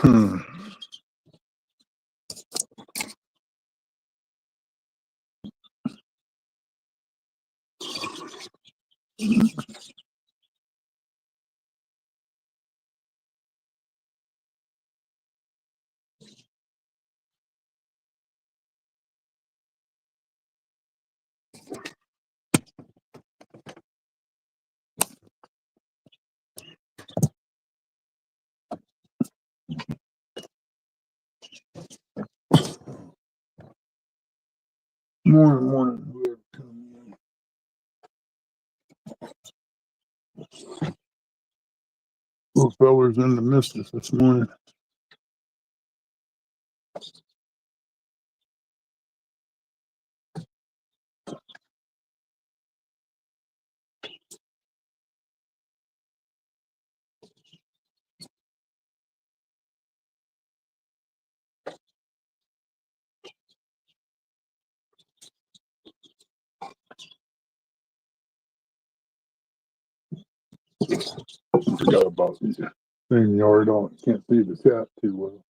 Morning. Those fellas in the missus this morning. Forgot about the thing yard on. Can't see the chat too well.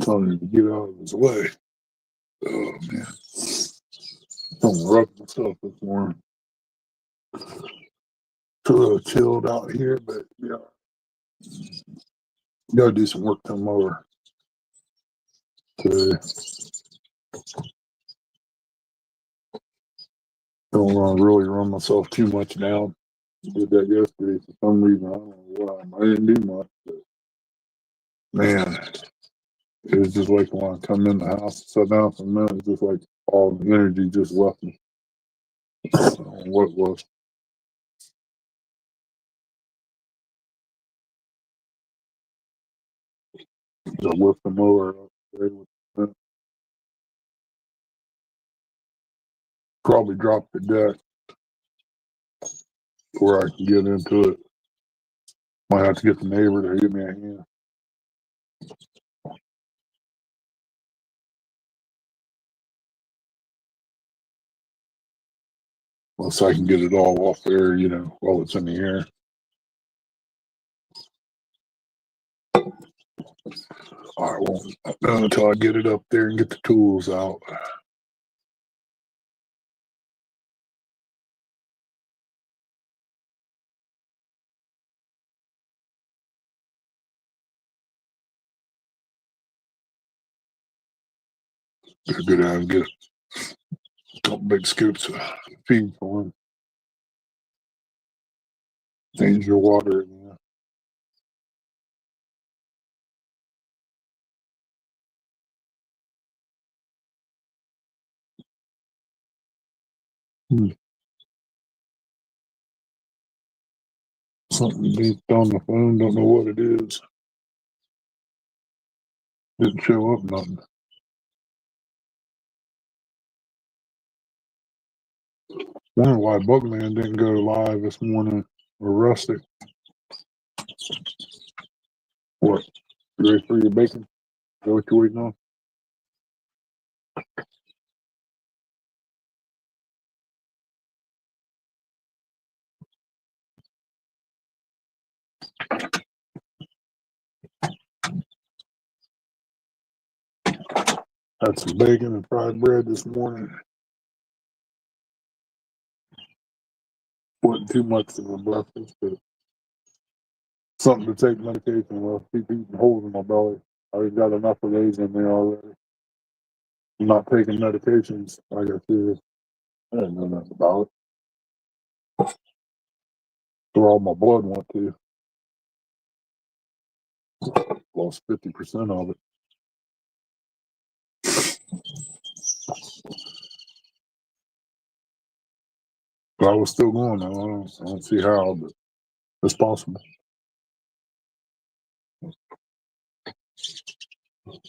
Telling him to get out of his way. Oh man. I'm rough myself this morning. It's a little chilled out here, but yeah. Gotta do some work tomorrow. Today. Don't want to really run myself too much down. Did that yesterday for some reason. I don't know why. I didn't do much, but man, it was just like when I come in the house, sat down for a minute, it's just like all the energy just left me. I don't know what it was. I whipped the mower up there with the, probably drop the deck where I can get into it. Might have to get the neighbor to give me a hand. Once I can get it all off there, while it's in the air. I won't until I get it up there and get the tools out. Gotta go down and get a couple big scoops of feed for him. Change your water in there. Something beeped on the phone, don't know what it is. Didn't show up nothing. Wonder why Bugman didn't go live this morning or Rustic. What? You ready for your bacon? Is that what you're waiting on? Had some bacon and fried bread this morning. Wasn't too much of a breakfast, but something to take medication with. Keep eating holes in my belly. I already got enough of those in there already. I'm not taking medications like I should. I didn't know nothing about it. Where all my blood went to. Lost 50% of it. But I was still going though. I don't see how, but it's possible. Waiting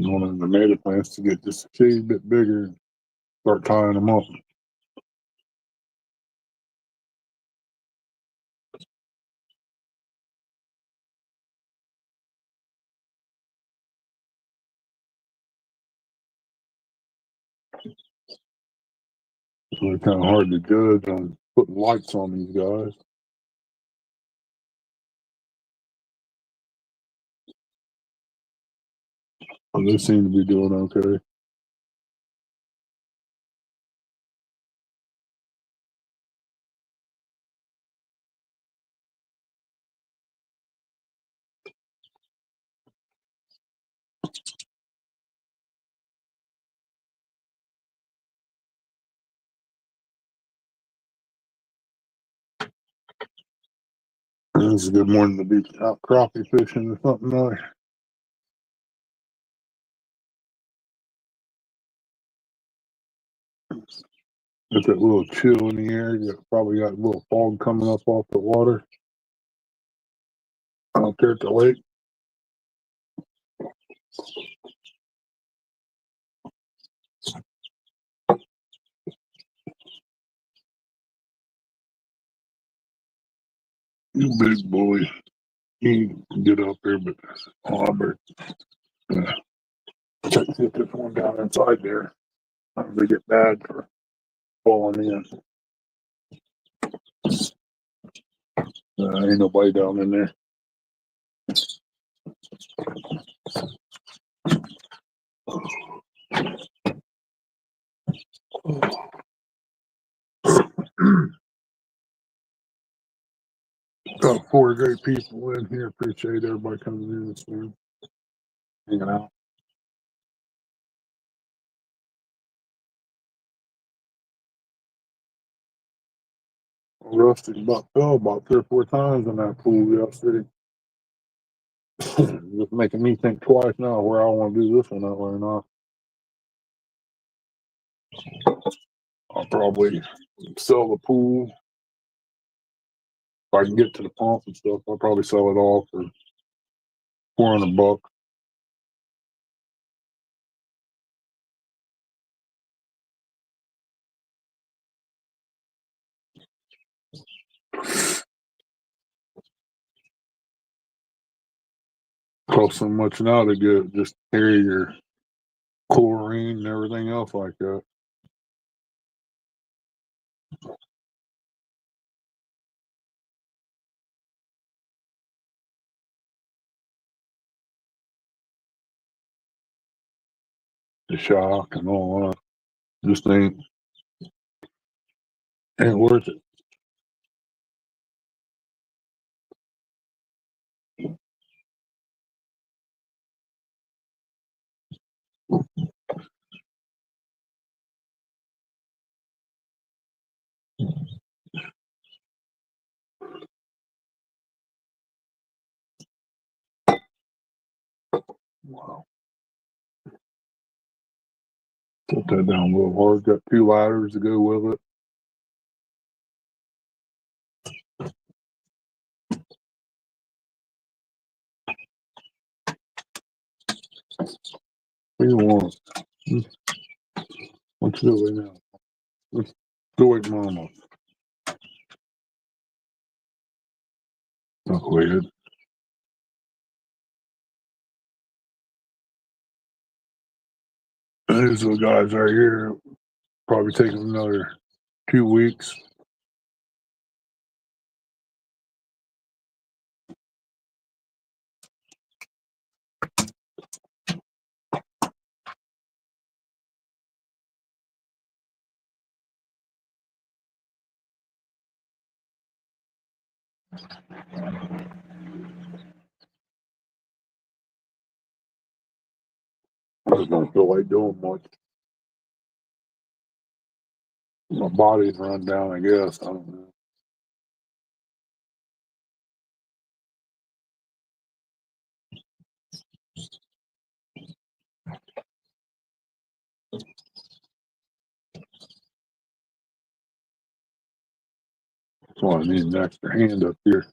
on the tomato plants to get just a shade bit bigger and start tying them up. It's really kind of hard to judge on putting lights on these guys. But they seem to be doing okay. This is a good morning to be out crappie fishing or something like. Get that little chill in the air. You probably got a little fog coming up off the water out there at the lake. You big boy. You can get up there, but I better check to get this one down inside there. They get bad for falling in. Ain't nobody down in there. Got 4 great people in here. Appreciate everybody coming in this morning, hanging out. Rusty fell about 3 or 4 times in that pool yesterday. Just making me think twice now where I want to do this one that way or not. I'll probably sell the pool. If I can get to the pump and stuff, I'll probably sell it all for $400. Costs so much now to get just carry your chlorine and everything else like that. The shock and all that just ain't worth it. Wow. Put that down a little hard. Got 2 ladders to go with it. What do you want? What you doing now? Let's go wake mom up. Not weird. These little guys right here probably taking another 2 weeks. I just don't feel like doing much. My body's run down, I guess. I don't know. why I need an extra hand up here.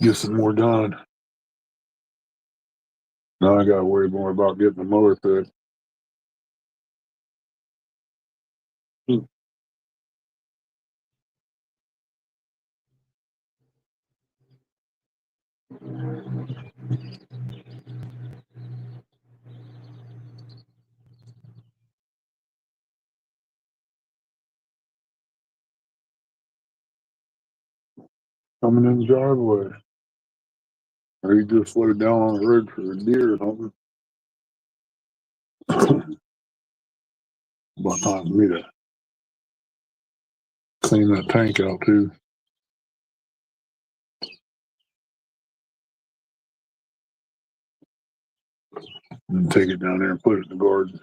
Get some more done. Now I gotta worry more about getting the mower fixed. Coming in the driveway. Or you just slowed down on the road for a deer or something. About time for me to clean that tank out too. And take it down there and put it in the garden.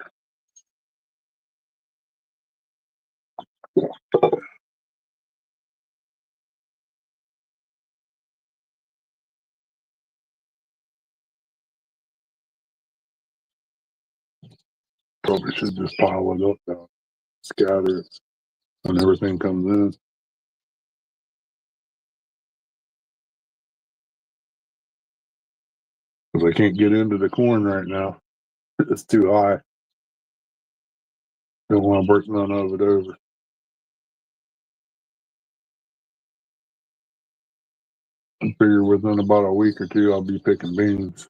Probably should just pile it up now. Scatter it when everything comes in. Because I can't get into the corn right now. It's too high. Don't want to break none of it over. I figure within about a week or two, I'll be picking beans.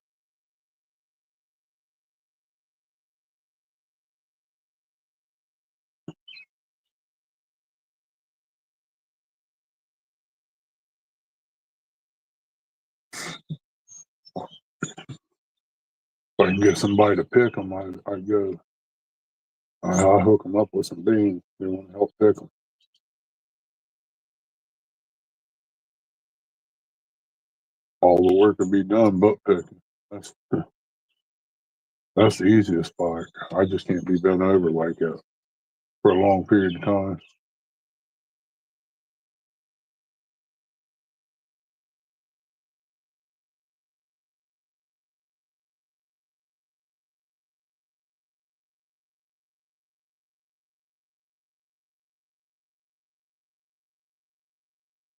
If I can get somebody to pick them, I'd go. I'll hook them up with some beans. They want to help pick them. All the work will be done but picking. That's the easiest part. I just can't be bent over like that for a long period of time.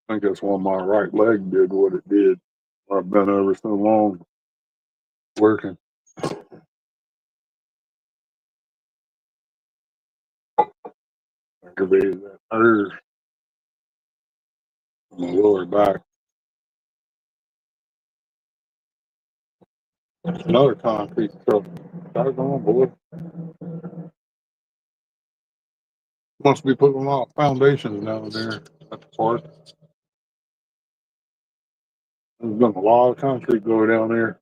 I think that's why my right leg did what it did. I've been over so long working. Aggravated that nerve in my lower back. Another concrete truck. Doggone, boy. Must be putting a lot of foundations down there at the park. There's been a lot of concrete go down there.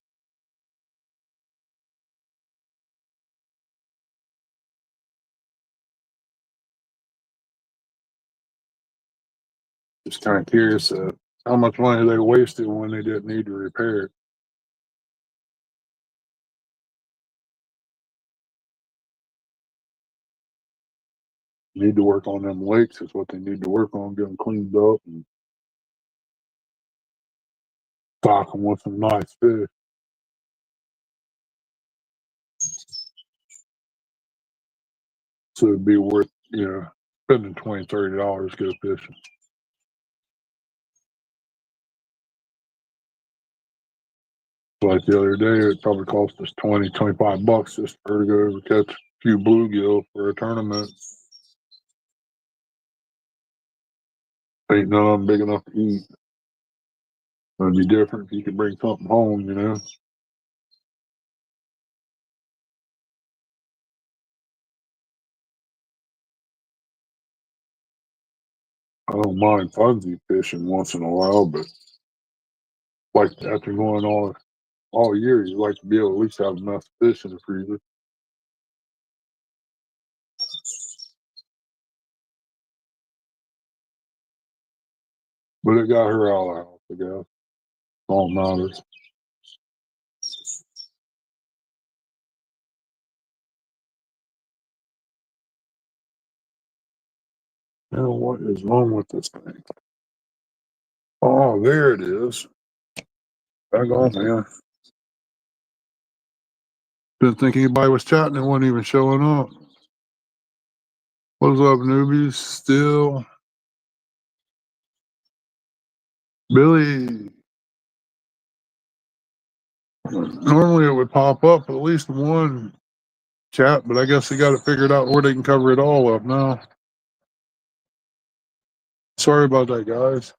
Just kind of curious how much money they wasted when they didn't need to repair it. Need to work on them lakes is what they need to work on, get them cleaned up and stock them with some nice fish. So it'd be worth, spending $20-$30 to go fishing. Like the other day, it probably cost us $20-$25 just for her to go over catch a few bluegill for a tournament. Ain't none of them big enough to eat. It'd be different if you could bring something home. I don't mind funsy fishing once in a while, but like after going all year, you like to be able to at least have enough fish in the freezer. But it got her out of the house, I guess. All matters. Now, what is wrong with this thing? Oh, there it is. Back on, man. Didn't think anybody was chatting. It wasn't even showing up. What's up, newbies? Still Billy, normally it would pop up at least one chat, but I guess they got it figured out where they can cover it all up now. Sorry about that, guys.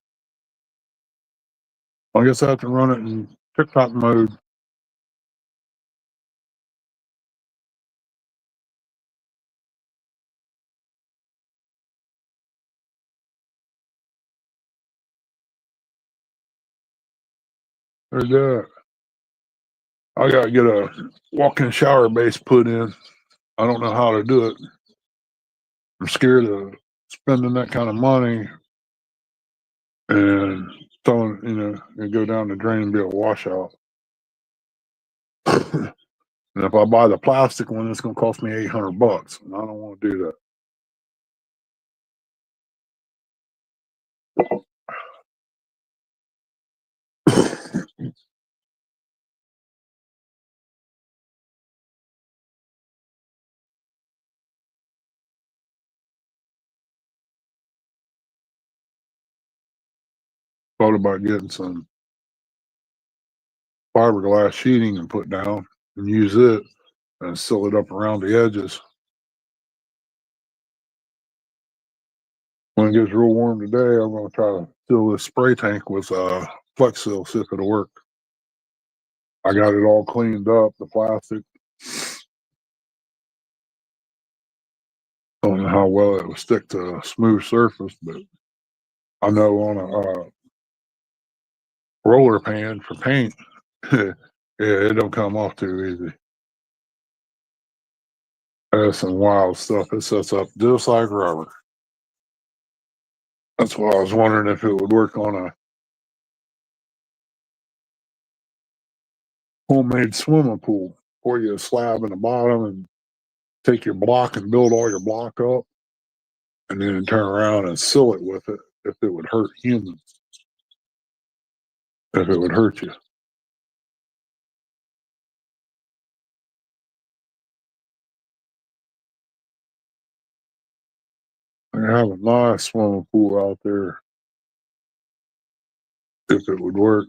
I guess I have to run it in TikTok mode. There's that. I gotta get a walk-in shower base put in. I don't know how to do it. I'm scared of spending that kind of money and throwing, and go down the drain and be a washout. And if I buy the plastic one, it's gonna cost me $800, and I don't want to do that. Thought about getting some fiberglass sheeting and put down and use it and seal it up around the edges. When it gets real warm today, I'm gonna try to fill this spray tank with Flex Seal, see if it'll work. I got it all cleaned up, the plastic. I don't know how well it will stick to a smooth surface, but I know on a roller pan for paint, yeah, it don't come off too easy. That's some wild stuff. It sets up just like rubber. That's why I was wondering if it would work on a homemade swimming pool. Pour you a slab in the bottom and take your block and build all your block up, and then turn around and seal it with it if it would hurt humans, if it would hurt you. I have a nice swimming pool out there if it would work.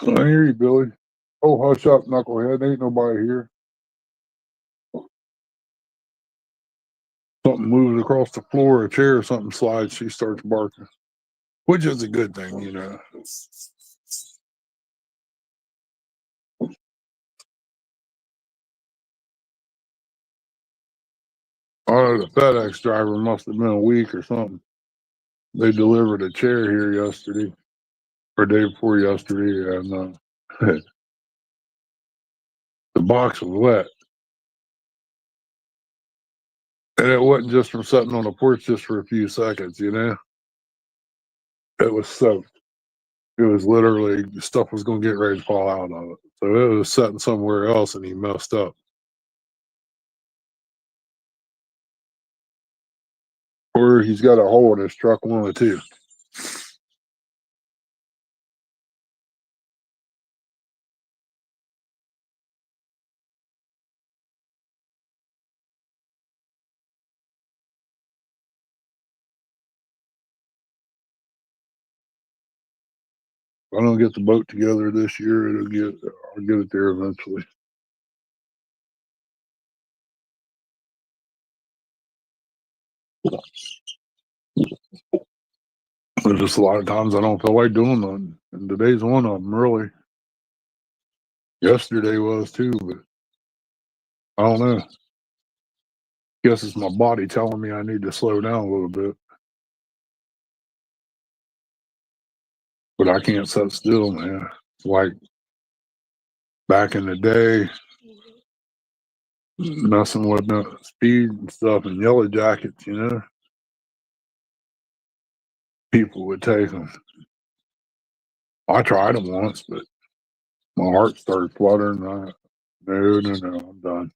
I hear you, Billy. Oh, hush up, knucklehead. Ain't nobody here. Something moves across the floor, a chair or something slides, she starts barking, which is a good thing. The FedEx driver must have been weak or something. They delivered a chair here yesterday, or day before yesterday, and the box was wet. And it wasn't just from sitting on the porch just for a few seconds, It was soaked. It was literally, stuff was going to get ready to fall out of it. So it was sitting somewhere else and he messed up. Or he's got a hole in his truck, one of the two. If I don't get the boat together this year, I'll get it there eventually. There's just a lot of times I don't feel like doing nothing. And today's one of them, really. Yesterday was too, but I don't know. Guess it's my body telling me I need to slow down a little bit. But I can't sit still, man. Like back in the day, messing with the speed and stuff and yellow jackets, people would take them. I tried them once, but my heart started fluttering. No, I'm done.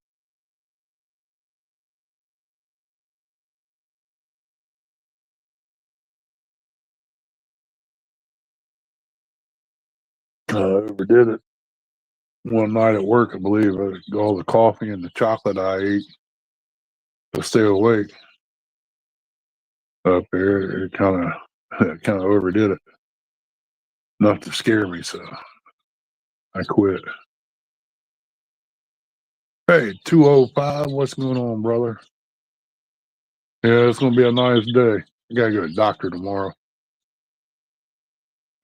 Overdid it. One night at work, I believe, all the coffee and the chocolate I ate to stay awake up there, it kind of kind of overdid it. Enough to scare me, so I quit. Hey, 205, what's going on, brother? Yeah, it's gonna be a nice day. I gotta go to the doctor tomorrow.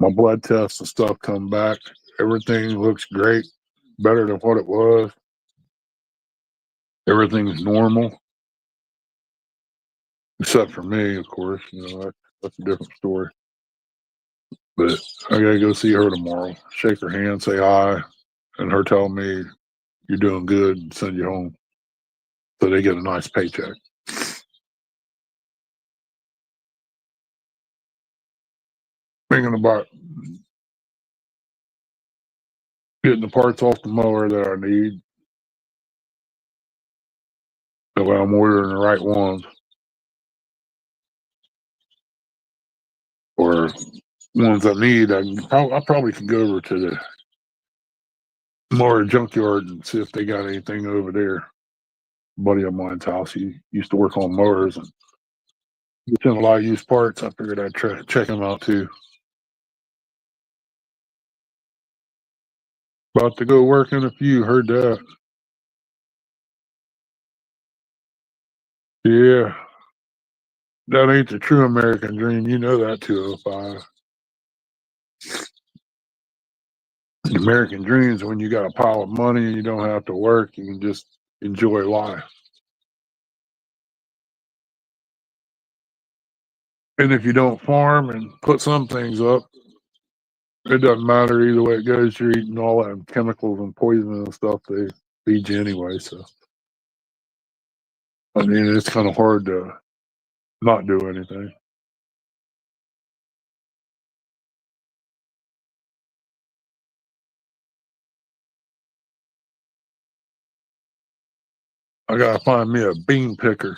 My blood tests and stuff come back. Everything looks great, better than what it was. Everything's normal, except for me, of course. That's a different story. But I gotta go see her tomorrow. Shake her hand, say hi, and her tell me you're doing good and send you home. So they get a nice paycheck. Thinking about getting the parts off the mower that I need. So I'm ordering the right ones or ones I need. I probably can go over to the mower junkyard and see if they got anything over there. A buddy of mine's house, he used to work on mowers and he's in a lot of used parts. I figured I'd check him out too. About to go work in a few. Heard that. Yeah, that ain't the true American dream. You know that, 205. The American dream is when you got a pile of money and you don't have to work. You can just enjoy life. And if you don't farm and put some things up, it doesn't matter either way it goes. You're eating all that chemicals and poison and stuff they feed you anyway. So, I mean, it's kind of hard to not do anything. I gotta find me a bean picker.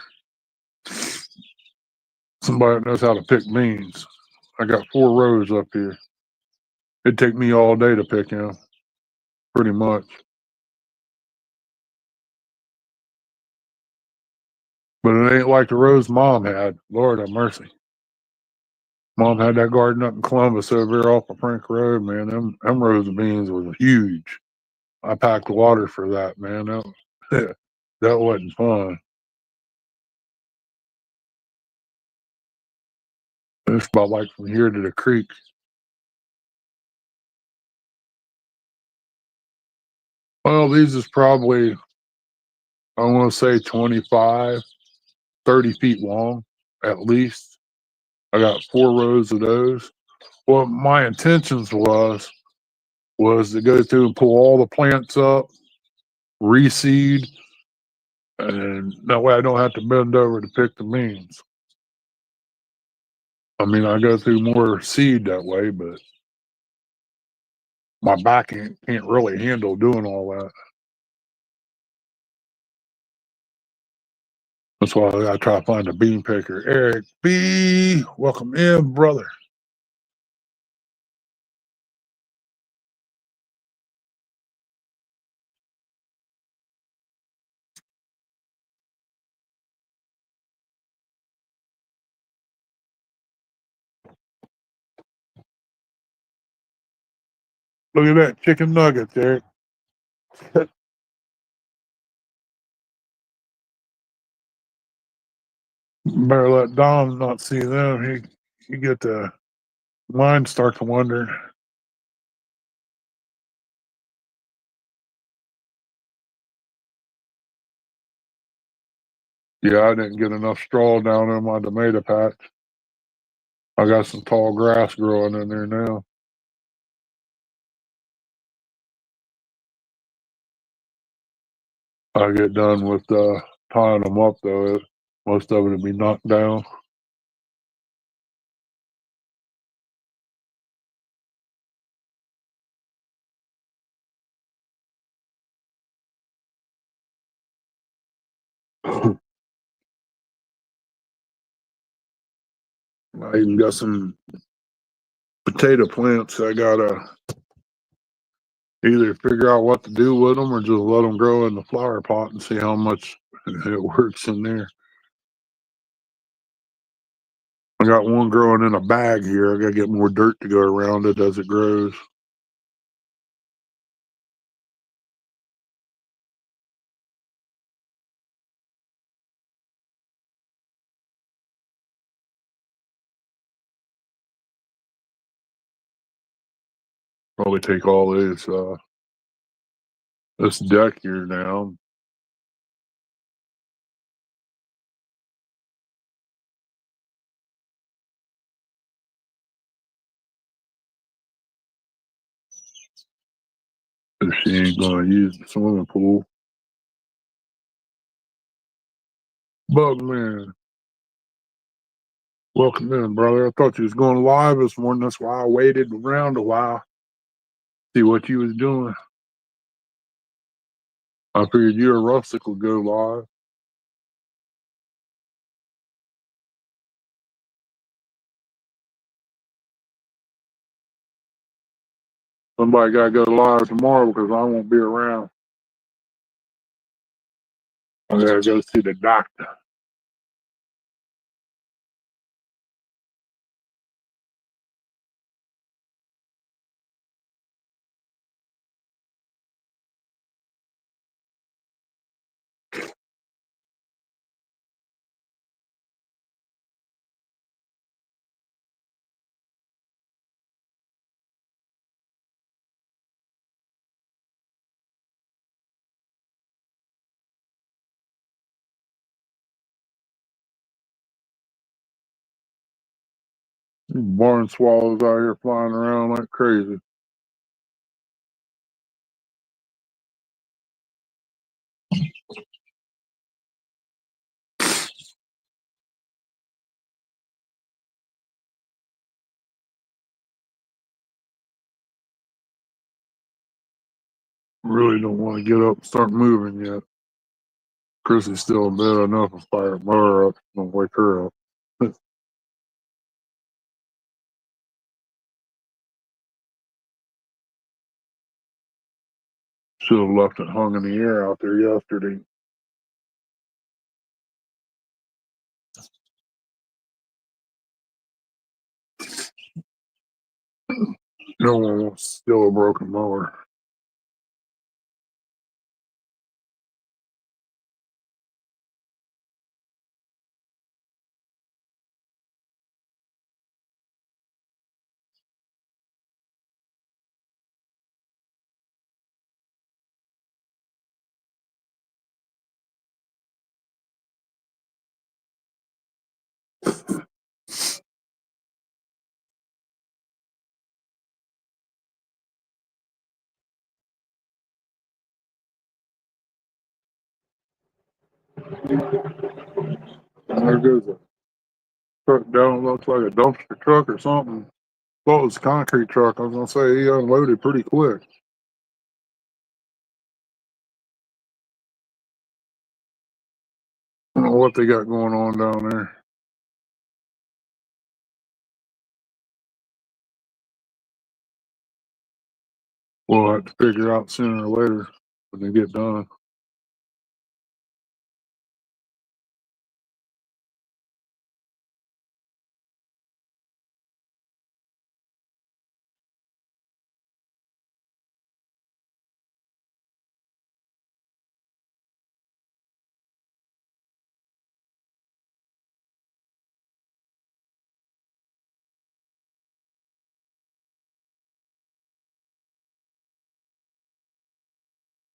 Somebody that knows how to pick beans. I got 4 rows up here. It'd take me all day to pick them, pretty much. But it ain't like the rows Mom had. Lord have mercy. Mom had that garden up in Columbus over there off of Frank Road, man. Them rows of beans was huge. I packed water for that, man. That wasn't fun. It's about like from here to the creek. Well, these is probably, I want to say 25, 30 feet long, at least. I got 4 rows of those. What my intentions was to go through and pull all the plants up, reseed, and that way I don't have to bend over to pick the beans. I mean, I go through more seed that way, but my back can't really handle doing all that. That's why I gotta try to find a bean picker. Eric B, welcome in, brother. Look at that chicken nugget, Eric. Better let Dom not see them. He get the mind start to wonder. Yeah, I didn't get enough straw down in my tomato patch. I got some tall grass growing in there now. I get done with tying them up though. Most of it will be knocked down. I even got some potato plants. I gotta either figure out what to do with them or just let them grow in the flower pot and see how much it works in there. I got one growing in a bag here. I gotta get more dirt to go around it as it grows. Probably take all this deck here down. If she ain't gonna use the swimming pool. Bugman, welcome in, brother. I thought you was going live this morning. That's why I waited around a while. See what you was doing. I figured you or Rustic would go live. Somebody gotta go live tomorrow because I won't be around. I gotta go see the doctor. Barn swallows out here flying around like crazy. Really don't want to get up and start moving yet. Chrissy's still in bed enough to fire her up. Don't wake her up. Should have left it hung in the air out there yesterday. No one wants to steal a broken mower. There goes a truck down. Looks like a dumpster truck or something. Thought it was a concrete truck. I was gonna say he unloaded pretty quick. I don't know what they got going on down there. We'll have to figure out sooner or later when they get done.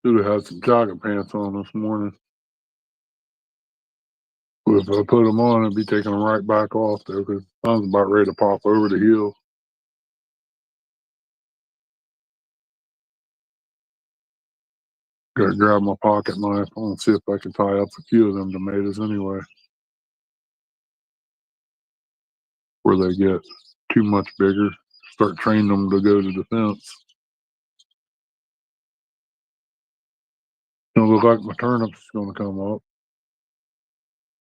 Should have had some jogging pants on this morning. But if I put them on, I'd be taking them right back off though, because I was about ready to pop over the hill. Gotta grab my pocket knife. I want to see if I can tie up a few of them tomatoes anyway, where they get too much bigger. Start training them to go to the fence. Don't look like my turnip's gonna come up.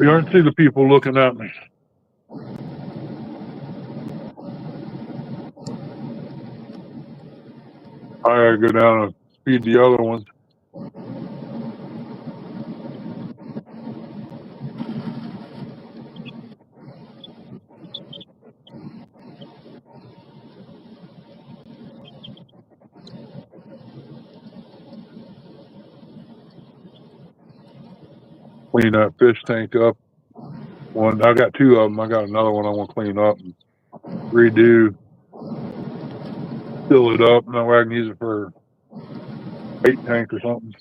You aren't see the people looking at me. I gotta go down and feed the other ones. Clean that fish tank up. One, I got two of them. I got another one I want to clean up and redo. Fill it up, and that way I can use it for bait tank or something.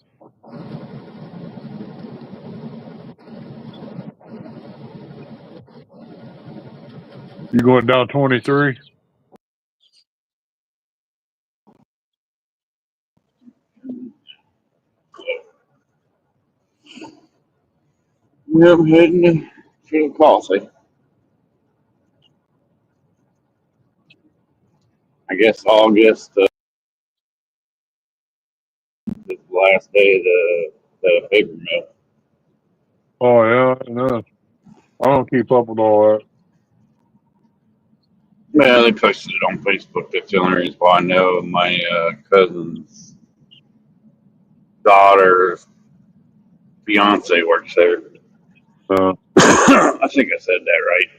You going down 23? Yeah, I'm heading to get a coffee. I guess August is the last day of the paper mill. Oh yeah, no. I don't keep up with all that. Man, they posted it on Facebook. That's the only reason why I know. My cousin's daughter's fiance works there. I think I said that right.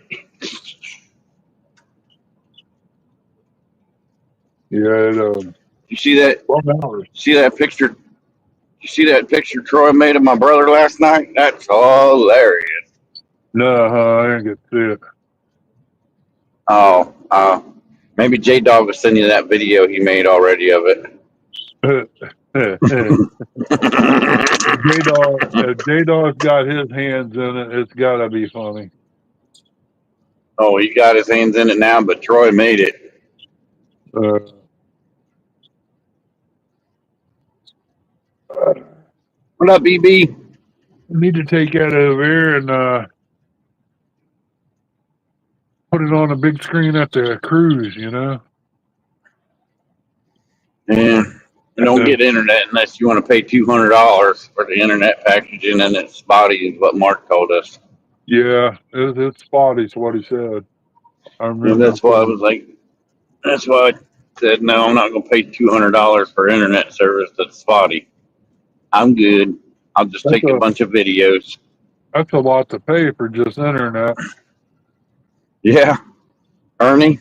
Yeah, You see that? 12 hours. See that picture? You see that picture Troy made of my brother last night? That's hilarious. No, I didn't get to see it. Oh, maybe J Dog was sending you that video he made already of it. J-Dog's got his hands in it, it's gotta be funny. Oh, he got his hands in it now, but Troy made it. What up, BB? Need to take that over here and put it on a big screen at the cruise, you know? Yeah. You don't get internet unless you want to pay $200 for the internet package, and then it's spotty, is what Mark told us. Yeah, it's spotty, is what he said. I And remember. that's why I was like, that's why I said, no, I'm not going to pay $200 for internet service that's spotty. I'm good. I'll just take a bunch of videos. That's a lot to pay for just internet. Yeah. Ernie,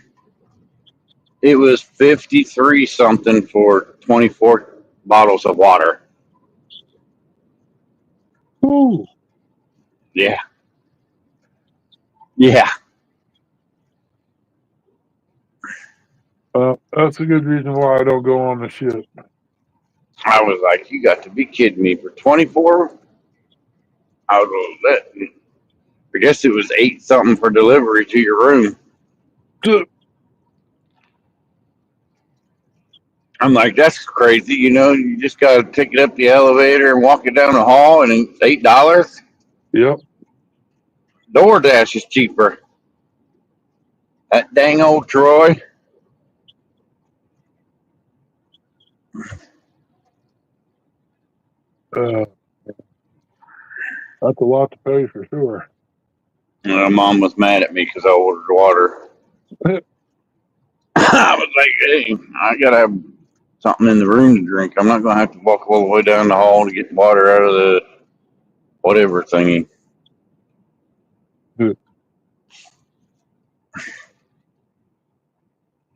it was 53 something for 24 bottles of water. Ooh. Yeah. Yeah. That's a good reason why I don't go on the ship. I was like, you got to be kidding me. For 24? I was that. I guess it was 8 something for delivery to your room. I'm like, that's crazy. You know, you just got to take it up the elevator and walk it down the hall, and it's $8. Yep. DoorDash is cheaper. That dang old Troy. That's a lot to pay for sure. Mom was mad at me because I ordered water. I was like, hey, I got to have something in the room to drink. I'm not going to have to walk all the way down the hall to get water out of the whatever thingy.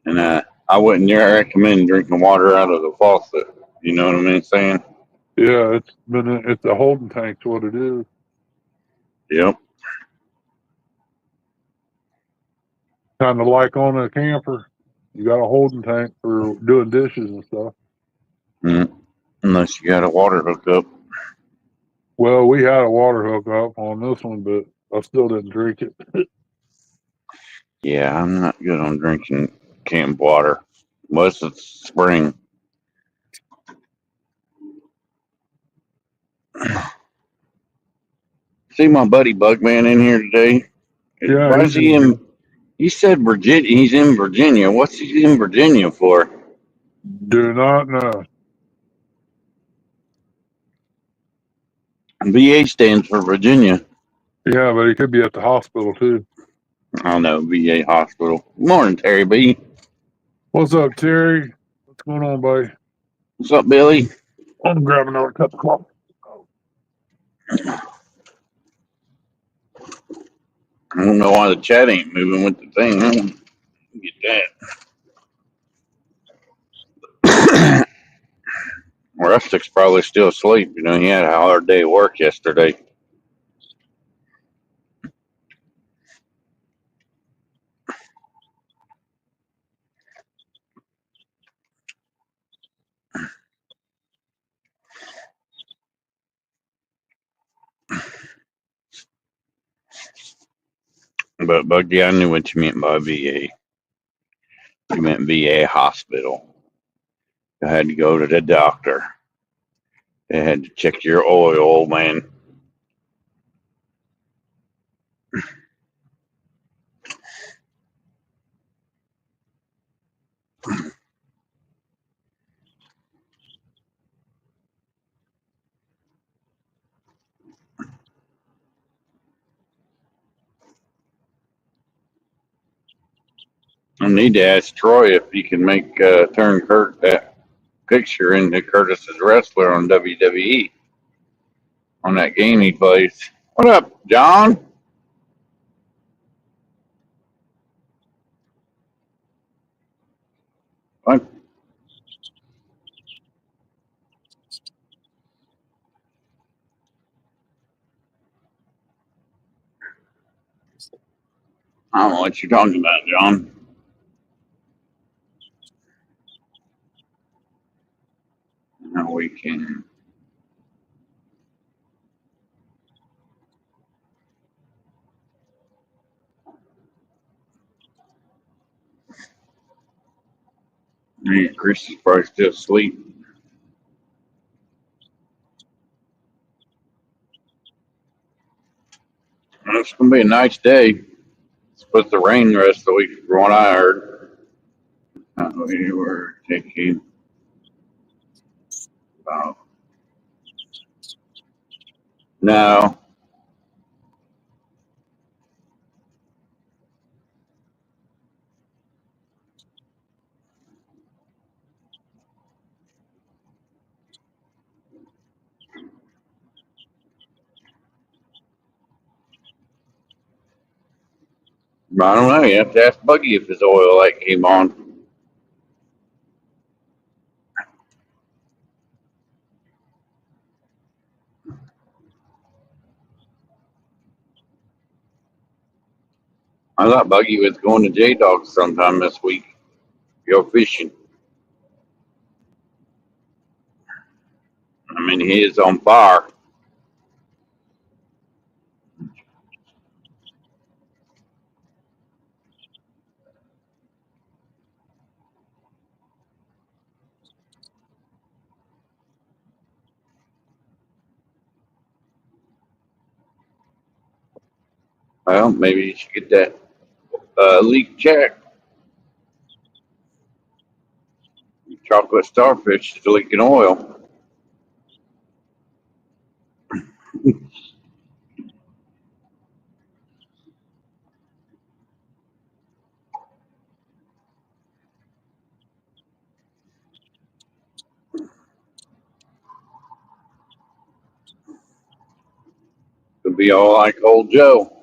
And I wouldn't recommend drinking water out of the faucet. You know what I mean saying? Yeah, it's a holding tank's what it is. Yep. Kind of like on a camper. You got a holding tank for doing dishes and stuff. Unless you got a water hookup. Well, we had a water hookup on this one, but I still didn't drink it. Yeah, I'm not good on drinking canned water unless it's spring. See my buddy Bugman in here today? Yeah, Why is he in? He said Virginia. He's in Virginia. What's he in Virginia for? Do not know. VA stands for Virginia. Yeah, but he could be at the hospital too. I don't know, VA hospital. Morning, Terry B. What's up, Terry? What's going on, buddy? What's up, Billy? I'm grabbing another cup of coffee. I don't know why the chat ain't moving with the thing. I don't get that. Rustic's probably still asleep. You know, he had a hard day of work yesterday. But Buggy, I knew what you meant by VA. You meant VA hospital. You had to go to the doctor. They had to check your oil, old man. I need to ask Troy if he can make turn Kurt that picture into Curtis's wrestler on WWE on that game he plays. What up, John? What? I don't know what you're talking about, John. No, we can. Chris is probably still asleep. Well, it's gonna be a nice day. It's supposed to rain the rest of the week, from what I heard. We were taking about no. I don't know. You have to ask Buggy if his oil light came on. I thought Buggy was going to J Dog sometime this week. Go fishing. I mean, he is on fire. Well, maybe you should get that leak checked. Chocolate starfish is leaking oil. Could be all like old Joe.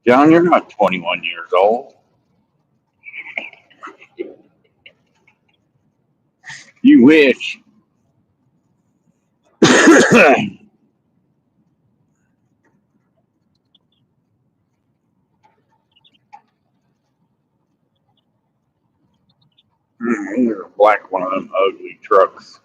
John, you're not 21 years old. You wish. You're a black one of them ugly trucks.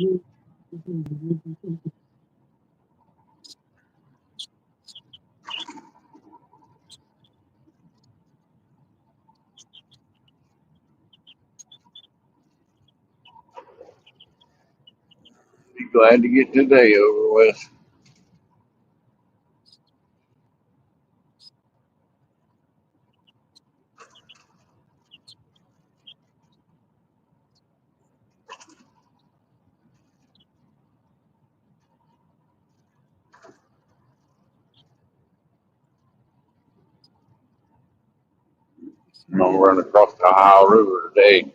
Be glad to get today over with. I'm gonna run across the Ohio River today.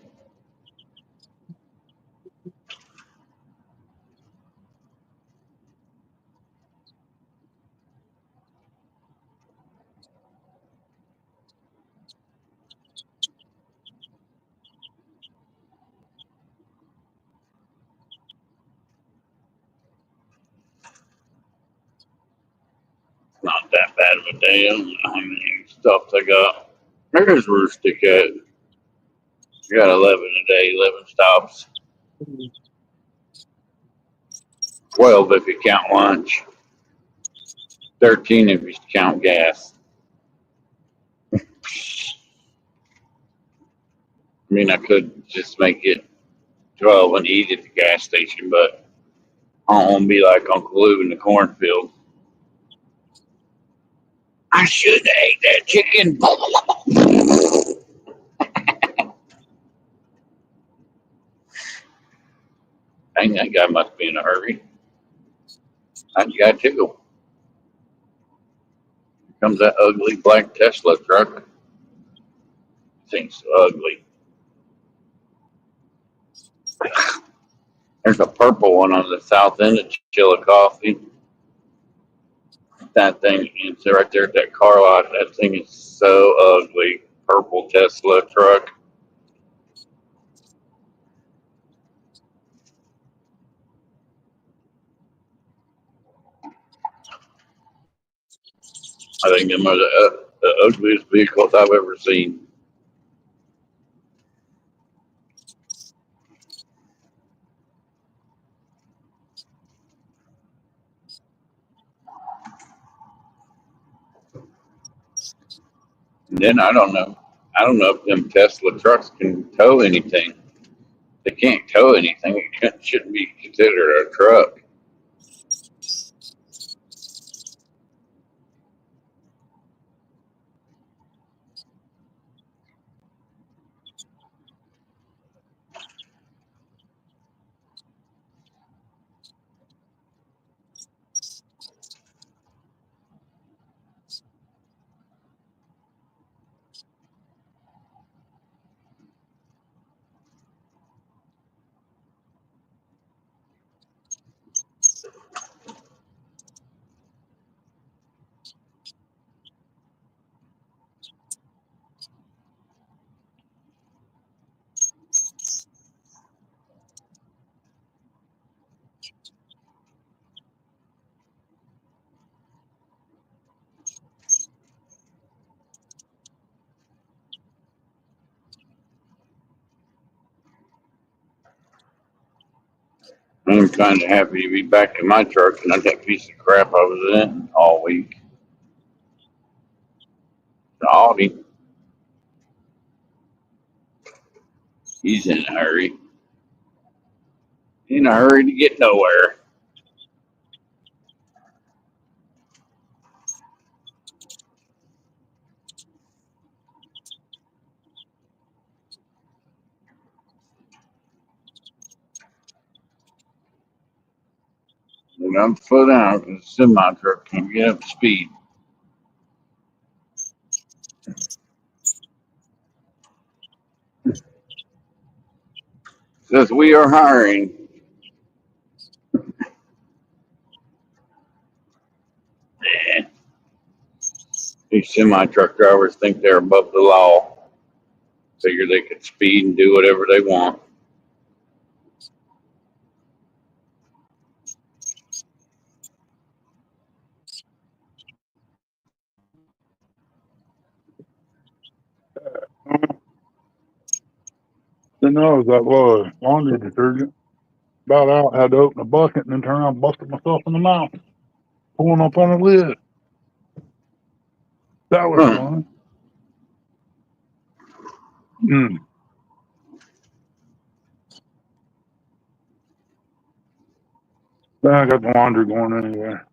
Not that bad of a day. I don't know how many stops I got. There's where stick at. I got 11 a day, 11 stops. 12 if you count lunch. 13 if you count gas. I mean, I could just make it 12 and eat at the gas station, but I don't want to be like Uncle Lou in the cornfield. I should have ate that chicken. Dang, that guy must be in a hurry. That guy too. Here comes that ugly black Tesla truck. Thing's so ugly. There's a purple one on the south end of Chillicothe. That thing is right there at that car lot. That thing is so ugly. Purple Tesla truck. I think them are the ugliest vehicles I've ever seen. And then I don't know. I don't know if them Tesla trucks can tow anything. They can't tow anything. It shouldn't be considered a truck. I'm kind of happy to be back in my truck and not that piece of crap I was in all week. Audi, he's in a hurry. In a hurry to get nowhere. And I'm slow down because the semi truck can't get up to speed. Says we are hiring. Eh, these semi truck drivers think they're above the law. Figure they could speed and do whatever they want. Didn't know it was that low. Laundry detergent. About out, had to open a bucket and then turn around and busted myself in the mouth, pulling up on the lid. That was fun. Mm. Then I got the laundry going anyway. That's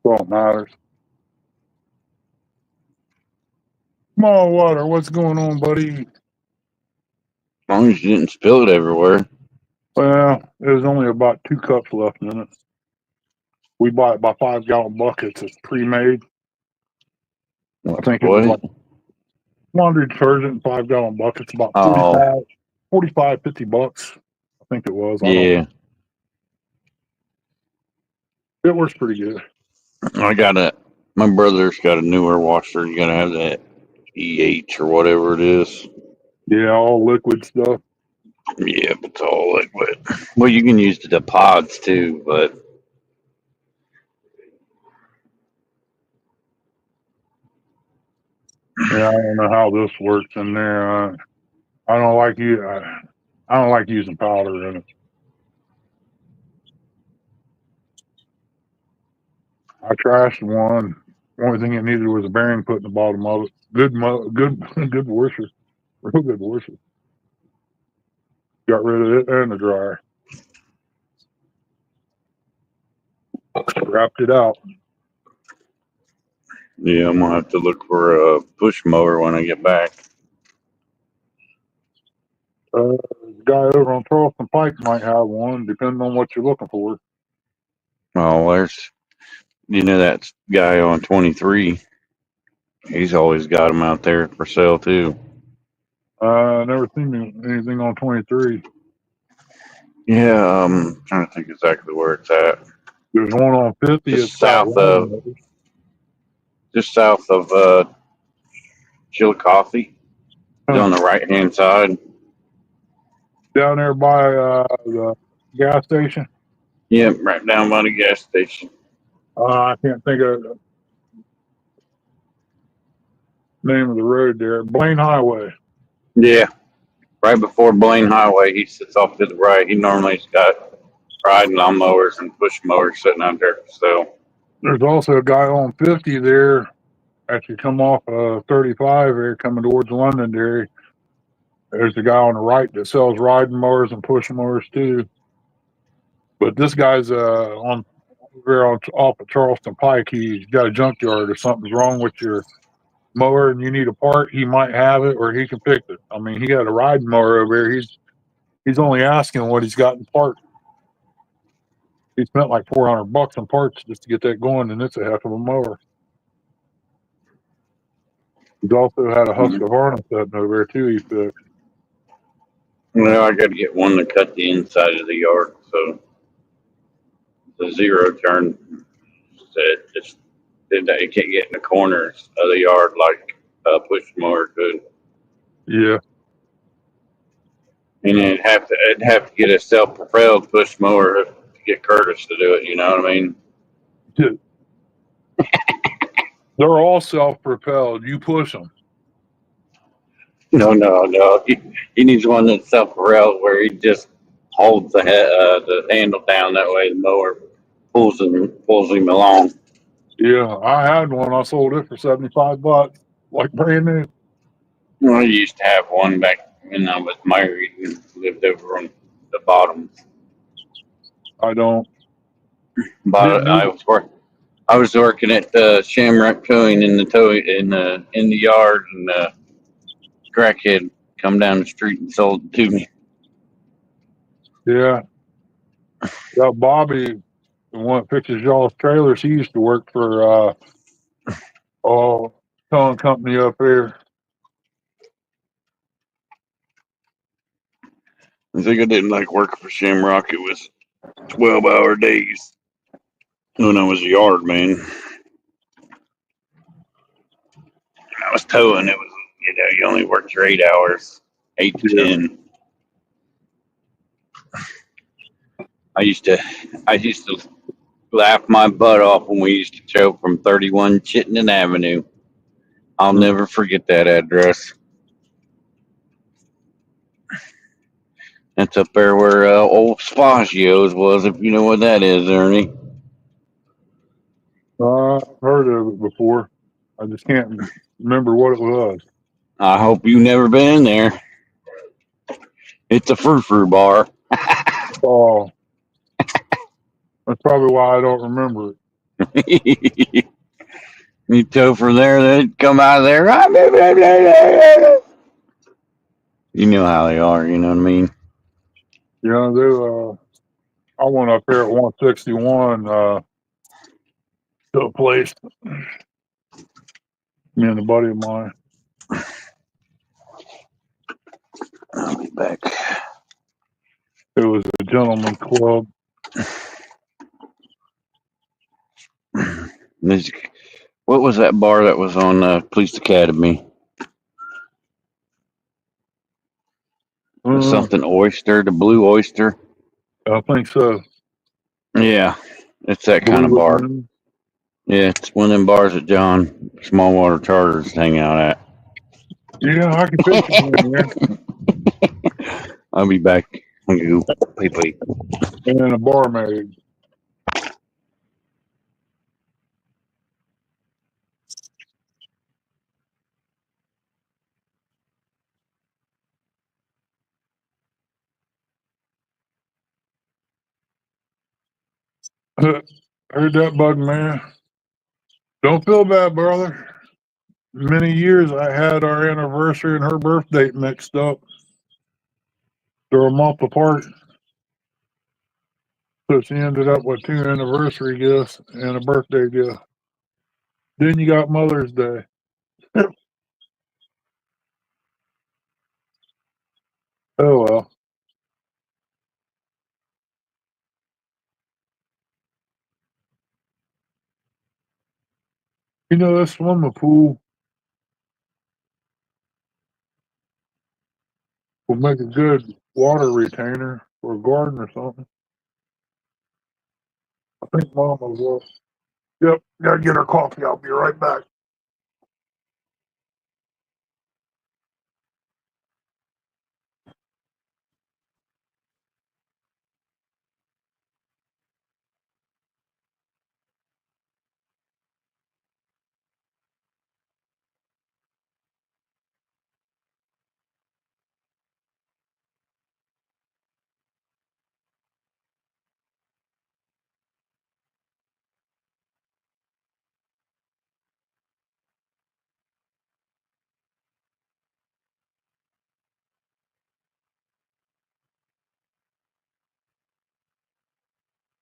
all that matters. Come on, Water, what's going on, buddy? As long as you didn't spill it everywhere. Well, there's only about 2 cups left in it. We buy it by 5-gallon buckets. It's pre-made. I think it was What? like laundry detergent, 5-gallon buckets, about Oh, 45, 50 bucks. I think it was. I don't yeah. know. It works pretty good. My brother's got a newer washer. You gotta have that EH or whatever it is. Yeah, all liquid stuff. Yeah, it's all liquid. Well, you can use the pods too, but Yeah, I don't know how this works in there. I don't like you. I don't like using powder in it. I trashed one. Only thing it needed was a bearing put in the bottom of it. Good, good washer. Real good washer. Got rid of it and the dryer. Wrapped it out. yeah, I'm gonna have to look for a push mower when I get back. The guy over on Charleston Pike might have one, depending on what you're looking for. Oh, that guy on 23. He's always got them out there for sale too. Never seen anything on 23. Yeah, I'm trying to think exactly where it's at. There's one on 50. It's Just got south of, one. just south of Chillicothe. He's on the right hand side. Down there by the gas station. Yep, right down by the gas station. I can't think of the name of the road there. Blaine Highway. Yeah, right before Blaine Highway. He sits off to the right. He normally's got riding lawnmowers and push mowers sitting out there. So There's also a guy on 50 there. As you come off 35 there, coming towards Londonderry, there's a guy on the right that sells riding mowers and push mowers too. But this guy's on there off of Charleston Pike. He's got a junkyard. If something's wrong with your mower and you need a part, he might have it or he can fix it. I mean, he got a riding mower over there. He's only asking what he's got in part. He spent like $400 in parts just to get that going, and it's a heck of a mower. He's also had a Husqvarna sitting over there too. He fixed. I got to get one to cut the inside of the yard. So the zero turn it can't get in the corners of the yard like a push mower could. Yeah. And it'd have to get a self propelled push mower to get Curtis to do it. You know what I mean? Dude, they're all self-propelled. You push them. No. He needs one that's self propelled where he just holds the handle down. That way the mower pulls him along. Yeah, I had one. I sold it for $75, like brand new. I used to have one back when I was married and lived over on the bottom. I don't. But Didn't need I was working at Shamrock Towing in the yard, and crackhead come down the street and sold it to me. Yeah. Yeah, Bobby, the one that fixes y'all's trailers, he used to work for towing company up there. I think I didn't like working for Shamrock. It was 12-hour days when I was a yard man. I was towing. It was you only worked your 8 hours, 8 to 10. I used to laugh my butt off when we used to tow from 31 Chittenden Avenue. I'll never forget that address. That's up there where old Spagio's was, if you know what that is, Ernie. I've heard of it before. I just can't remember what it was. I hope you've never been in there. It's a frou-frou bar. Oh, that's probably why I don't remember it. You go from there, then come out of there. You know how they are, you know what I mean? You know, I went up there at 161 to a place, me and a buddy of mine. I'll be back. It was a gentleman's club. What was that bar that was on Police Academy? Something oyster, the Blue Oyster. I think so. Yeah, it's that kind of Blue bar. Lagoon. Yeah, it's one of them bars that John Smallwater Charters hang out at. Yeah, I can picture being there. I'll be back. You pee. And then a barmaid. Heard that, bug man. Don't feel bad, brother. Many years I had our anniversary and her birth date mixed up. They're a month apart. So she ended up with 2 anniversary gifts and a birthday gift. Then you got Mother's Day. Oh well. You know, that swimming pool will make a good water retainer for a garden or something. I think Mama will. Yep, gotta get her coffee. I'll be right back.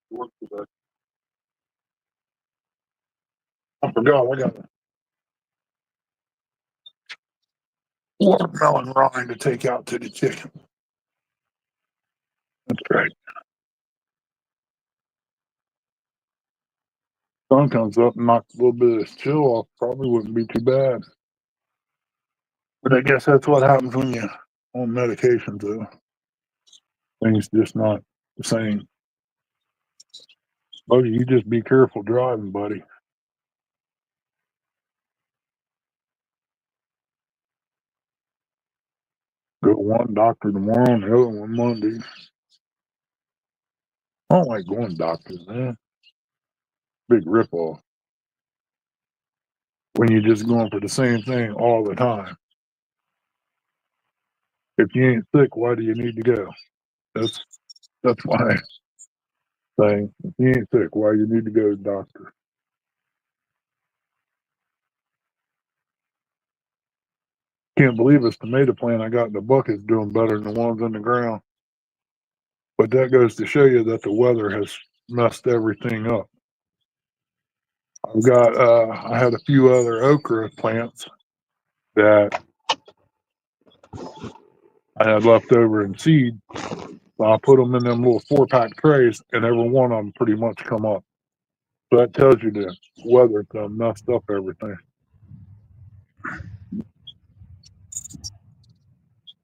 Work today. I forgot I got a watermelon rind to take out to the chicken. That's right. Sun comes up and knocks a little bit of this chill off. Probably wouldn't be too bad. But I guess that's what happens when you're on medication, too. Things just not the same. Buddy, you just be careful driving, buddy. Go to one doctor tomorrow and the other one Monday. I don't like going to doctors, man. Big ripoff. When you're just going for the same thing all the time. If you ain't sick, why do you need to go? That's my thing. If you ain't sick, why you need to go to the doctor? Can't believe this tomato plant I got in the bucket's doing better than the ones in the ground. But that goes to show you that the weather has messed everything up. I had a few other okra plants that I had left over in seed. So I put them in them little 4-pack trays, and every one of them pretty much come up. So that tells you the weather done messed up everything.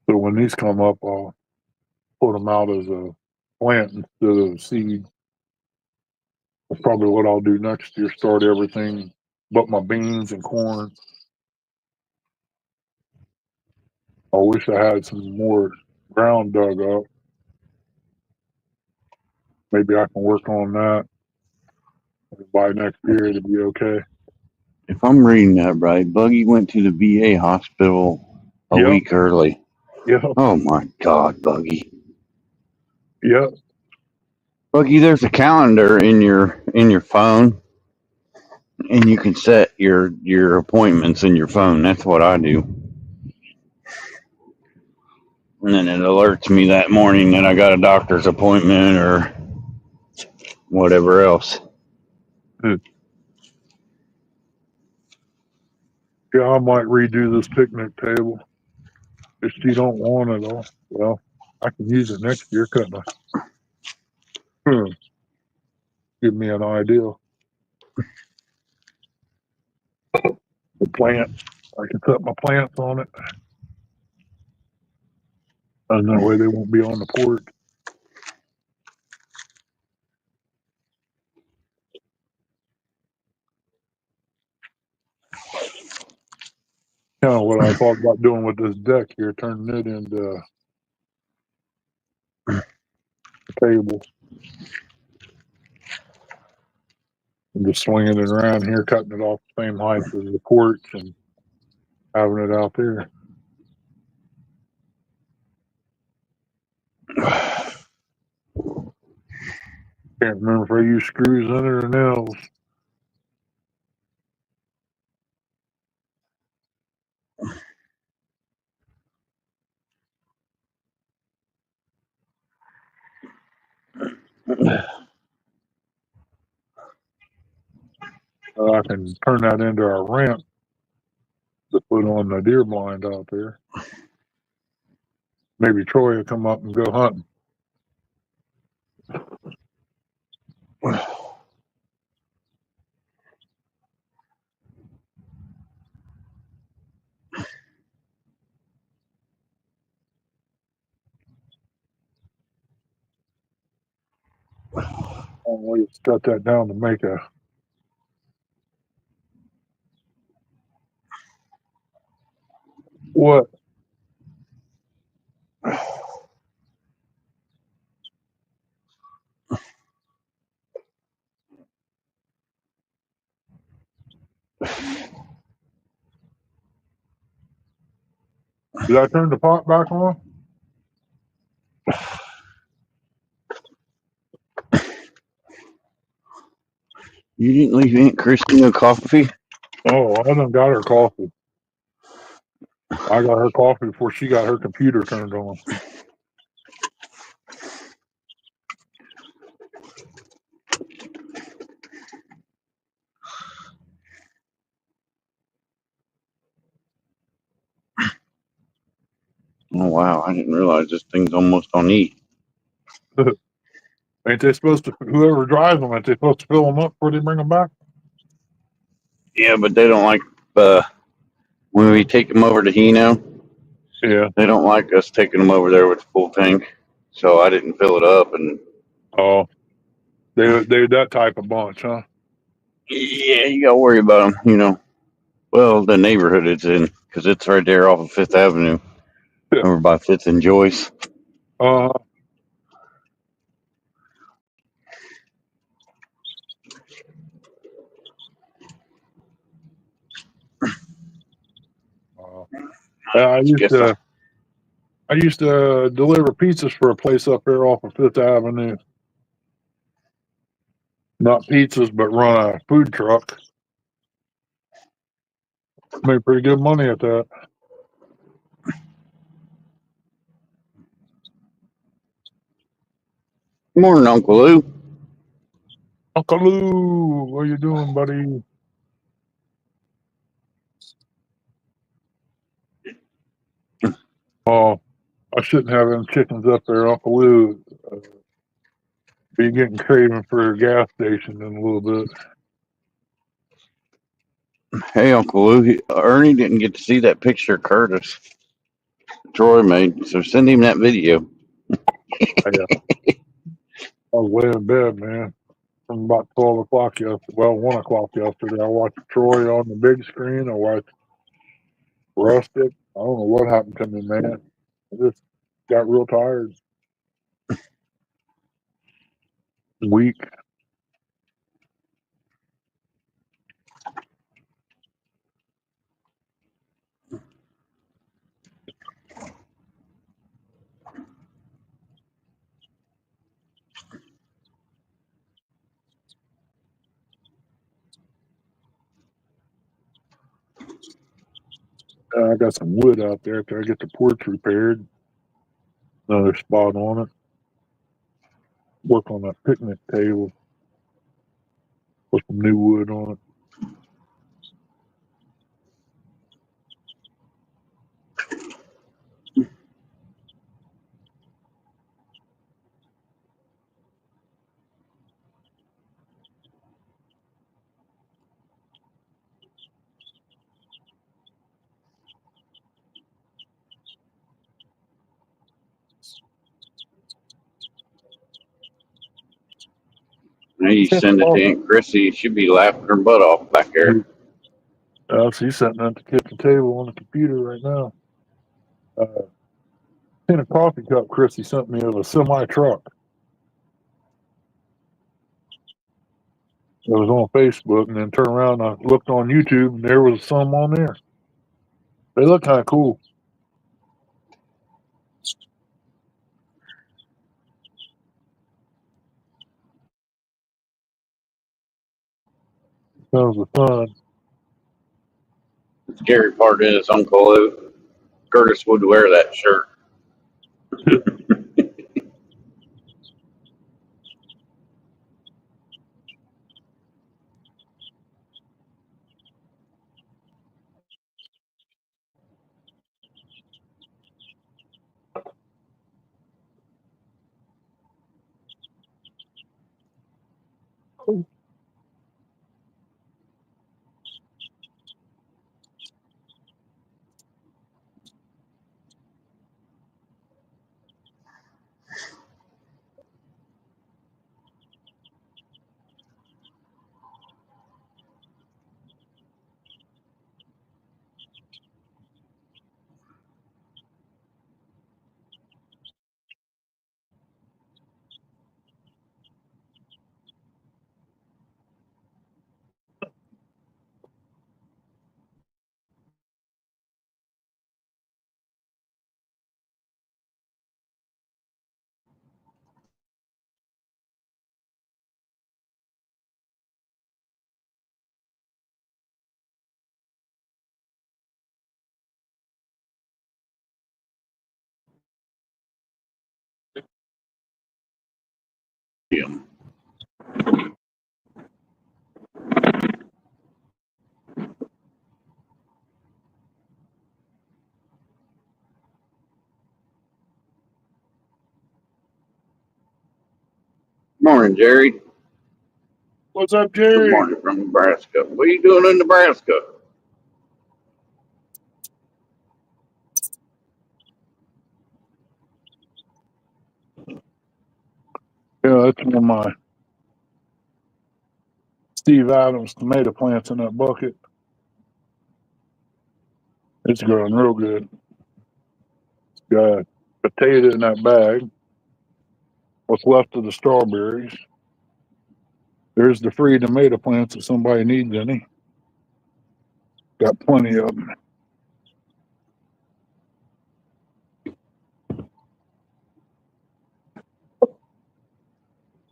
So when these come up, I'll put them out as a plant instead of seed. That's probably what I'll do next year. Start everything but my beans and corn. I wish I had some more ground dug up. Maybe I can work on that. By next year, it'll be okay. If I'm reading that right, Buggy went to the VA hospital a Yep. week early. Yep. Oh my God, Buggy. Yep. Buggy, there's a calendar in your phone, and you can set your appointments in your phone. That's what I do. And then it alerts me that morning that I got a doctor's appointment or whatever else. Yeah, I might redo this picnic table. If she don't want it all, well, I can use it next year, couldn't I? Give me an idea. The plant. I can put my plants on it. And that way they won't be on the porch. Kind of what I thought about doing with this deck here, turning it into a table. And just swinging it around here, cutting it off the same height as the porch and having it out there. Can't remember if I use screws in it or nails. I can turn that into a ramp to put on the deer blind out there. Maybe Troy will come up and go hunting. We cut that down to make a what? Did I turn the pot back on? You didn't leave Aunt Christina coffee? Oh, I done got her coffee. I got her coffee before she got her computer turned on. Oh wow, I didn't realize this thing's almost on E. Ain't they supposed to, whoever drives them, ain't they supposed to fill them up before they bring them back? Yeah, but they don't like when we take them over to Hino. Yeah. They don't like us taking them over there with a full tank, so I didn't fill it up. And Oh, they that type of bunch, huh? yeah, you gotta worry about them. Well, the neighborhood it's in, because it's right there off of Fifth Avenue, Yeah. over by Fifth and Joyce. Uh, I used Guess to deliver pizzas for a place up there off of Fifth Avenue. Not pizzas, but run a food truck. Made pretty good money at that. Morning, Uncle Lou. Uncle Lou, what you doing, buddy? Oh, I shouldn't have them chickens up there, Uncle Lou. Be getting craving for a gas station in a little bit. Hey, Uncle Lou. Ernie didn't get to see that picture Curtis Troy made, so send him that video. Yeah, I was laying in bed, man, from about 12 o'clock yesterday. Well, 1 o'clock yesterday. I watched Troy on the big screen. I watched Rustic. I don't know what happened to me, man. I just got real tired. week. I got some wood out there after I get the porch repaired. Another spot on it. Work on that picnic table. Put some new wood on it. Now you send it to Aunt Chrissy, she'd be laughing her butt off back there. She's sitting at the kitchen table on the computer right now. In a coffee cup Chrissy sent me of a semi truck. It was on Facebook, and then turned around and I looked on YouTube, and there was some on there. They look kind of cool. Sounds of fun. The scary part is Uncle Curtis would wear that shirt. Morning, Jerry. What's up, Good Jerry? morning from Nebraska. What are you doing in Nebraska? Yeah, that's one of my Steve Adams tomato plants in that bucket. It's growing real good. Got potato in that bag. What's left of the strawberries. There's the free tomato plants if somebody needs any. Got plenty of them.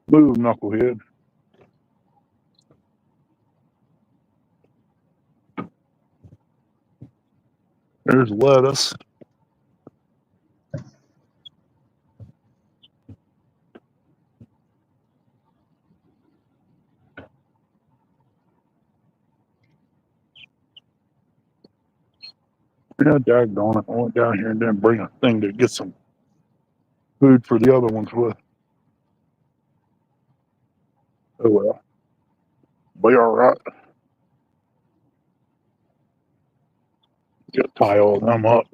Move, knucklehead. There's lettuce. Yeah, daggone it. I went down here and didn't bring a thing to get some food for the other ones with. Oh well. Be all right. Just tie all of them up.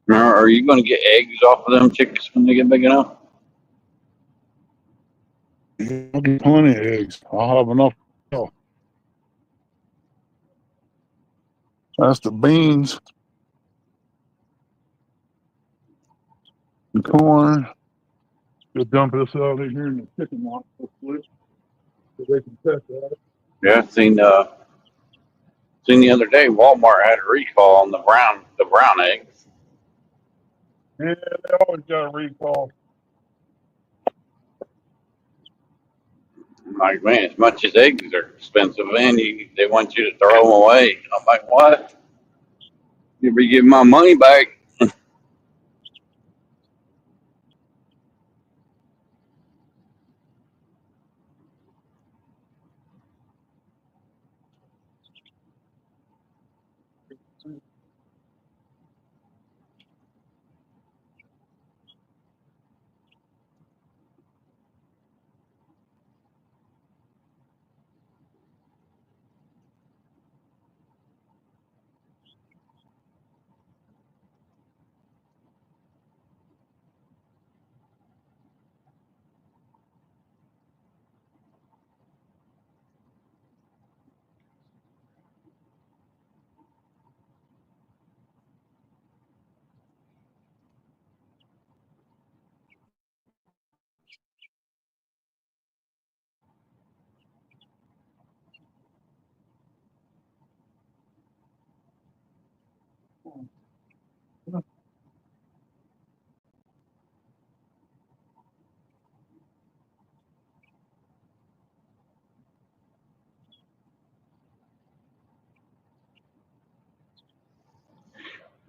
Now, are you going to get eggs off of them chickens when they get big enough? I'll get plenty of eggs. I'll have enough. Oh, that's the beans, the corn. You'll dump this out in here in the chicken lot, hopefully, so they can test that. Yeah, seen the other day Walmart had a recall on the brown eggs. Yeah, they always got a recall. I'm like, man, as much as eggs are expensive, man, they want you to throw them away. I'm like, what? You be giving my money back?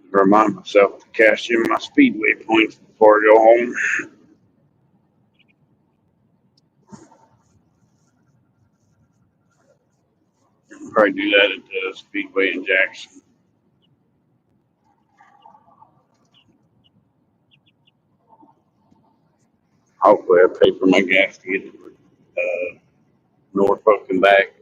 Remind myself to cash in my speedway points before I go home. Probably do that at the speedway in Jackson. Hopefully, I pay for my gas to get to Norfolk and back.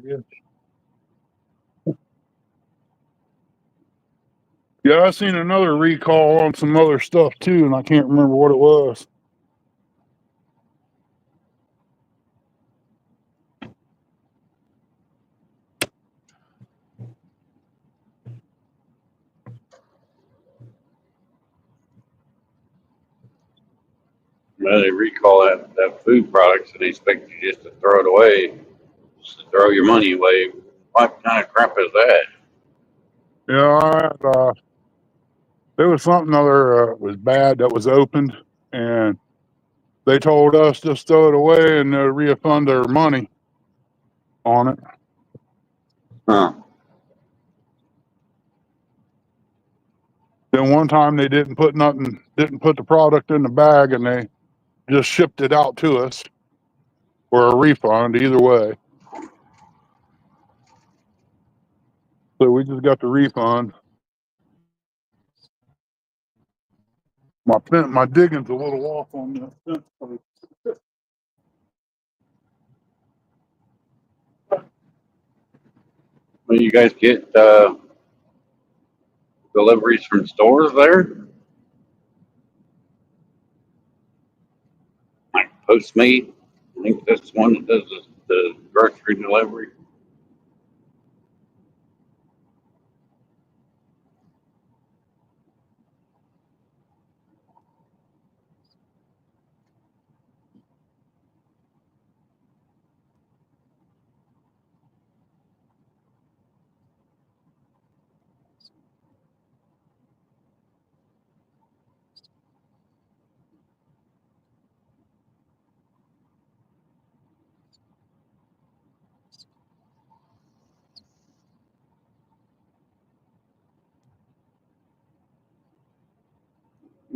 Yeah. Yeah, I seen another recall on some other stuff too, and I can't remember what it was. Well, they recall that food products and they expect you just to throw it away, just to throw your money away. What kind of crap is that? Yeah, there was something other was bad that was opened, and they told us just throw it away and refund their money on it. Huh. Then one time they didn't put the product in the bag, and they just shipped it out to us for a refund either way. So we just got the refund. My digging's a little off on this fence post. Well, you guys get deliveries from stores there, like Postmate. I think that's one that does the grocery delivery.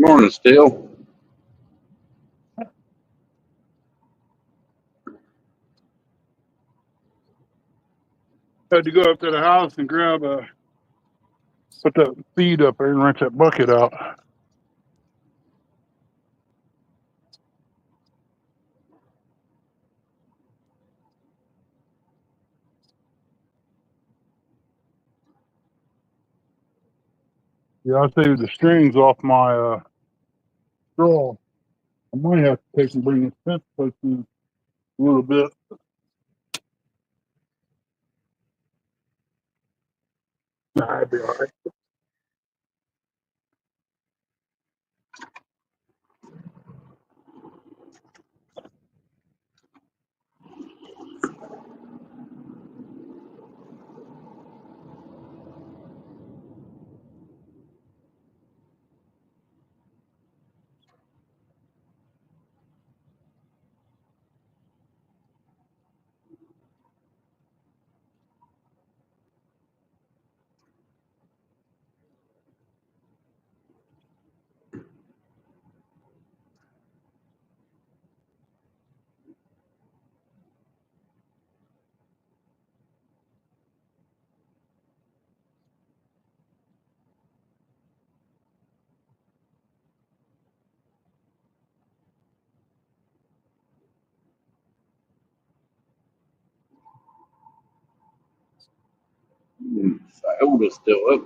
Morning, still. Had to go up to the house and grab put that feed up there and rinse that bucket out. Yeah, I saved the strings off my straw. I might have to take and bring the fence post in a little bit. Nah, it'd be all right. Iota's still up.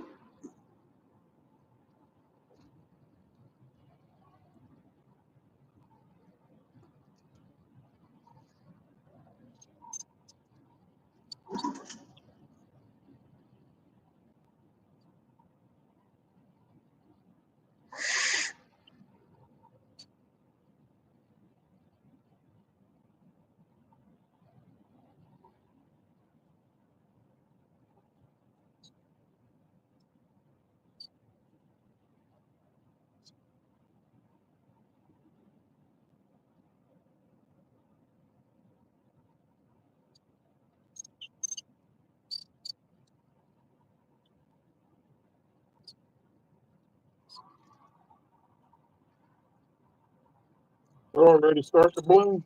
Already start to bloom.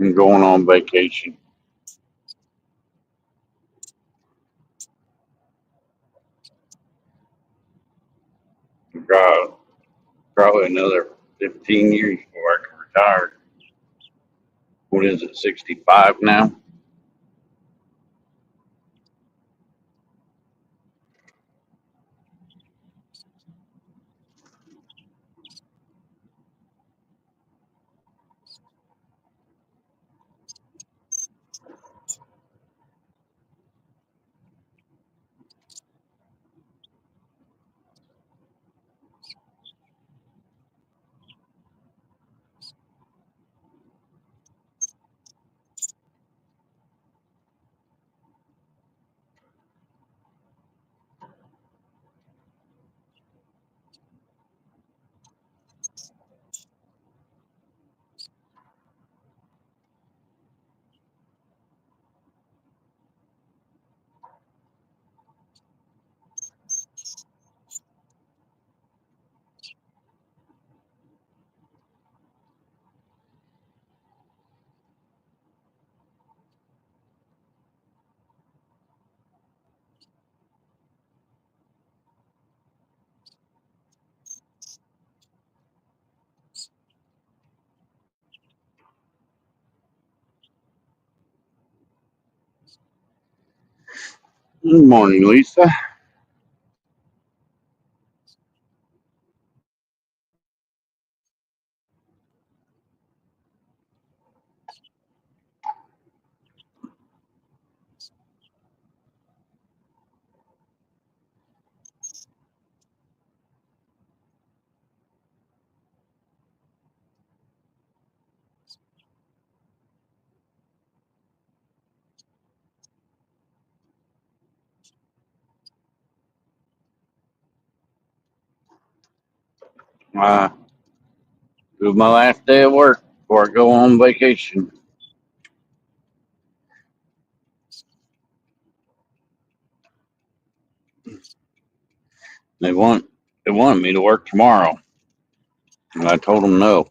I'm going on vacation. God, probably another 15 years before I can retire. What is it, 65 now? Good morning, Lisa. Uh, it was my last day of work before I go on vacation. They want they wanted me to work tomorrow, and I told them no.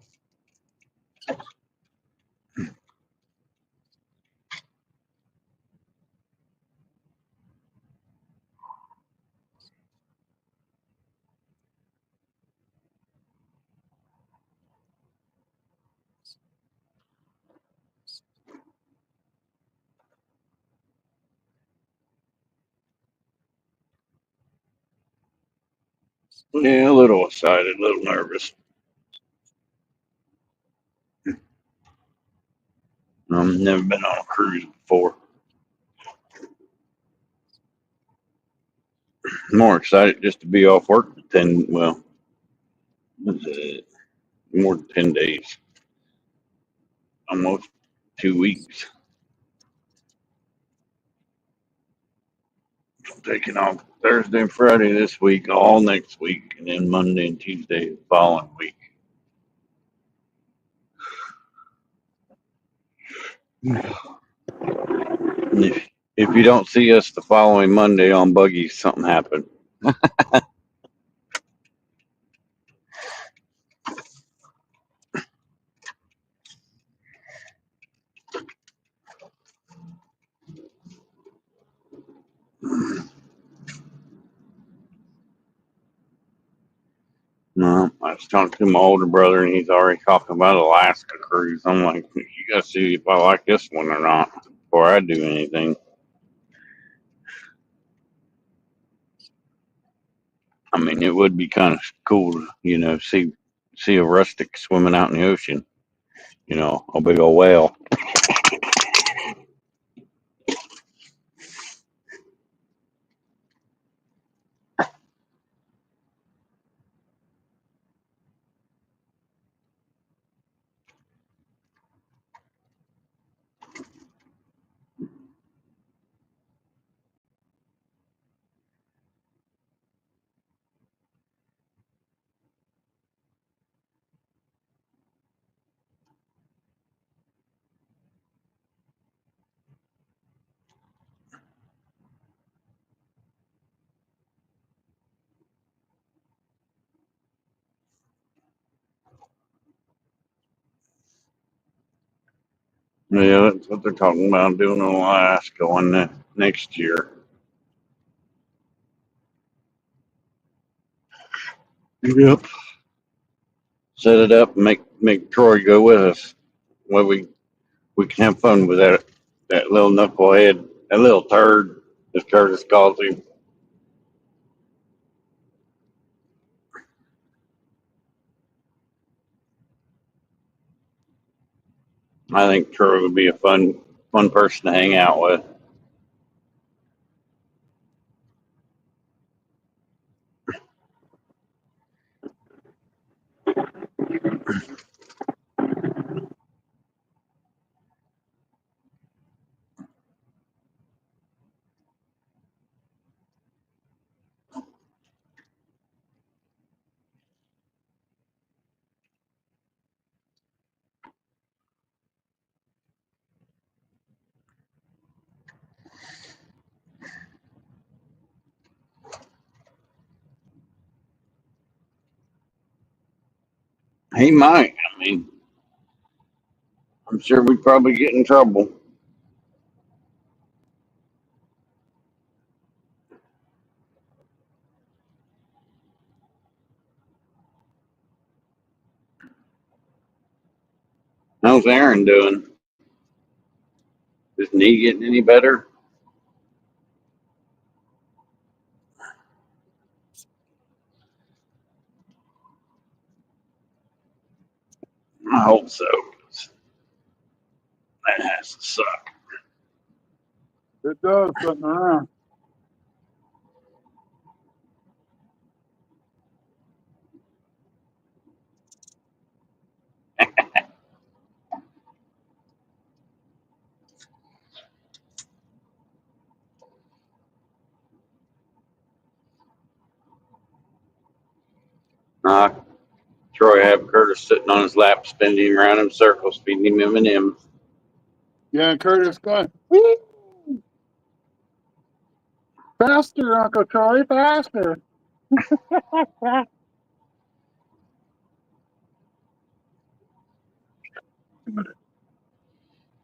Yeah, a little excited, a little nervous. I've never been on a cruise before. More excited just to be off work for 10, well, what's it, more than 10 days, almost 2 weeks. Taking off Thursday and Friday this week, all next week, and then Monday and Tuesday the following week. And if you don't see us the following Monday on buggies, something happened. No, I was talking to my older brother, and he's already talking about Alaska cruise. I'm like, you gotta see if I like this one or not before I do anything. I mean, it would be kind of cool to, see a rustic swimming out in the ocean. A big old whale. Yeah, that's what they're talking about doing in Alaska next year. Yep. Set it up and make Troy go with us. Well, we can have fun with that little knucklehead, that little turd, as Curtis calls him. I think Troy would be a fun person to hang out with. He might. I mean, I'm sure we'd probably get in trouble. How's Aaron doing? His knee getting any better? I hope so. 'Cause that has to suck. It does, sitting around. Troy have Curtis sitting on his lap, spinning him around in circles, feeding him M&M's. Yeah, and Curtis going, woo! Faster, Uncle Troy, faster.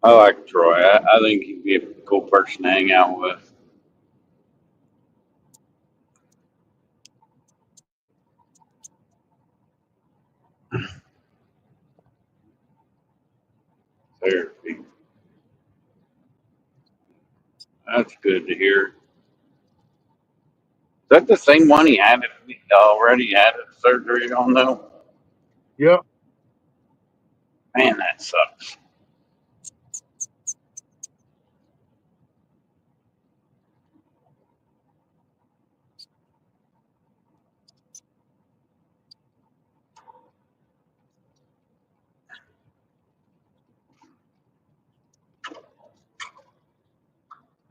I like Troy. I think he'd be a cool person to hang out with. Therapy. That's good to hear. Is that the same one he had already had surgery on though? Yep. Man, that sucks.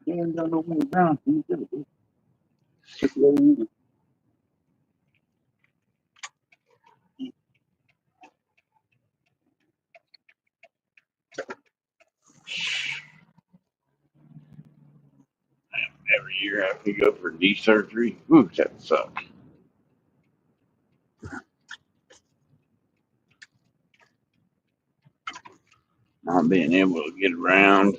You ain't got no more down. Every year I have to go for knee surgery. Ooh, that sucks. Not being able to get around.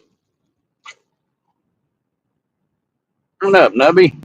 What up, Nubby?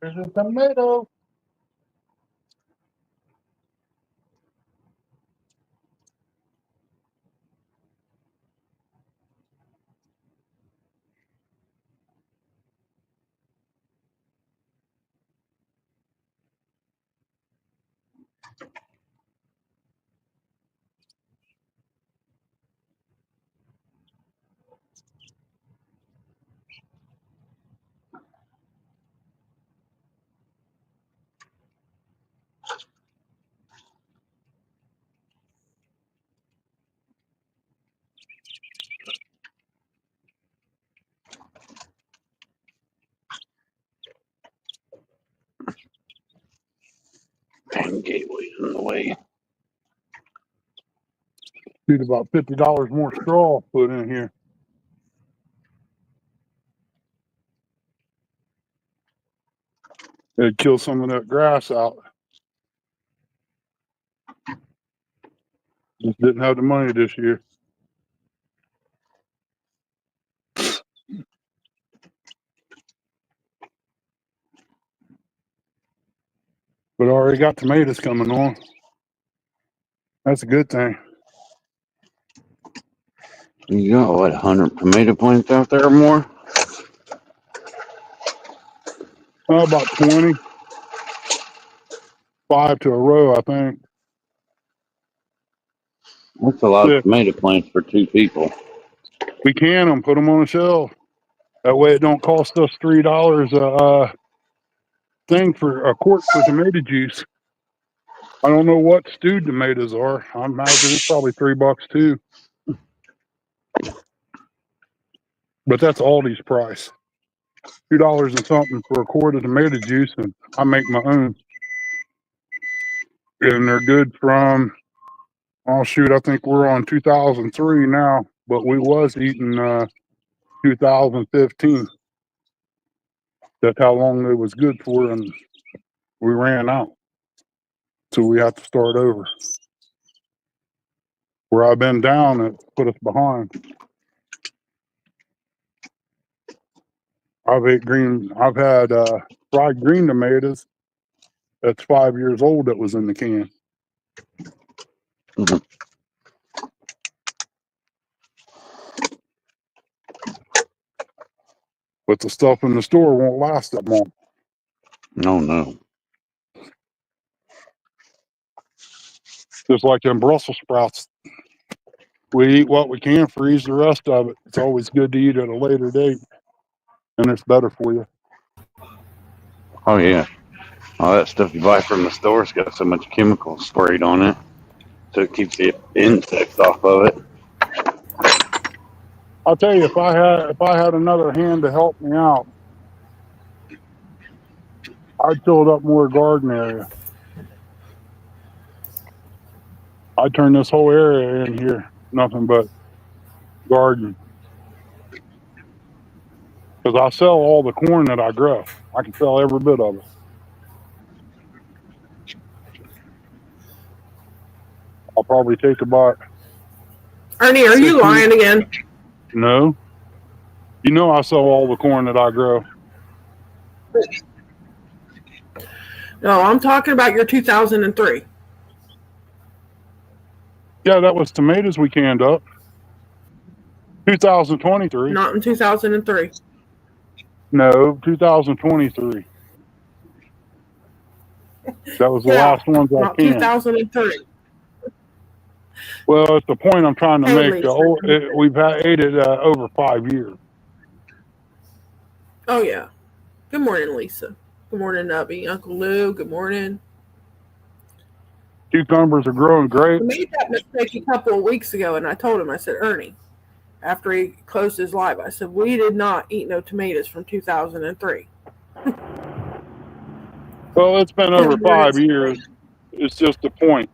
There's a tomato. Damn gateway's in the way. Need about $50 more straw put in here. It'd kill some of that grass out. Just didn't have the money this year. But I already got tomatoes coming on. That's a good thing. You got what, 100 tomato plants out there or more? About 20. 5 to a row, I think. That's a lot Yeah. of tomato plants for two people. We can them, put them on the shelf. That way it don't cost us $3 a thing for a quart for tomato juice. I don't know what stewed tomatoes are. I imagine it's probably $3 too. But that's Aldi's price. $2 and something for a quart of tomato juice, and I make my own. And they're good from, oh shoot, I think we're on 2003 now. But we was eating 2015. That's how long it was good for, and we ran out. So we have to start over. Where I've been down, it put us behind. I've had fried green tomatoes that's 5 years old that was in the can. Mhm. But the stuff in the store won't last that long. No. Just like in Brussels sprouts. We eat what we can, freeze the rest of it. It's always good to eat at a later date, and it's better for you. Oh yeah. All that stuff you buy from the store's got so much chemical sprayed on it, so it keeps the insects off of it. I'll tell you, if I had another hand to help me out, I'd fill up more garden area. I'd turn this whole area in here nothing but garden. Because I sell all the corn that I grow. I can sell every bit of it. I'll probably take about Ernie, are you 6 lying again? No. You know I sell all the corn that I grow. No, I'm talking about your 2003. Yeah, that was tomatoes we canned up. 2023. Not in 2003. No, 2023. That was the Yeah, last ones I not canned. 2003. Well, it's the point I'm trying to Hey, make. Lisa. We've ate it over 5 years. Oh, yeah. Good morning, Lisa. Good morning, Nubby. Uncle Lou, good morning. Cucumbers are growing great. I made that mistake a couple of weeks ago, and I told him, I said, Ernie, after he closed his live, I said, we did not eat no tomatoes from 2003. Well, it's been over 5 years. It's just the point.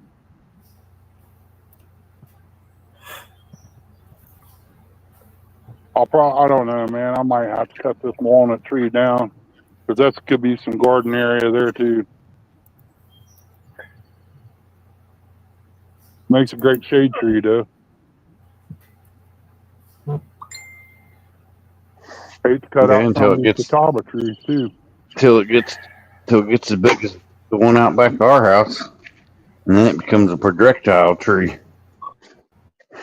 I don't know, man. I might have to cut this walnut tree down because that could be some garden area there too. Makes a great shade tree, though. Hate to cut Yeah, out some of these catawba trees too. till it gets as big as the one out back of our house, and then it becomes a projectile tree.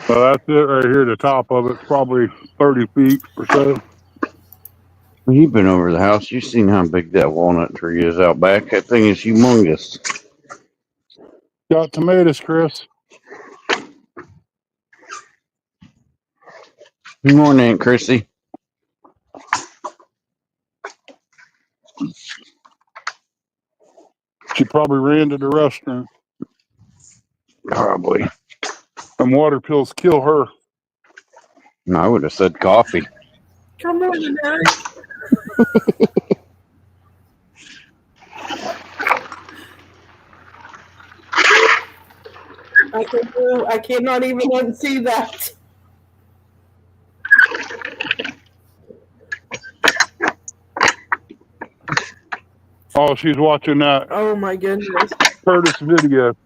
Well, that's it right here. The top of it's probably 30 feet or so. Well, you've been over the house. You've seen how big that walnut tree is out back. That thing is humongous. Got tomatoes, Chris. Good morning, Aunt Chrissy. She probably ran to the restroom. Probably. Them water pills kill her. No, I would have said coffee. Come on, Ernie. I cannot even unsee that. Oh, she's watching that Oh, my goodness. Curtis video.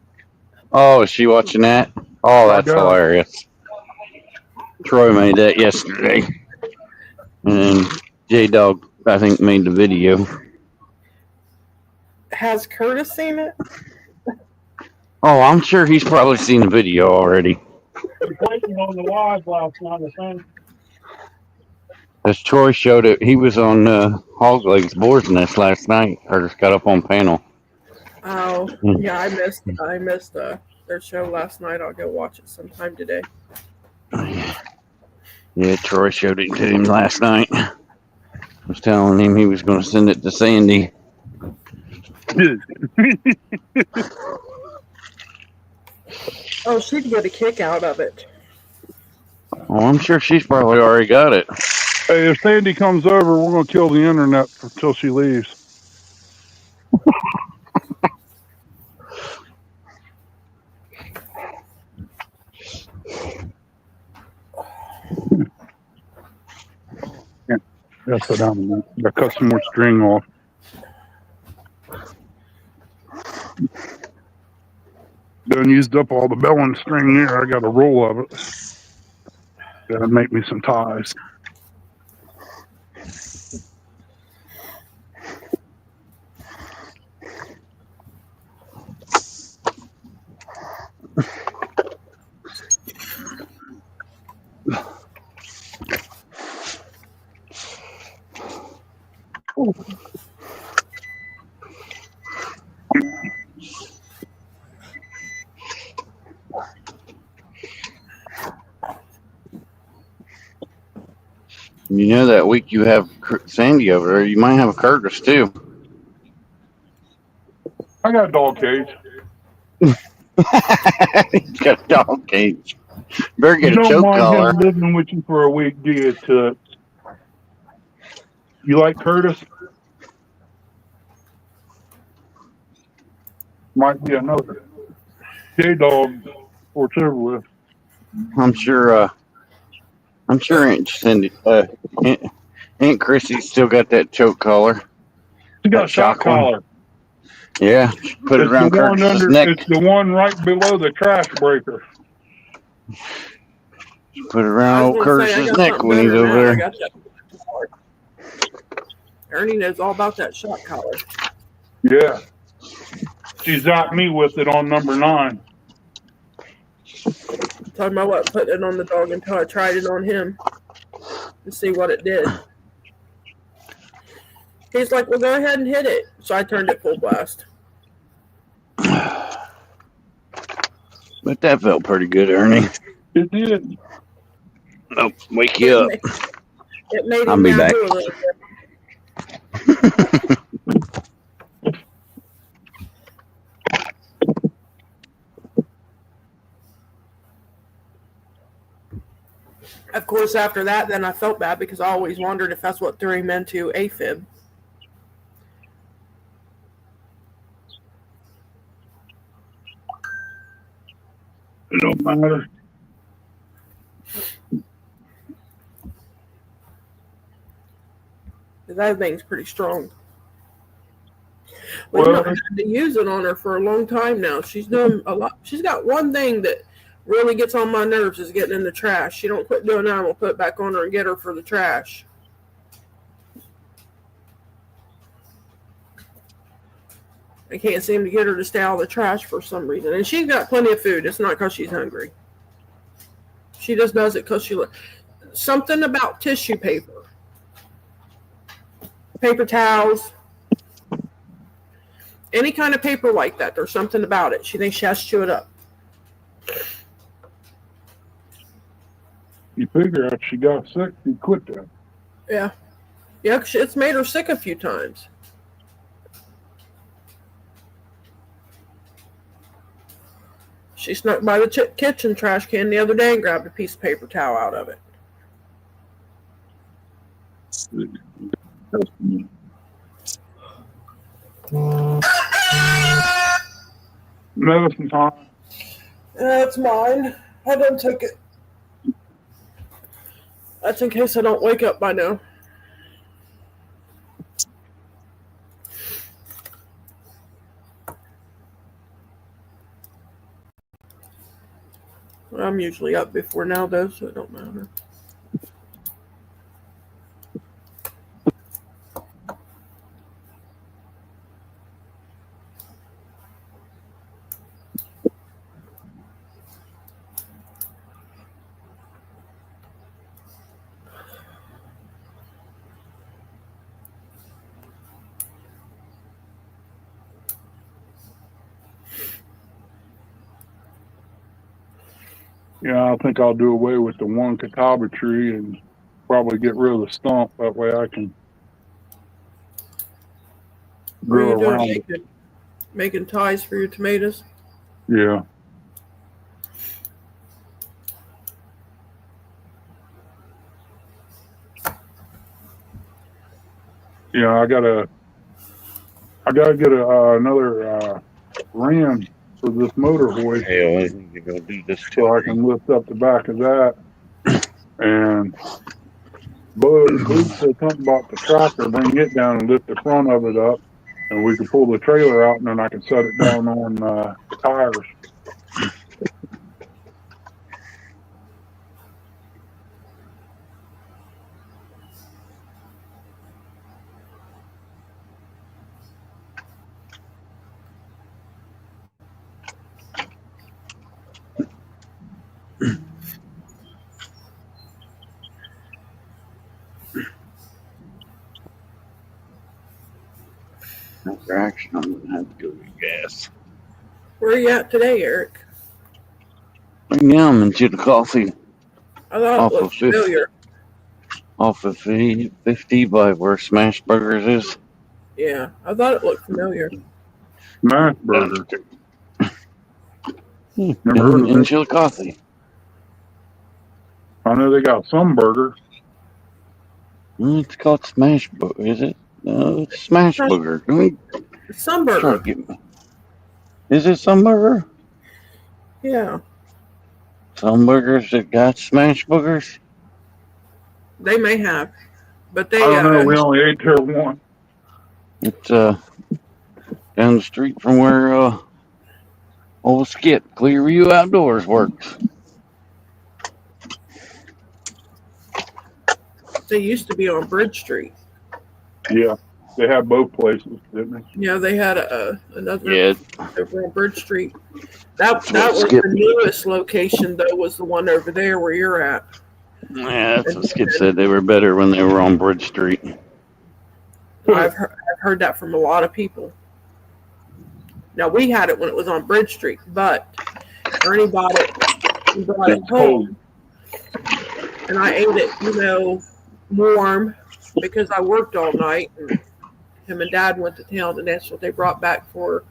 Oh, is she watching that? Oh, that's hilarious. Troy made that yesterday. And J-Dog, I think, made the video. Has Curtis seen it? Oh, I'm sure he's probably seen the video already. He's waiting on the live last night, I think. As Troy showed it, he was on Hog Legs Boar's Nest last night. Or just got up on panel. Oh, yeah, I missed their show last night. I'll go watch it sometime today. Yeah, Troy showed it to him last night. Was telling him he was going to send it to Sandy. Oh, she'd get a kick out of it. Oh, I'm sure she's probably already got it. Hey, if Sandy comes over, we're going to kill the internet until she leaves. Yeah, put down a minute. I cut some more string off. Done used up all the belling string there. I got a roll of it. Gotta make me some ties. You know, that week you have Sandy over there, you might have a Curtis too. I got a dog cage. He's got a dog cage. Better You get a don't choke mind collar. him living with you for a week, do you? You like Curtis? Might be another J-Dog or two with. I'm sure Aunt Cindy, Aunt Chrissy's still got that choke collar. She got That a shock shock one. collar. Yeah, put it around Curtis's neck. It's the one right below the trash breaker. Put it I around was old going to say, I Curtis's got neck something when he's better than over that. I there. got that. Ernie knows all about that shock collar. Yeah. She's got me with it on number 9. Talking about what, putting it on the dog until I tried it on him to see what it did. He's like, well, go ahead and hit it. So I turned it full blast. But that felt pretty good, Ernie. It did. Oh, wake you up. It made I'll him be back. a little bit. Of course, after that, then I felt bad because I always wondered if that's what threw him into AFib. It don't matter. That thing's pretty strong. We've not had to use it on her for a long time now. She's doing a lot. She's got one thing that really gets on my nerves is getting in the trash. She don't quit doing that. I'm gonna put it back on her and get her for the trash. I can't seem to get her to stay out of the trash for some reason. And she's got plenty of food. It's not because she's hungry. She just does it because she... Something about tissue paper. Paper towels. Any kind of paper like that. There's something about it. She thinks she has to chew it up. You figure if she got sick, she quit that. Yeah. Yeah, it's made her sick a few times. She snuck by the kitchen trash can the other day and grabbed a piece of paper towel out of it. Medicine time. That's mine. I done took it. That's in case I don't wake up by now. I'm usually up before now, though, so it don't matter. Yeah, I think I'll do away with the one catawba tree and probably get rid of the stump. That way I can What are grow you doing? around it. Making ties for your tomatoes? Yeah. Yeah, I gotta get another ram for this motor hoist. Hell, I need to go do this so I can lift up the back of that and But Luke said something about the tractor, bring it down and lift the front of it up, and we could pull the trailer out, and then I could set it down on the tires. After action, I'm gonna have to go get gas. Where are you at today, Eric? Right now, I'm in Chillicothe I thought off it of looked familiar. 50 by where Smash Burgers is. Yeah, I thought it looked familiar. Smash burger. Never heard In of it. Chillicothe. I know they got some burger. It's called Smash Burger, is it? No, it's Smash Burger. Let me Some try to burger. get me. Is it some burger? Yeah, Some burgers that got Smash Burgers? they may have, but I they don't know. We only ate there once. It's down the street from where old Skip Clearview Outdoors works. they used to be on Bridge Street. Yeah, they had both places, didn't they? Yeah, they had another Yeah, over on Bridge Street. That what was Skip- the newest location, though, was the one over there where you're at. yeah, that's what Skip said. They were better when they were on Bridge Street. I've heard that from a lot of people. Now, we had it when it was on Bridge Street, but Ernie bought it. He brought it It's home, and I ate it, warm because I worked all night. And him and Dad went to town, and that's what they brought back for,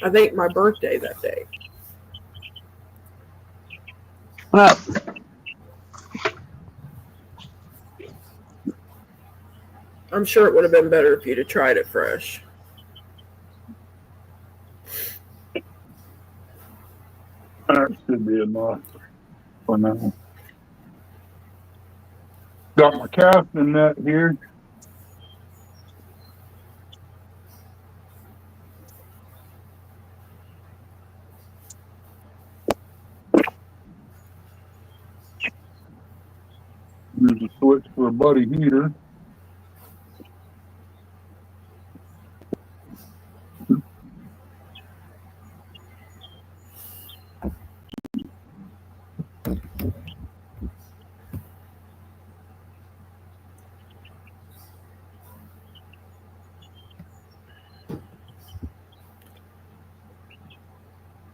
I think, my birthday that day. Well, I'm sure it would have been better if you'd have tried it fresh. That should be enough for now. Got my casting net here. Use a switch for a buddy heater.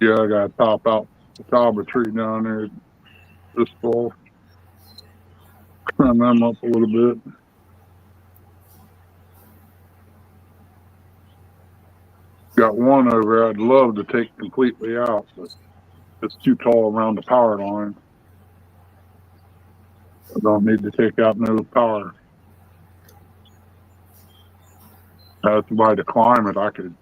Yeah, I got to top out the Tauber tree down there this fall. Trim them up a little bit. Got one over there I'd love to take completely out, but it's too tall around the power line. I don't need to take out no power. That's why to climb it, I could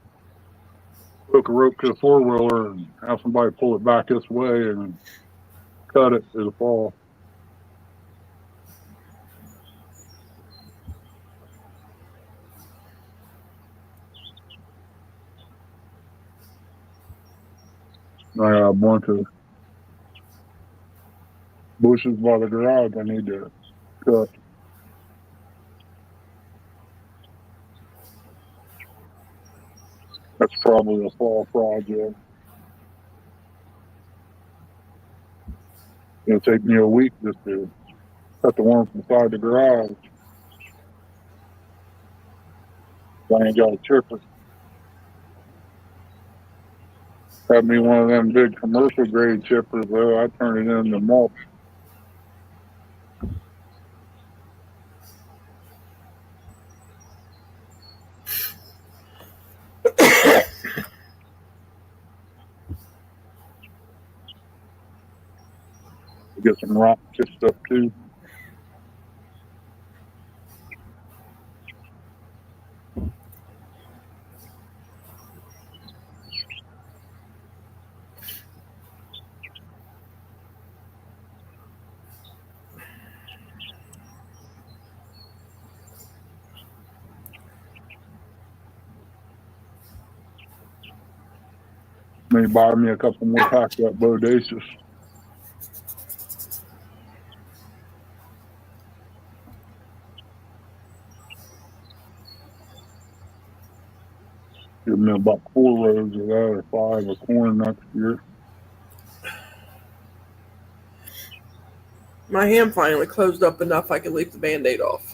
hook a rope to a four-wheeler and have somebody pull it back this way and cut it to the fall. I got a bunch of bushes by the garage I need to cut. That's probably a fall project. It'll take me a week just to cut the one from inside the garage. I ain't got a chipper. Had me one of them big commercial grade chippers though. I turn it into mulch. Get some rock chipped up too. May buy me a couple more packs of that Bodacious. Give me about 4 rows of that or 5 of corn next year. My hand finally closed up enough I could leave the Band-Aid off.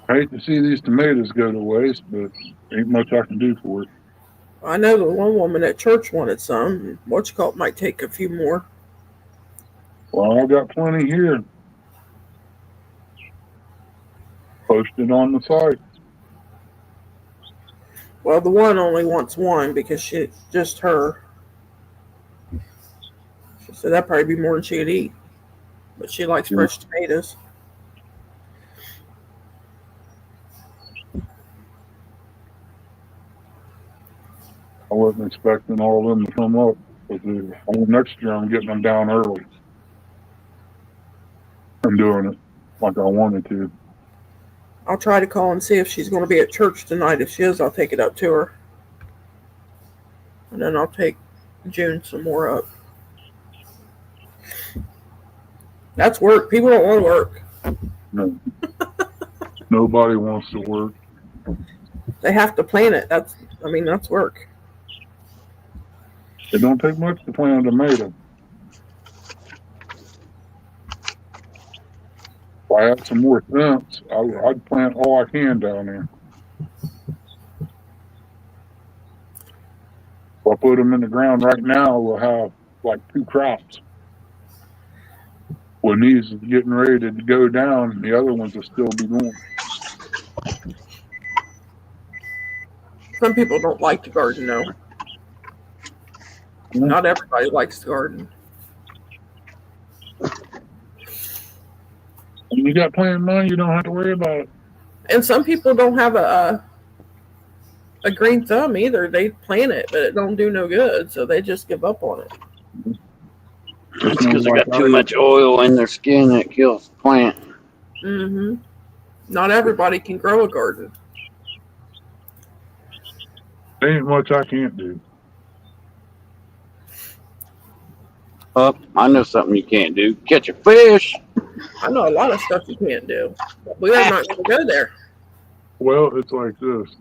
I hate to see these tomatoes go to waste, but ain't much I can do for it. I know the one woman at church wanted some. Whatchcalt might take a few more. Well, I got plenty here. Posted on the site. Well, the one only wants one because it's just her. She said that'd probably be more than she could eat. But she likes fresh tomatoes. I wasn't expecting all of them to come up. But next year I'm getting them down early. I'm doing it like I wanted to. I'll try to call and see if she's going to be at church tonight. If she is, I'll take it up to her. And then I'll take June some more up. That's work. People don't want to work. No. Nobody wants to work. They have to plan it. That's work. It don't take much to plant a tomato. If I had some more sense, I'd plant all I can down there. If I put them in the ground right now, we'll have like 2 crops. When these is getting ready to go down, the other ones will still be going. Some people don't like to garden, though. Not everybody likes to garden. When you got plenty of money, you don't have to worry about it. And some people don't have a green thumb either. They plant it, but it don't do no good, so they just give up on it. It's because they got too much oil in their skin that kills the plant. Mm-hmm. Not everybody can grow a garden. There ain't much I can't do. Oh, I know something you can't do. Catch a fish. I know a lot of stuff you can't do, but we are not going to go there. Well, it's like this.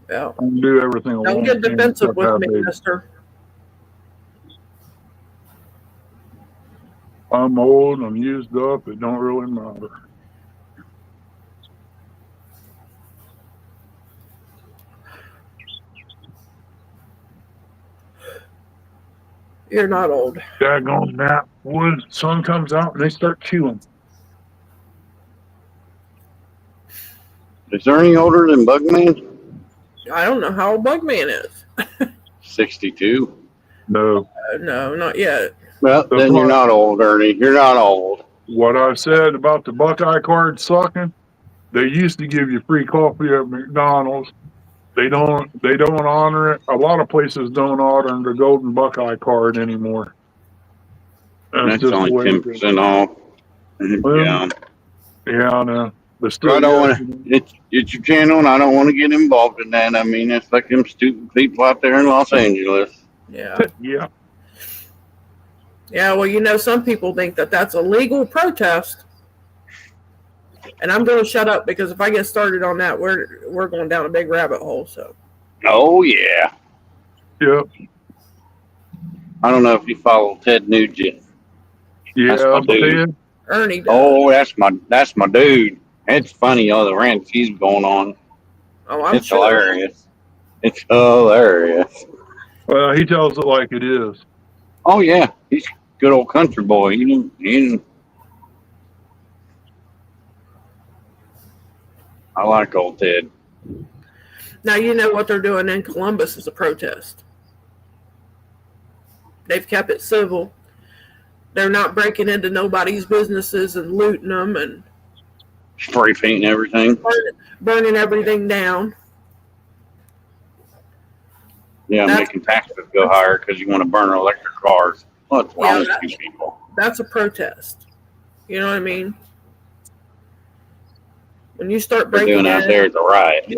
Yeah. I can do everything alone. Don't get defensive with me, mister. I'm old, I'm used up, it don't really matter. You're not old. Daggone that wood, sun comes out and they start chewing. Is Ernie older than Bugman? I don't know how old Bugman is. 62. No. No, not yet. Well, then you're not old, Ernie. You're not old. What I said about the Buckeye card sucking, they used to give you free coffee at McDonald's. They don't honor it. A lot of places don't honor the golden Buckeye card anymore. That's only 10% off. Well, yeah, I know. But still, I don't want to. It's your channel, and I don't want to get involved in that. I mean, it's like them stupid people out there in Los Angeles. Yeah. Yeah. Yeah, well, some people think that that's a legal protest. And I'm going to shut up because if I get started on that, we're going down a big rabbit hole. So. Oh, yeah. Yep. I don't know if you follow Ted Nugent. Yeah, that's my dude. Ernie does. Oh, that's my dude. It's funny, all the rants he's going on. Oh, I'm it's sure. Hilarious. It's hilarious. Well, he tells it like it is. Oh, yeah. He's a good old country boy. I like old Ted. Now, you know what they're doing in Columbus is a protest. They've kept it civil. They're not breaking into nobody's businesses and looting them and spray painting everything. Burning everything down. Yeah, making taxes go higher because you want to burn electric cars. What's wrong with you people? That's a protest. You know what I mean? When you start They're breaking doing out in, there is a riot.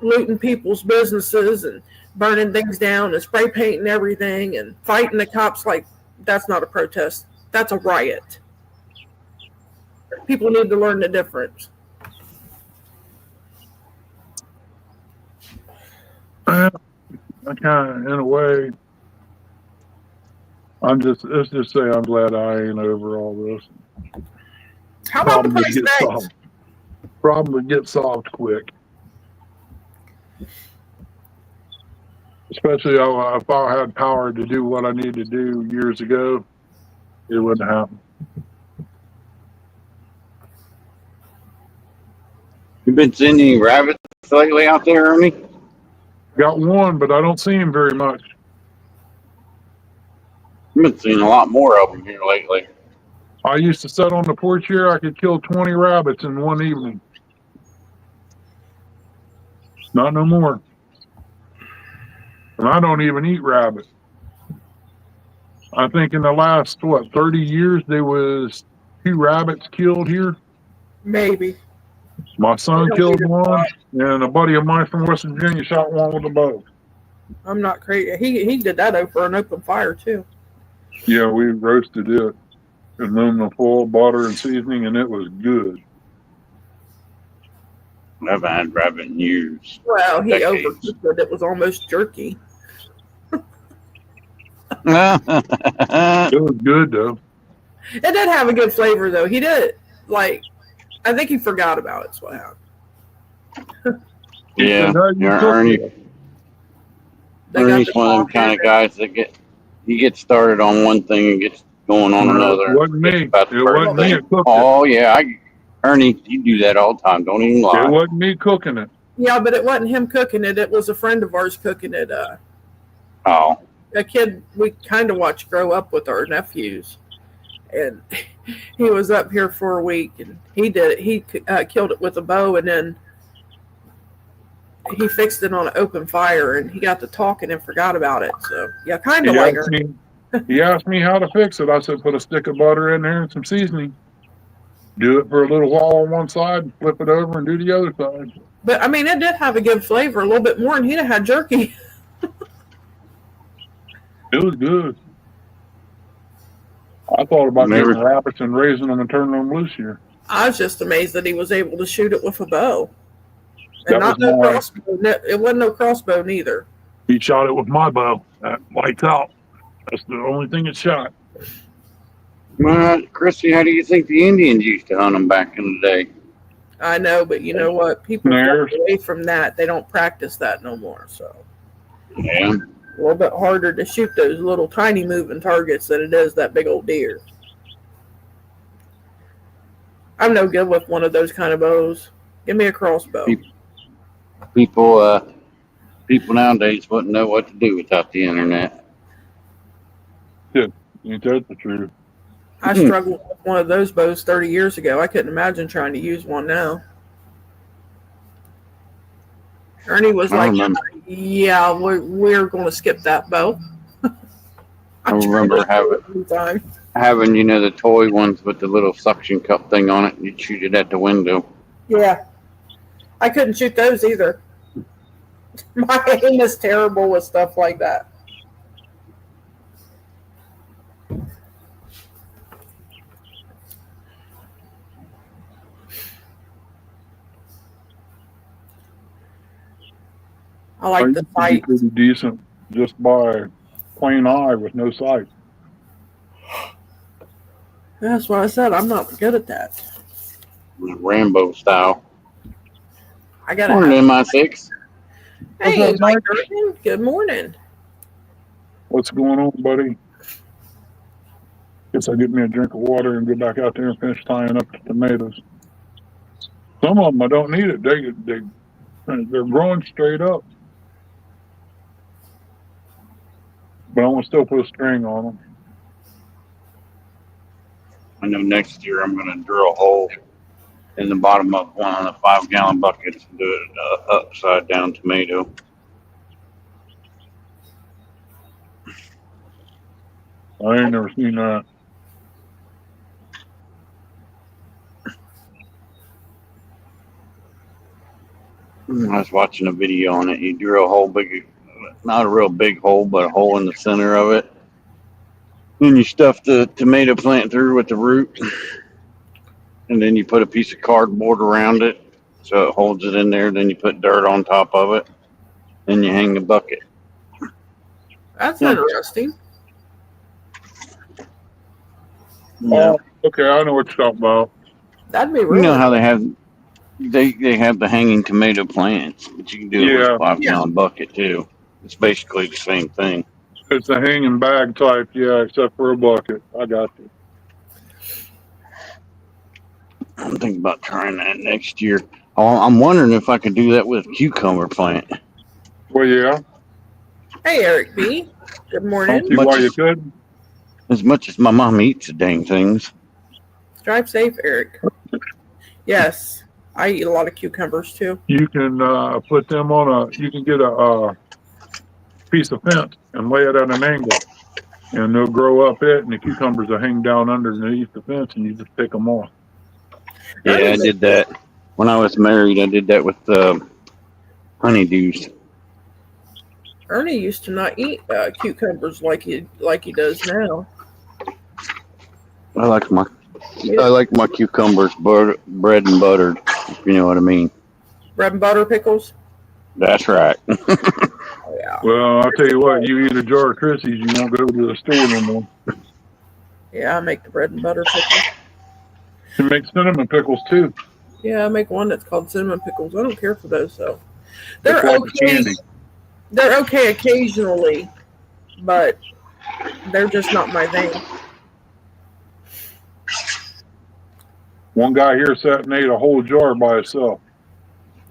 looting people's businesses and burning things down and spray painting everything and fighting the cops, like, that's not a protest. That's a riot. People need to learn the difference. I kind of, in a way, let's just say I'm glad I ain't over all this. How about the Problem would price get of eggs? solved. Problem would get solved quick. Especially if I had power to do what I needed to do years ago, it wouldn't happen. You been seeing any rabbits lately out there, Ernie? Got one, but I don't see him very much. I've been seeing a lot more of them here lately. I used to sit on the porch here, I could kill 20 rabbits in one evening. Not no more. And I don't even eat rabbit. I think in the last, 30 years, there was 2 rabbits killed here. Maybe. My son killed one, and a buddy of mine from West Virginia shot one with a bow. I'm not crazy. He did that over an open fire, too. Yeah, we roasted it. Aluminum foil, butter, and seasoning, and it was good. I haven't had rabbit in years. Well, he Decades. overcooked it. It was almost jerky. It was good, though. It did have a good flavor, though. He did, like, I think he forgot about it, is what happened. Yeah, Ernie's one of them kind of guys that gets started on one thing and gets going on another. It wasn't me. It wasn't me that cooked it. Oh yeah, Ernie, you do that all the time. Don't even lie. It wasn't me cooking it. Yeah, but it wasn't him cooking it. It was a friend of ours cooking it. Oh. A kid we kind of watched grow up with our nephews. And he was up here for a week, and he did it. He killed it with a bow, and then he fixed it on an open fire, and he got to talking and forgot about it. So, yeah, kind of like her. He asked me how to fix it. I said, put a stick of butter in there and some seasoning. Do it for a little while on one side, flip it over, and do the other side. But, I mean, it did have a good flavor, a little bit more, and he'd have had jerky. It was good. I thought about getting rabbits and raising them and turning them loose here. I was just amazed that he was able to shoot it with a bow. And not no crossbow. It wasn't no crossbow neither. He shot it with my bow. That lights out. That's the only thing it shot. Chrissy, how do you think the Indians used to hunt them back in the day? I know, but you know what? People get away from that. They don't practice that no more. So yeah, a little bit harder to shoot those little tiny moving targets than it is that big old deer. I'm no good with one of those kind of bows. Give me a crossbow. People nowadays wouldn't know what to do without the internet. Yeah, ain't that the truth? I struggled with one of those bows 30 years ago. I couldn't imagine trying to use one now. Ernie was like, yeah, we're going to skip that bow. I remember having, the toy ones with the little suction cup thing on it, and you'd shoot it at the window. Yeah. I couldn't shoot those either. My aim is terrible with stuff like that. I like the sight. Pretty decent just by plain eye with no sight. That's what I said. I'm not good at that. Rambo style. I got Morning, MI6. Hey, Mike. Good morning. What's going on, buddy? Guess I'll get me a drink of water and go back out there and finish tying up the tomatoes. Some of them I don't need it. They're growing straight up. But I want to still put a string on them. I know next year I'm going to drill a hole in the bottom of one of the 5-gallon buckets and do it upside down tomato. I ain't never seen that. I was watching a video on it. You drill a hole big, not a real big hole, but a hole in the center of it. Then you stuff the tomato plant through with the root, and then you put a piece of cardboard around it so it holds it in there. Then you put dirt on top of it. Then you hang the bucket. That's Yeah. interesting. Yeah. Oh, okay, I know what you're talking about. That'd be You really know how they have the hanging tomato plants, but you can do it with Yeah, a 5 Yeah. gallon bucket too. It's basically the same thing. it's a hanging bag type, yeah, except for a bucket. I got you. I'm thinking about trying that next year. Oh, I'm wondering if I could do that with a cucumber plant. Well, yeah, Hey, Eric B. Good don't morning. see why you couldn't. As much as my mom eats the dang things. Drive safe, Eric. Yes, I eat a lot of cucumbers too. You can put them on you can get a piece of fence and lay it at an angle, and they'll grow up it, and the cucumbers will hang down underneath the fence, and you just pick them off. Yeah, I did that when I was married. I did that with honeydews. Ernie used to not eat cucumbers like he does now. I like my cucumbers bread and buttered, if you know what I mean. Bread and butter pickles. That's right. Oh yeah. Well, I'll tell you what, you eat a jar of Chrissy's, you won't go to the store no more. Yeah, I make the bread and butter pickles. You make cinnamon pickles too. Yeah, I make one that's called cinnamon pickles. I don't care for those though. They're It's like okay. candy. They're okay occasionally, but they're just not my thing. One guy here sat and ate a whole jar by himself.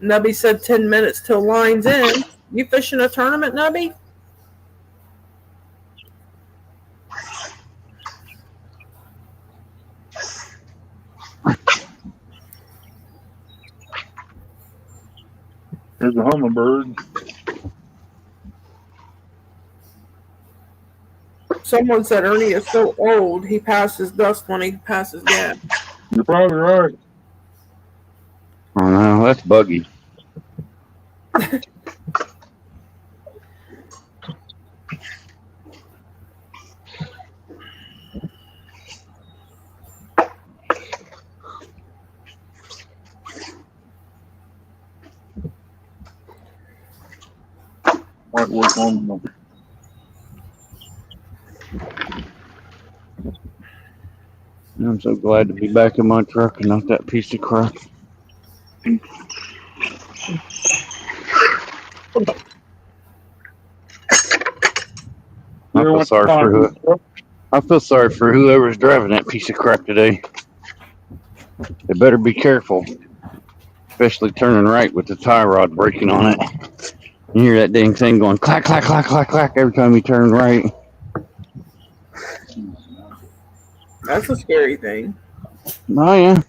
Nubby said 10 minutes till line's in. You fishing a tournament, Nubby? There's a hummingbird. Someone said Ernie is so old, he passes dust when he passes gas. You're probably right. Oh no, that's buggy. Might work on them. I'm so glad to be back in my truck and not that piece of crap. I feel sorry for whoever's driving that piece of crap today. They better be careful, especially turning right with the tie rod breaking on it. You hear that dang thing going clack, clack, clack, clack, clack every time you turn right. That's a scary thing. Oh, yeah.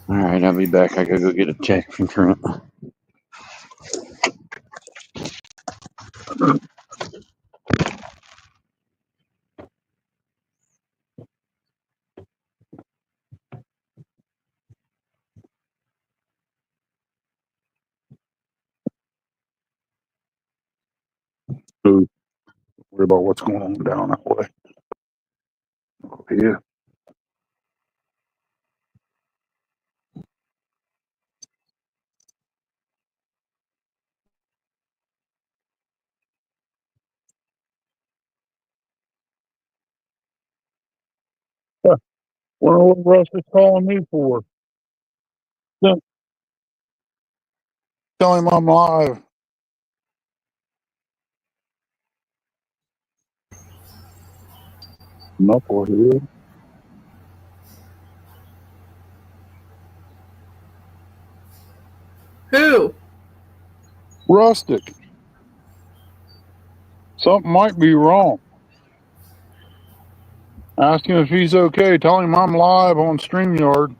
All right, I'll be back. I gotta go get a check from Trent. Don't worry about what's going on down that way. Yeah. Wonder what Russ is calling me for. Tell him I'm live. Knucklehead. Who? Rustic. Something might be wrong. Ask him if he's okay. Tell him I'm live on StreamYard.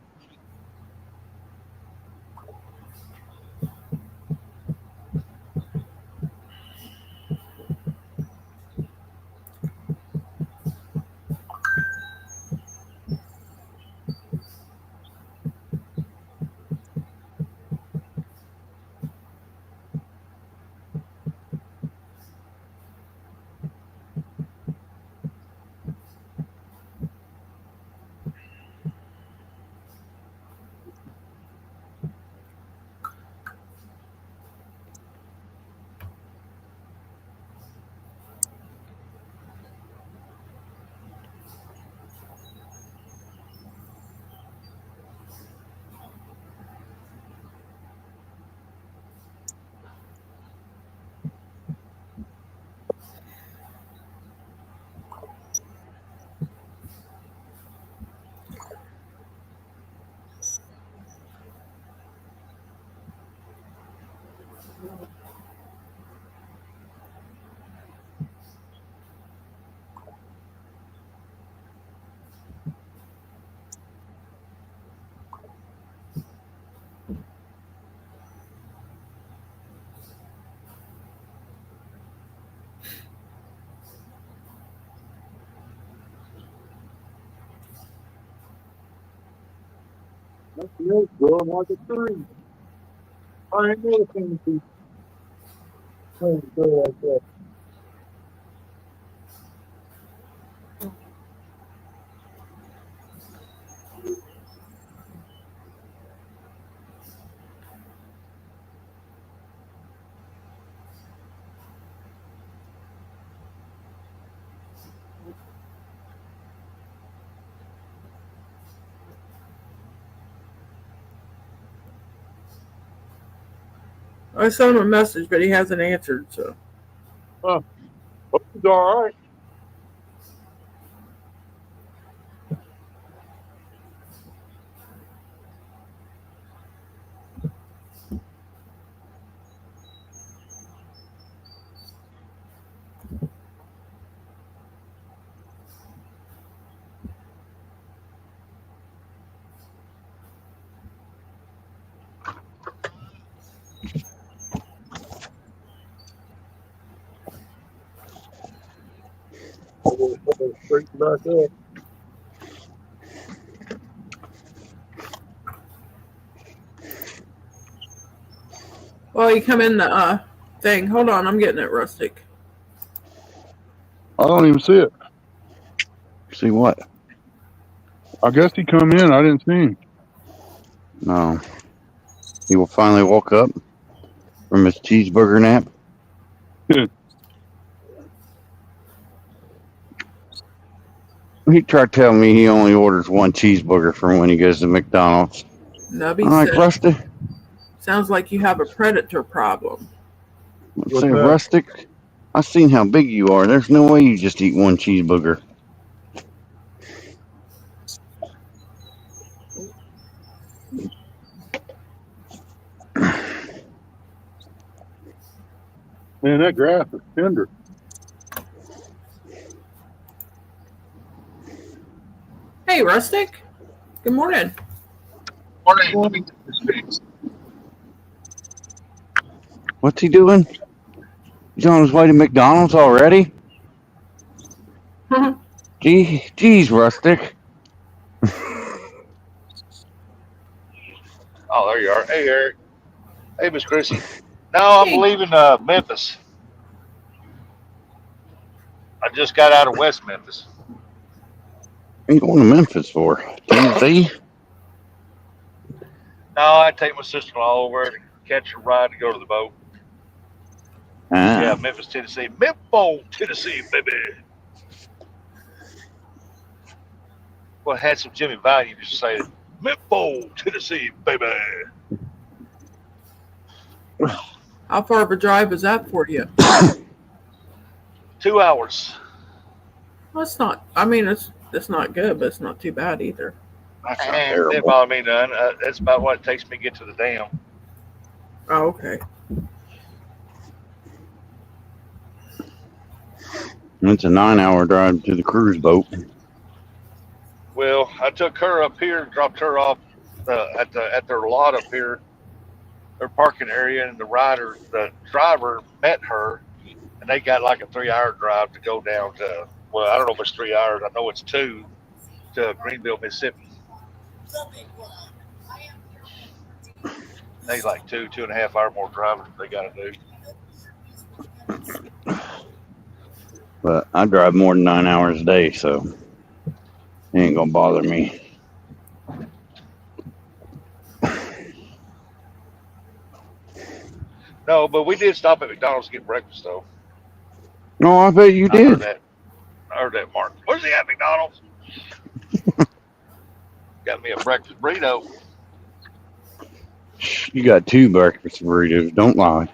Nothing else growing like a tree. I ain't never seen these things grow like that. I sent him a message, but he hasn't answered. So Hope he's all right. Straight back up. well, you come in the thing. Hold on, I'm getting it, Rustic. I don't even see it. See what? I guess he come in. I didn't see him. No. He finally woke up from his cheeseburger nap. He tried telling me he only orders one cheeseburger from when he goes to McDonald's. Nubby I'm like, said, Rustic. sounds like you have a predator problem. I What's say, that? Rustic, I seen how big you are. There's no way you just eat one cheeseburger. Man, that grass is tender. Hey, Rustic. Good morning. Morning. Let me get this fixed. What's he doing? He's on his way to McDonald's already? Geez, Rustic. Oh, there you are. Hey, Eric. Hey, Miss Chrissy. No, I'm Hey. leaving Memphis. I just got out of West Memphis. What are you going to Memphis for? Tennessee? No, I take my sister-in-law over to catch a ride to go to the boat. Yeah, Ah. Memphis, Tennessee. Memphis, Tennessee, baby. Well, I had some Jimmy Vine. You just say, Memphis, Tennessee, baby. How far of a drive is that for you? 2 hours. Well, it's not. I mean, it's not good, but it's not too bad either. That's not And didn't terrible. bother me none. That's about what it takes me to get to the dam. Oh, okay. It's a 9-hour drive to the cruise boat. Well, I took her up here, dropped her off at their lot up here, their parking area, and the driver met her, and they got like a 3 hour drive to go down to. Well, I don't know if it's 3 hours. I know it's two to Greenville, Mississippi. They like 2.5 hour more driving they got to do. But I drive more than 9 hours a day, so it ain't going to bother me. No, but we did stop at McDonald's to get breakfast though. No, I bet you I heard did. that. I heard that, Mark. Where's he at, McDonald's? Got me a breakfast burrito. You got 2 breakfast burritos. Don't lie.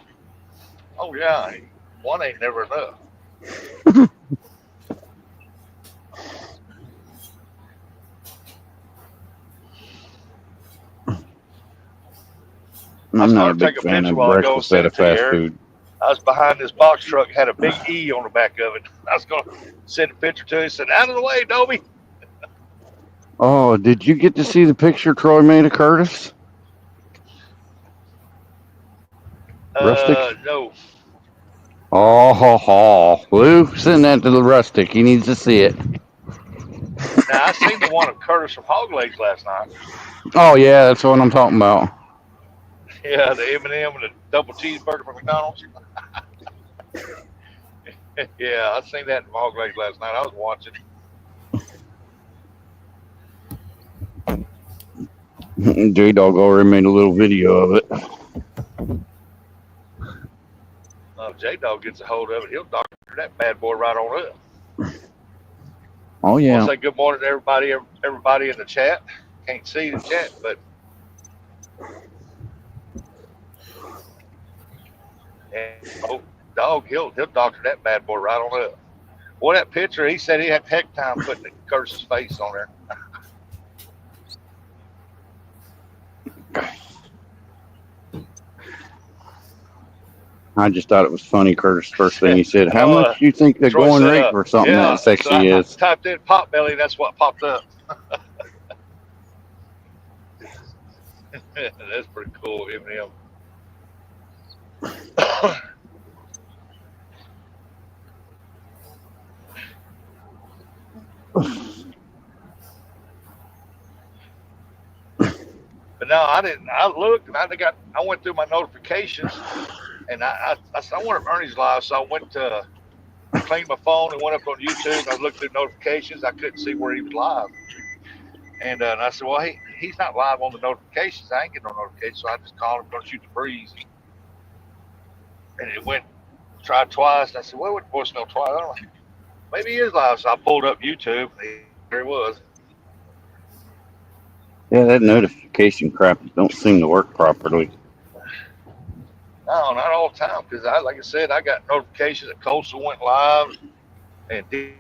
Oh yeah, one ain't never enough. I'm not a started big taking a fan picture of while ago and breakfast at sent a it to you, fast Eric. food. I was behind this box truck, had a big E on the back of it. I was going to send a picture to you. Said, out of the way, Dobie. Oh, did you get to see the picture Troy made of Curtis? Rustic? No. Oh, Lou, send that to the Rustic. He needs to see it. Now, I seen the one of Curtis from Hog Legs last night. Oh, yeah, that's what I'm talking about. Yeah, the M&M and the double cheeseburger from McDonald's. Yeah, I seen that in Hog Legs last night. I was watching. J-Dog already made a little video of it. J-Dog gets a hold of it. He'll doctor that bad boy right on up. Oh, I want yeah. to say good morning to everybody in the chat. Can't see the chat, but dog, he'll doctor that bad boy right on up. Well, that picture, he said he had heck time putting Curtis's face on there. I just thought it was funny. Curtis' first thing he said, how much do you think the Troy going said, rate for something yeah, that sexy so I is? typed in pot belly, that's what popped up. That's pretty cool, M&M. But no, I didn't. I looked and I went through my notifications, and I wonder if Ernie's live. So I cleaned my phone and went up on YouTube. I looked through notifications. I couldn't see where he was live, and I said, well, he's not live on the notifications. I ain't getting no notifications, so I just called him, "Don't shoot the breeze," and it went. Tried twice. And I said, well, what voicemail twice? I don't know. Maybe he is live. So I pulled up YouTube. And there he was. Yeah, that notification crap don't seem to work properly. No, not all the time, because like I said, I got notifications that Coastal went live and did.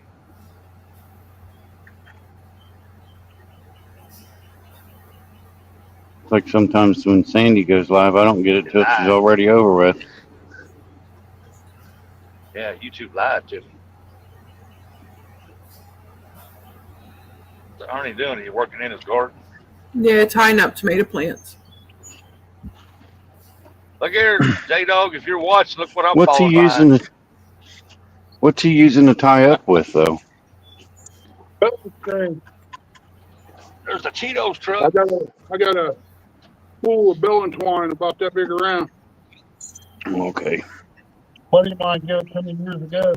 It's like sometimes when Sandy goes live, I don't get it till she's already over with. Yeah, YouTube lied to me. What's Ernie doing? Are you working in his garden? Yeah, tying up tomato plants. Look here, J-Dog, if you're watching, look what I'm What's he falling using? behind. What's he using to tie up with, though? Okay. There's the Cheetos I truck. got a pool of billing twine about that big around. Okay. Buddy of mine gave it to me years ago.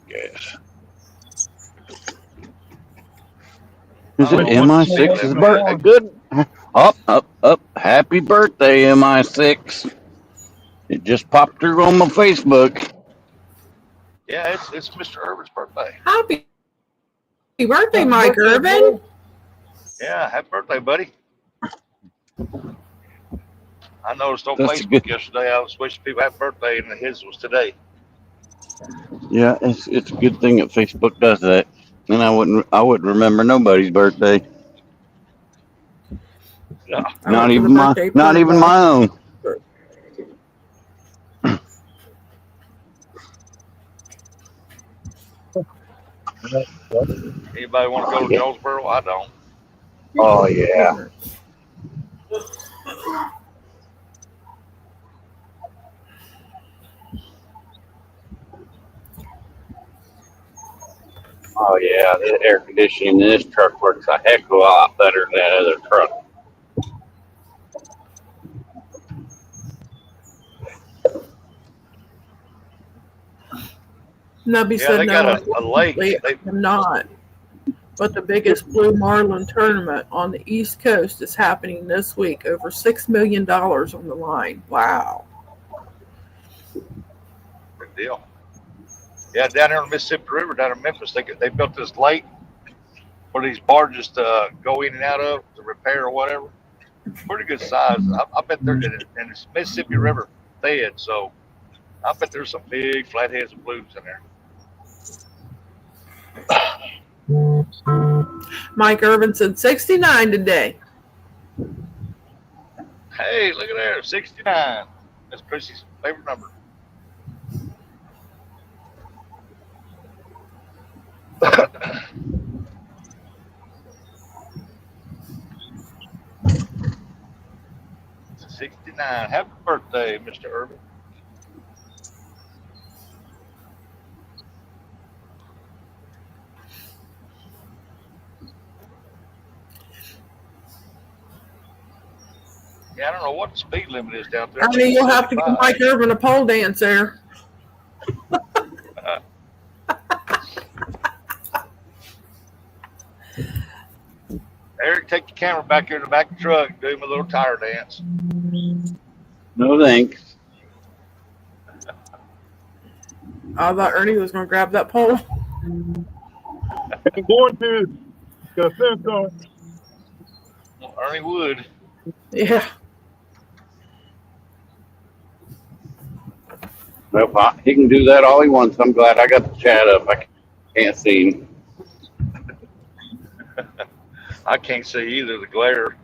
Yes. Is it MI6's birthday? Good. Up. Happy birthday, MI6. It just popped through on my Facebook. Yeah, it's Mr. Irvin's birthday. Happy birthday, Mike Irvin. Yeah, happy birthday, buddy. I noticed on That's Facebook good. yesterday, I was wishing people happy birthday, and his was today. Yeah, it's a good thing that Facebook does that. And I wouldn't remember nobody's birthday. Yeah. Not even my own. Anybody want to go to Jonesboro? I don't. Oh yeah. Oh yeah, the air conditioning in this truck works a heck of a lot better than that other truck. Nubby said they no. got a lake. I'm not. But the biggest blue marlin tournament on the East Coast is happening this week. Over $6 million on the line. Wow. Good deal. Yeah, down there on the Mississippi River, down in Memphis, they built this lake where these barges go in and out of to repair or whatever. Pretty good size. I bet they're and it's Mississippi River fed, so I bet there's some big flatheads and blues in there. Mike Irvin said 69 today. Hey, look at there, 69. That's Chrissy's favorite number. It's 69. Happy birthday, Mr. Irvin. Yeah, I don't know what the speed limit is down there. Ernie, you'll have to give Mike Irvin a pole dance there. Eric, take the camera back here in the back of the truck and do him a little tire dance. No thanks. I thought Ernie was going to grab that pole. Ain't going to. Got a fence on it. Well, Ernie would. Yeah. Well, he can do that all he wants. I'm glad I got the chat up. I can't see him. I can't see either, the glare.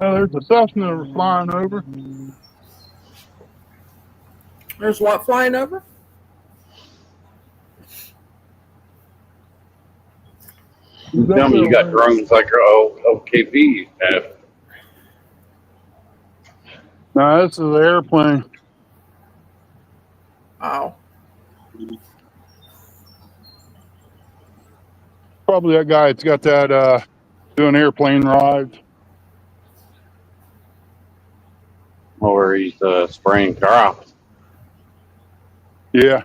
Oh, there's a Cessna flying over. There's what flying over? You tell me you got drones like your OKP have. No, this is an airplane. Oh. Probably that guy that's got that doing airplane rides. Or he's spraying crops. Yeah.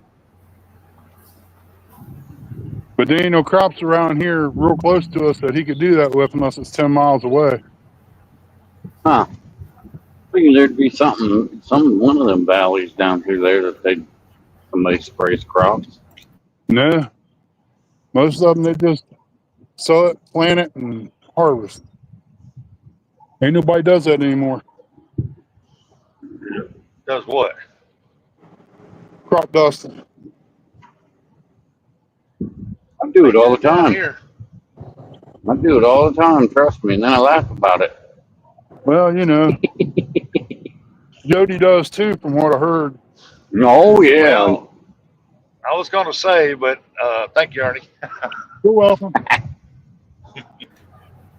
But there ain't no crops around here real close to us that he could do that with unless it's 10 miles away. Huh. I think there'd be one of them valleys down through there that somebody sprays crops. No. Most of them, they just sow it, plant it, and harvest. Ain't nobody does that anymore. Does what? Crop dusting. I do it all the Down time. here. I do it all the time, trust me, and then I laugh about it. Well, you know, Jody does too, from what I heard. Oh, yeah. Well, I was going to say, but thank you, Ernie. You're welcome.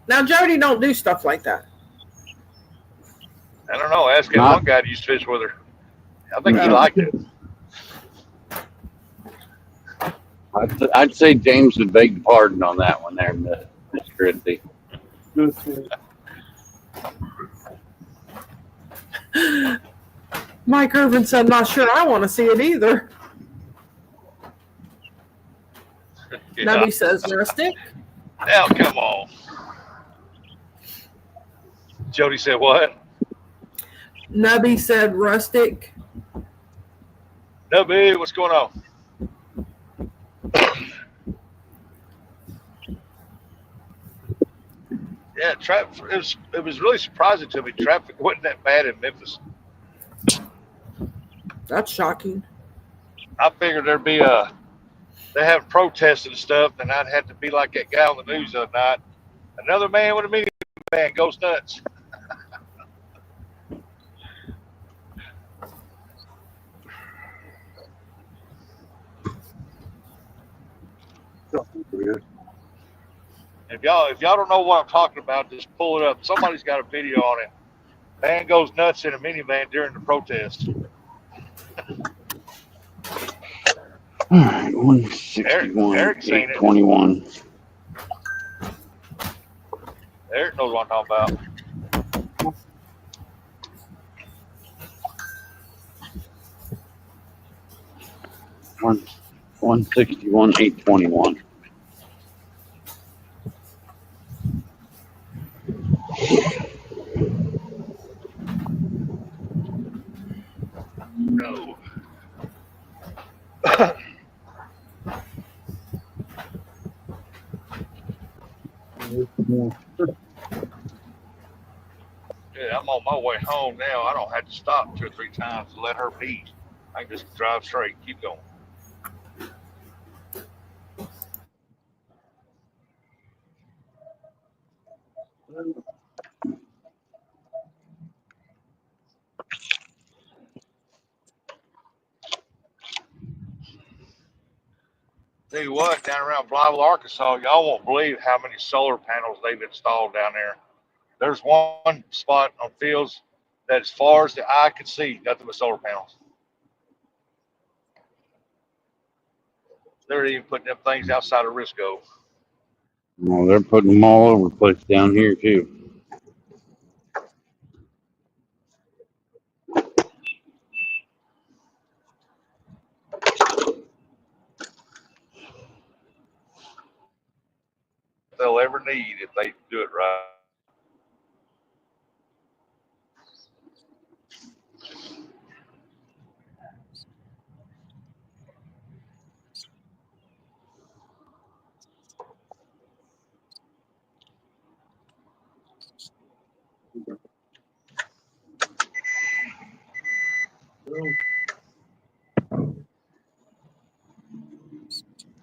Now, Jody don't do stuff like that. I don't know. Ask Not- one guy that used to fish with her. I think he liked it. I'd say James would beg the pardon on that one there, Miss Christie. Mike Irvin said, not sure I want to see it either. Yeah. Nubby says, rustic. Now, come on. Jody said what? Nubby said, rustic. Nubby, what's going on? Yeah, traffic. It was really surprising to me. Traffic wasn't that bad in Memphis. That's shocking. I figured there'd be they have protests and stuff, and I'd have to be like that guy on the news the other night. Another man with a minivan goes nuts. If y'all don't know what I'm talking about, just pull it up. Somebody's got a video on it. Man goes nuts in a minivan during the protest. All right, 161, Eric's seen it. 821. Eric knows what I'm talking about. One, 161, 821. No. Yeah, I'm on my way home now. I don't have to stop 2 or 3 times to let her pee. I can just drive straight, keep going. Tell you what, down around Blyville, Arkansas, y'all won't believe how many solar panels they've installed down there. There's one spot on fields that, as far as the eye can see, nothing but solar panels. They're even putting them things outside of Risco. Well, they're putting them all over the place down here too. They'll ever need if they do it right.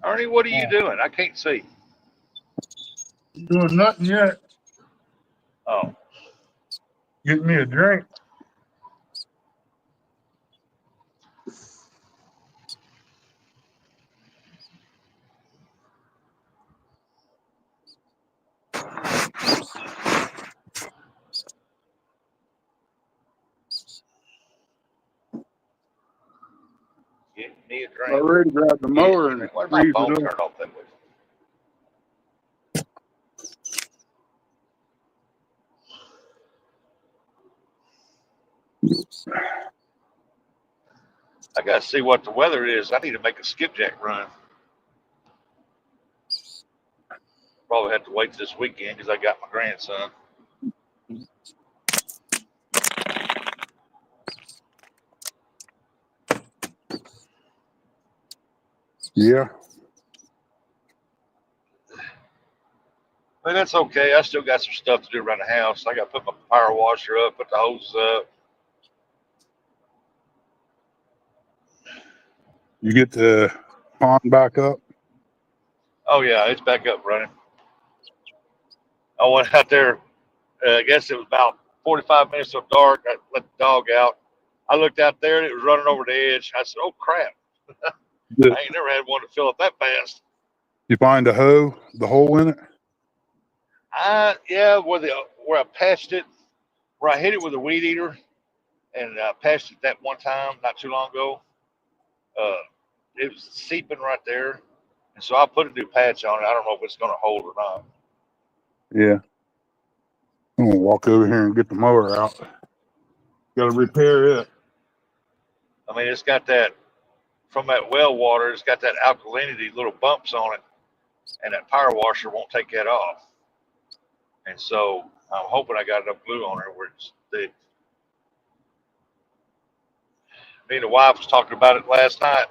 Ernie, what are you doing? I can't see. Doing nothing yet. Oh, Get me a drink. get me a I drink. already grabbed the mower and Where's my freeze phone it up. turned off that way? I got to see what the weather is. I need to make a skipjack run. Probably have to wait this weekend because I got my grandson. Yeah. But that's okay. I still got some stuff to do around the house. I got to put my power washer up, put the hoses up. You get the pond back up? Oh, yeah, it's back up running. I went out there, I guess it was about 45 minutes till dark. I let the dog out. I looked out there and it was running over the edge. I said, oh, crap. Did I ain't never had one to fill up that fast. you find the hole in it? Yeah, where I patched it, where I hit it with a weed eater and patched it that one time not too long ago. It was seeping right there. And so I put a new patch on it. I don't know if it's going to hold or not. Yeah. I'm gonna walk over here and get the mower out. Gotta repair it. I mean, it's got that, from that well water, it's got that alkalinity, little bumps on it, and that power washer won't take that off. And so I'm hoping I got enough glue on it where me and the wife was talking about it last night.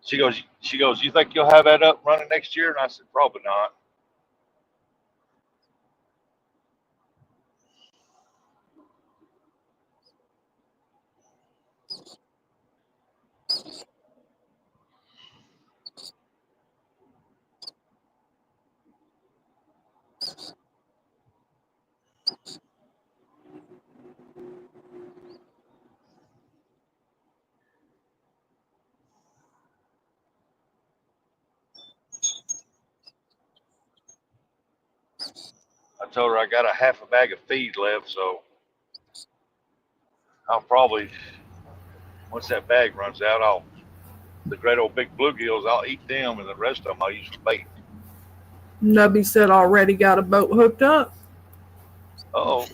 She goes, you think you'll have that up running next year? And I said, probably not. I told her I got a half a bag of feed left, so I'll probably, once that bag runs out, the great old big bluegills, I'll eat them, and the rest of them I'll use for bait. Nubby said already got a boat hooked up. Oh,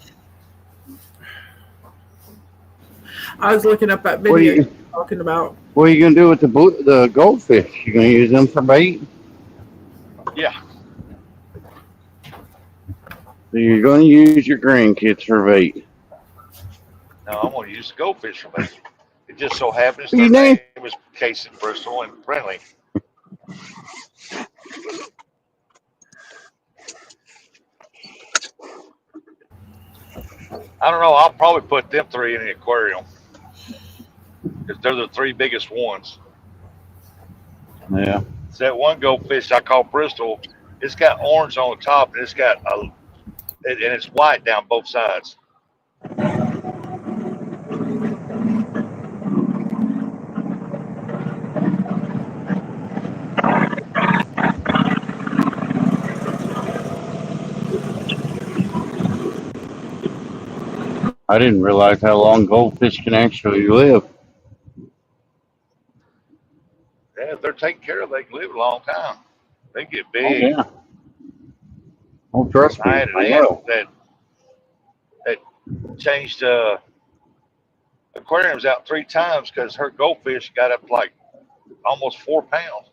I was looking up that What are video you talking about. What are you gonna do with the goldfish? You gonna use them for bait? yeah. So you're gonna use your grandkids for bait? No, I'm going to use the goldfish for bait. It just so happens You their name name is Case and Bristol and Friendly. I don't know. I'll probably put them three in the aquarium because they're the three biggest ones. Yeah. So that one goldfish I call Bristol, it's got orange on the top and and it's white down both sides. I didn't realize how long goldfish can actually live. Yeah, if they're taken care of, they can live a long time. They get Oh big. yeah. Oh, trust I me, had an I aunt know. that changed aquariums out 3 times because her goldfish got up to like almost 4 pounds.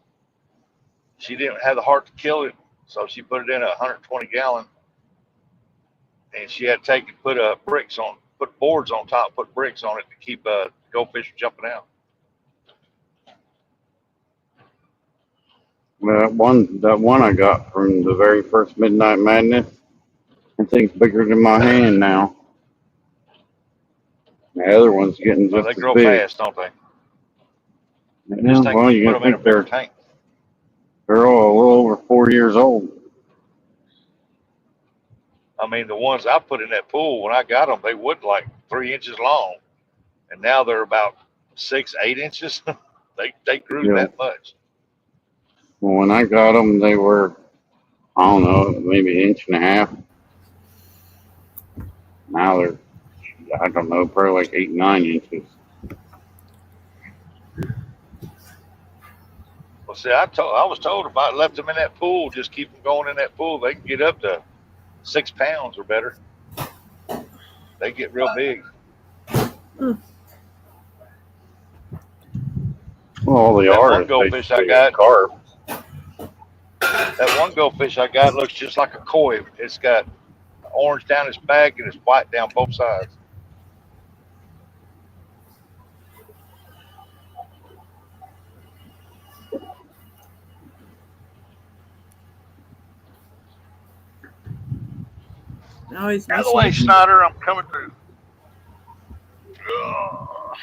She didn't have the heart to kill it, so she put it in a 120-gallon, and she had to take and put boards on top, put bricks on it to keep goldfish from jumping out. That one I got from the very first Midnight Madness, that thing's bigger than my hand now. The other one's getting Well, just they as grow big. fast, don't they? Yeah, Just take well, and you put gotta them in a think bigger they're tank. all a little over 4 years old. I mean, the ones I put in that pool when I got them, they would like 3 inches long, and now they're about 6, 8 inches. they grew You know, that much. well, when I got them, they were, I don't know, maybe an inch and a half. Now they're, I don't know, probably like 8, 9 inches. Well, see, I was told if I left them in that pool, just keep them going in that pool, they can get up to 6 pounds or better. They get real big. Well, all they That are one is goldfish I basically a got, carp. that one goldfish I got looks just like a koi. It's got orange down its back and it's white down both sides. Now he's Out of the missing way, again. Snyder. I'm coming through. Ugh.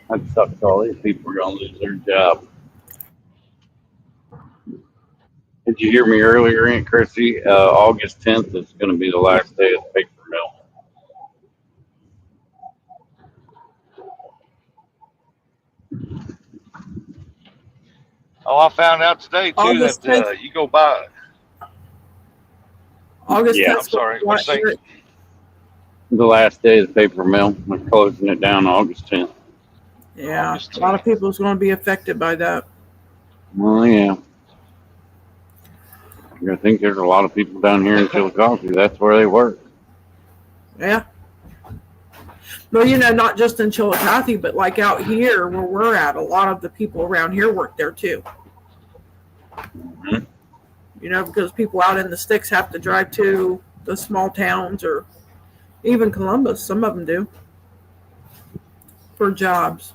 That sucks. All these people are gonna lose their job. Did you hear me earlier, Aunt Chrissy? August 10th is going to be the last day of the paper mill. Oh, I found out today too August that 10th. you go buy. August Yeah, I'm 10th. sorry. What you say? the last day of the paper mill. They're closing it down August 10th. Yeah, August a lot of 10th. people's going to be affected by that. Well, yeah. I think there's a lot of people down here in Chillicothe. That's where they work. Yeah. Well, not just in Chillicothe, but like out here where we're at, a lot of the people around here work there too. Mm-hmm. Because people out in the sticks have to drive to the small towns or even Columbus. Some of them do for jobs.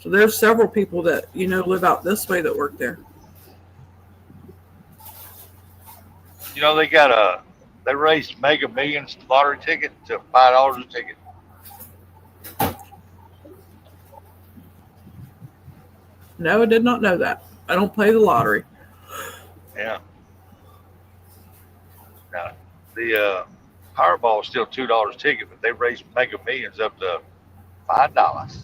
So there's several people that, live out this way that work there. They raised Mega Millions lottery ticket to $5 a ticket. No, I did not know that. I don't play the lottery. Yeah. Now, the Powerball is still $2 a ticket, but they raised Mega Millions up to $5.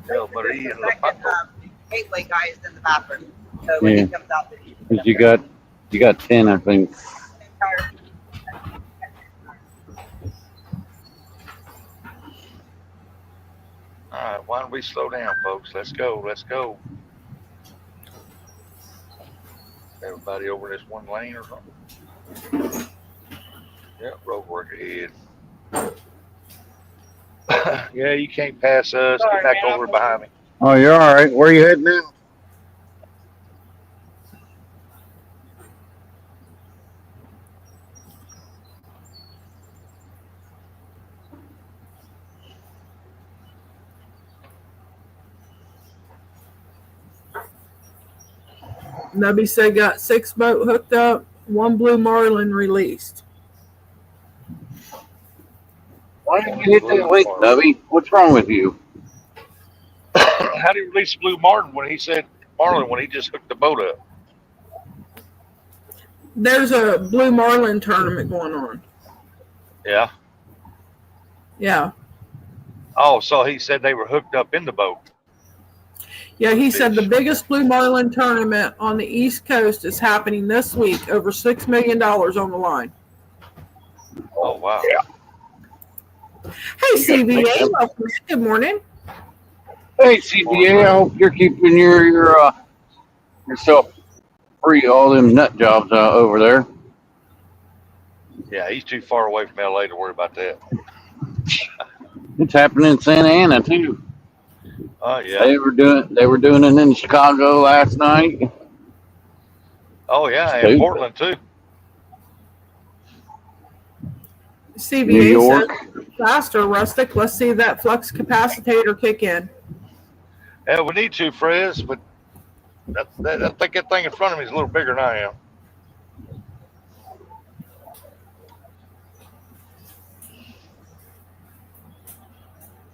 Still, but he in the Gateway guy is in the bathroom. So when he comes out, Because you got 10, I think. All right, why don't we slow down, folks? Let's go. Let's go. Everybody over this one lane or something? Yep, road work ahead. Yeah, you can't pass us. Get back over behind me. Oh, you're all right. Where are you heading now? Nubby said got 6 boat hooked up, 1 blue marlin released. Why did you hit that lake, Nubby? What's wrong with you? How did he release Blue Marlin when he just hooked the boat up? There's a Blue Marlin tournament going on. Yeah. Yeah. Oh, so he said they were hooked up in the boat. Yeah, he With said the fish. biggest Blue Marlin tournament on the East Coast is happening this week. Over $6 million on the line. Oh wow. Hey, You gotta make CVA, them. welcome. Good morning. Hey, CBA, I hope you're keeping yourself free of all them nut jobs over there. Yeah, he's too far away from LA to worry about that. It's happening in Santa Ana too. Oh yeah. They were doing it in Chicago last night. Oh yeah, and Stupid. Portland too. New CVA says York. faster, Rustic. Let's see that flux capacitor kick in. Yeah, we need to, Frez, but I think that thing in front of me is a little bigger than I am.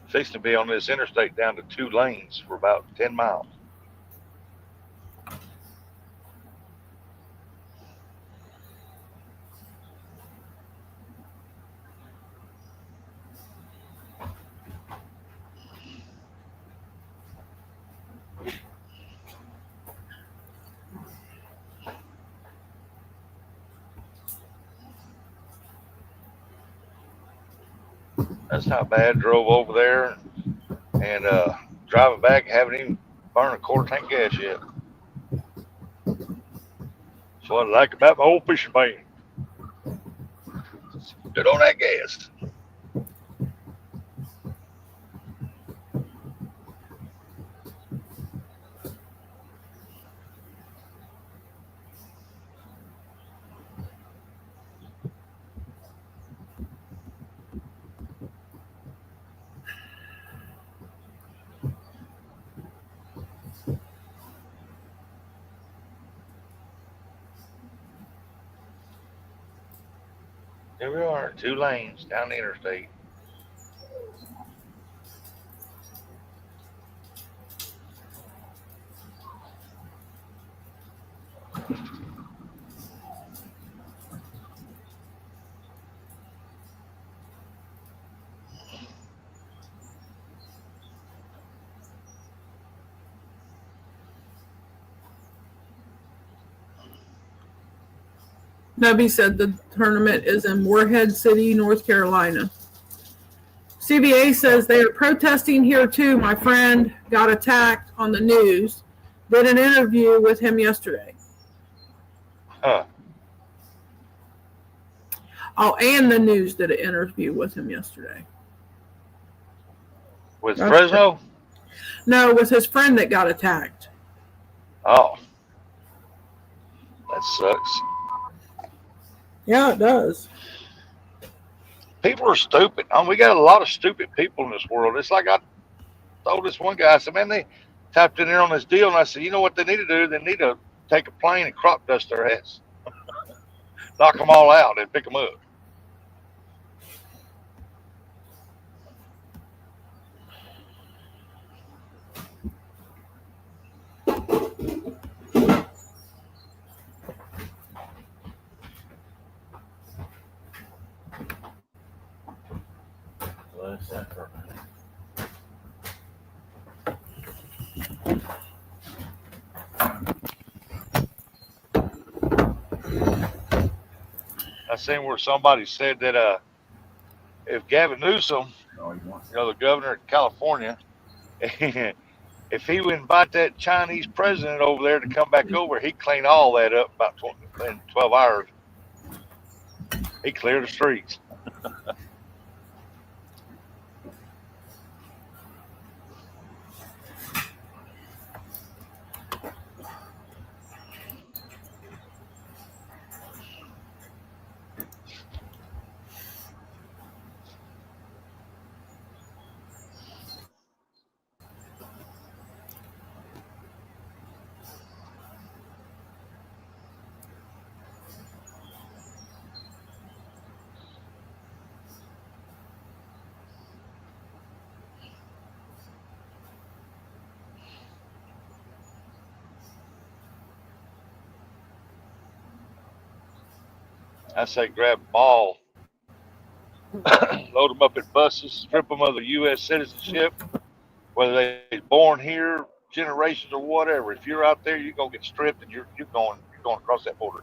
Fixing to be on this interstate down to 2 lanes for about 10 miles. That's not bad. Drove over there and driving back, haven't even burned a quarter tank gas yet. That's what I like about my old fishing van. Good on that gas. Here we are, 2 lanes down the interstate. Nubby said the tournament is in Morehead City, North Carolina. CVA says they are protesting here too. My friend got attacked on the news. Did an interview with him yesterday. Huh. Oh, and the news did an interview with him yesterday. With That's Fresno? No, with his friend that got attacked. Oh, that sucks. Yeah, it does. People are stupid. We got a lot of stupid people in this world. It's like I told this one guy, I said, man, they tapped in there on this deal, and I said, you know what they need to do? They need to take a plane and crop dust their ass, knock them all out, and pick them up. What's that for? I seen where somebody said that if Gavin Newsom, the governor of California, if he would invite that Chinese president over there to come back over, he'd clean all that up about in 12 hours. He cleared the streets. I say grab them all, load them up in buses, strip them of their U.S. citizenship, whether they're born here, generations or whatever. If you're out there, you're gonna get stripped, and you're going across that border.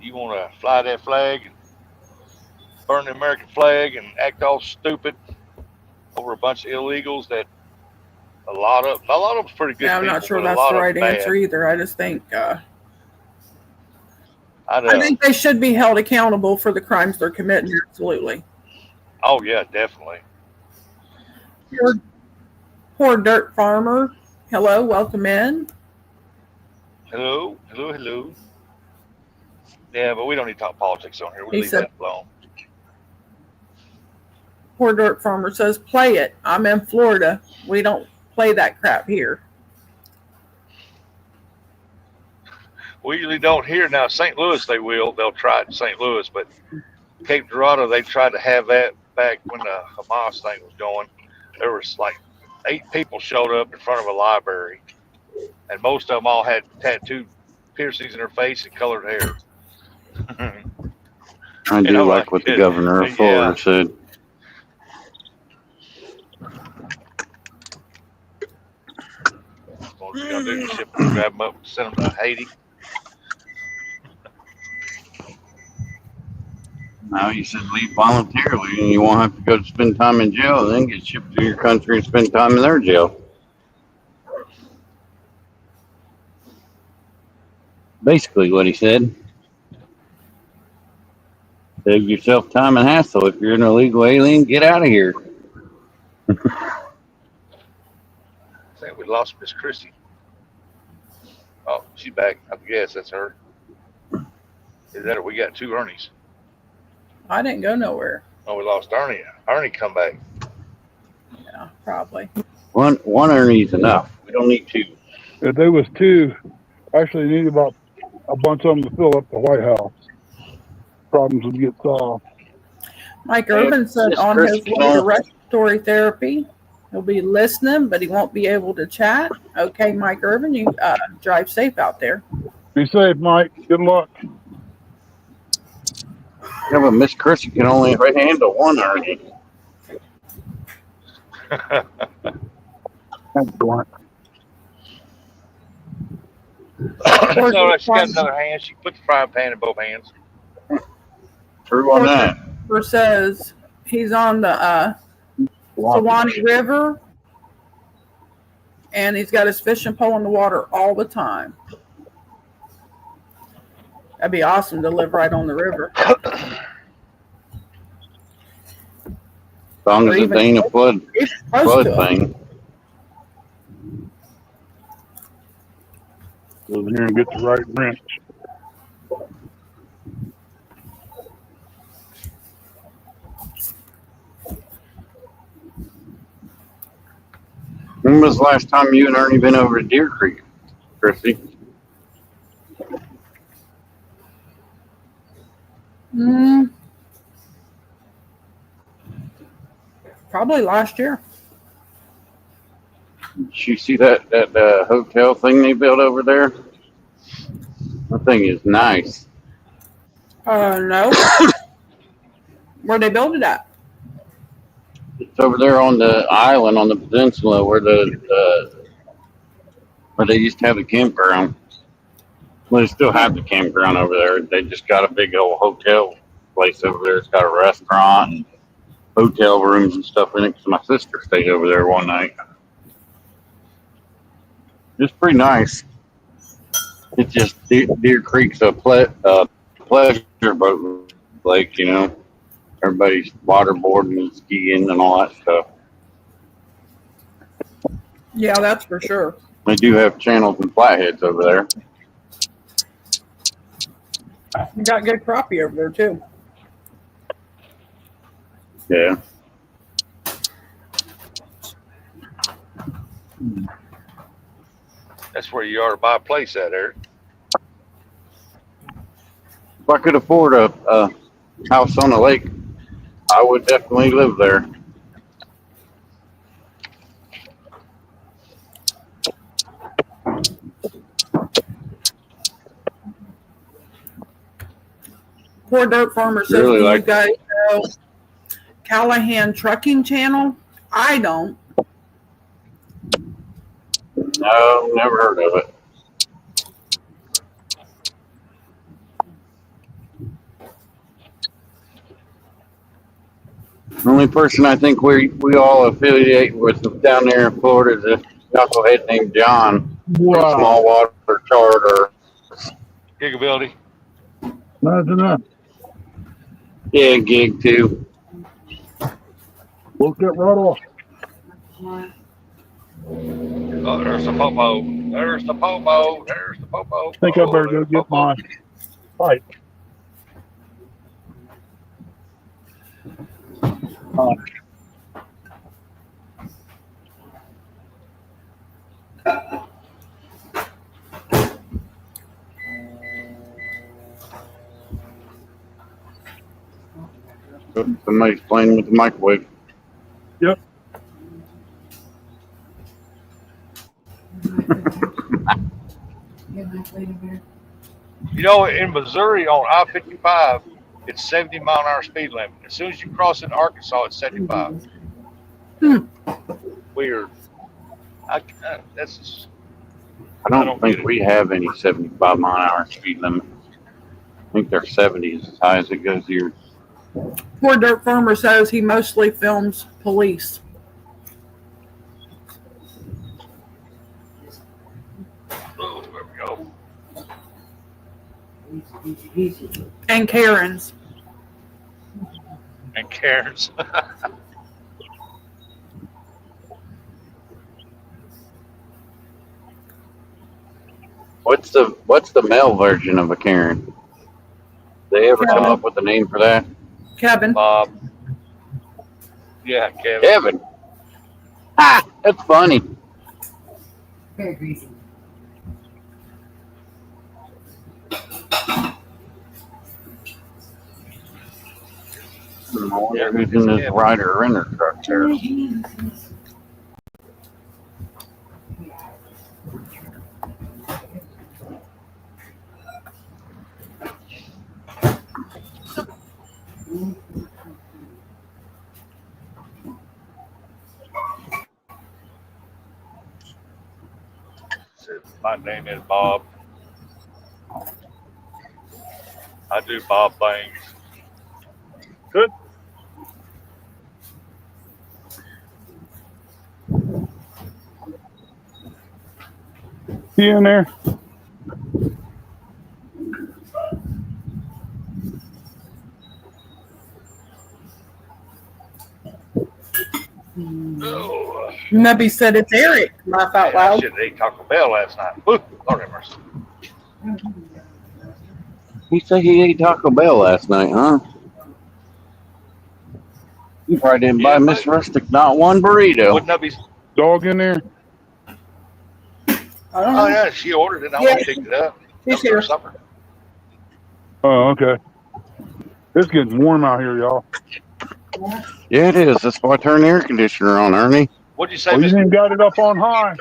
You want to fly that flag and burn the American flag and act all stupid over a bunch of illegals that a lot of them's pretty good Yeah, I'm not people, sure but a that's the lot of right them answer bad. either. I just think I I think they should be held accountable for the crimes they're committing. Absolutely. Oh yeah, definitely. Poor dirt farmer. Hello, welcome in. Hello, hello, hello. Yeah, but we don't need to talk politics on here. We He leave said, that alone. poor dirt farmer says, play it. I'm in Florida. We don't play that crap here. We usually don't hear now. St. Louis, they will. They'll try it in St. Louis, but Cape Girardeau, they tried to have that back when the Hamas thing was going. There was like 8 people showed up in front of a library, and most of them all had tattooed piercings in their face and colored hair. I do like what the governor of Florida said. What you gotta do is ship them, grab them up, and send them to Haiti. Now you said leave voluntarily, and you won't have to go spend time in jail, and then get shipped to your country and spend time in their jail. Basically, what he said. Save yourself time and hassle. If you're an illegal alien, get out of here. I think we lost Miss Christie. Oh, she's back. I guess that's her. Is that her? We got 2 Ernies. I didn't go nowhere. Oh, we lost Ernie. Ernie come back. Yeah, probably. One Ernie's enough. We don't need 2. If there was 2, actually need about a bunch of them to fill up the White House. Problems would get solved. Mike Urban said on his way to respiratory therapy, he'll be listening, but he won't be able to chat. Okay, Mike Urban, you drive safe out there. Be safe, Mike. Good luck. Yeah, but Miss Christie can only handle 1 Ernie. That's blunt. No, she got another hand. She put the frying pan in both hands. True on that. Says he's on the Suwannee River, and he's got his fishing pole in the water all the time. That'd be awesome to live right on the river. As long as it ain't a flood thing. Go in here and get the right wrench. When was the last time you and Ernie been over to Deer Creek, Chrissy? Probably last year. Did you see that hotel thing they built over there? That thing is nice. No. Where they built it at? It's over there on the island on the peninsula where where they used to have the campground. Well, they still have the campground over there. They just got a big old hotel place over there. It's got a restaurant and hotel rooms and stuff in it. Cause my sister stayed over there one night. It's pretty nice. It's just Deer Creek's a pleasure boat lake, you know. Everybody's waterboarding and skiing and all that stuff. Yeah, that's for sure. They do have channels and flatheads over there. You got good crappie over there too. Yeah. That's where you are to buy a place at, Eric. If I could afford a house on a lake, I would definitely live there. Poor Dirt Farmer says, Really do you like- guys know Callahan Trucking Channel? I don't. No, never heard of it. The only person I think we all affiliate with down there in Florida is a knucklehead named John. Wow. Small water charter. Gigability. Imagine that. Yeah, gig too. We'll get right off. Oh, there's the popo. There's the popo. There's the popo. I think I better Oh, go there's get popo. my pipe. Somebody's playing with the microwave. Yep. You know, in Missouri on I-55, it's 70 mile an hour speed limit. As soon as you cross into Arkansas, it's 75. Weird. That's just, I don't don't think get it. we have any 75 mile an hour speed limit. I think they're 70 is as high as it goes here. Poor Dirt Farmer says he mostly films police oh, there we go. and Karens. And Karens. What's the male version of a Karen? They ever come up with a name for that? Kevin. Bob. Yeah, Kevin. Kevin. Ah, that's funny. Very greasy. I wonder who's in this Ryder Renner truck there. Said, my name is Bob. I do Bob things. Good. You in there? Oh, Nubby said it's Eric. Laugh out man, I loud. should have ate Taco Bell last night. Whew, Lord have mercy. He said he ate Taco Bell last night, huh? You probably didn't buy Yeah, Miss but- Rustic not one burrito. Wouldn't that be? Dog in there? I don't Oh know. yeah, she ordered it. I Yeah. went and picked it up. She's That was here. her supper. Oh, okay. It's getting warm out here, y'all. Yeah, it is. That's why I turned the air conditioner on, Ernie. What'd you say, Oh, you Mr. didn't got it up on high.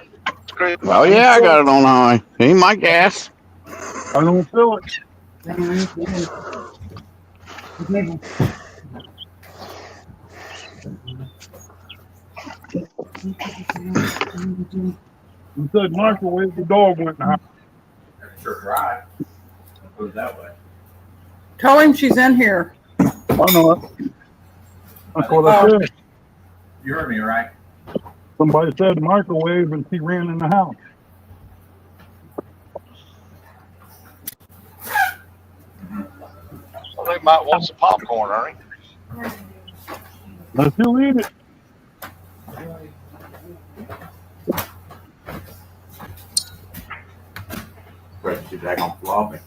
Chris? Well, yeah, I got it on high. Ain't my gas. I don't feel it. You said microwave, the dog went in the house. Sure dry. Goes that way. Tell him she's in here. I know it. That's what I said. You heard me, right? Somebody said microwave and she ran in the house. Well, they might want some popcorn, Ernie. Let's still eat it. Right, she's back on flopping.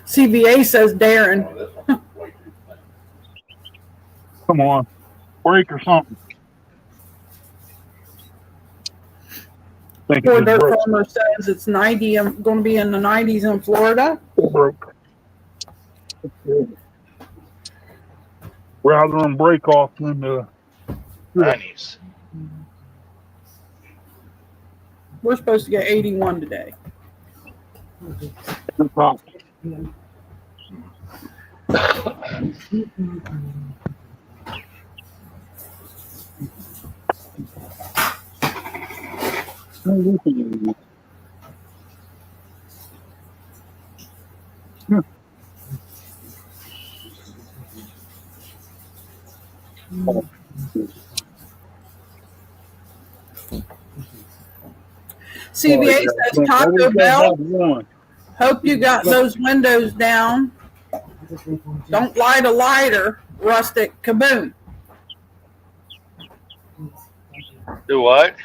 CVA says Darren. Oh, this one's way too thin. Come on. Break or something. Think Poor it Dirt just Farmer says it's 90. I'm going to be in the 90s in Florida. broke. Rather than break off than 90s. We're supposed to get 81 today. No problem. CBA says Taco Bell. Hope you got those windows down. Don't light a lighter. Rustic kaboom. Do what?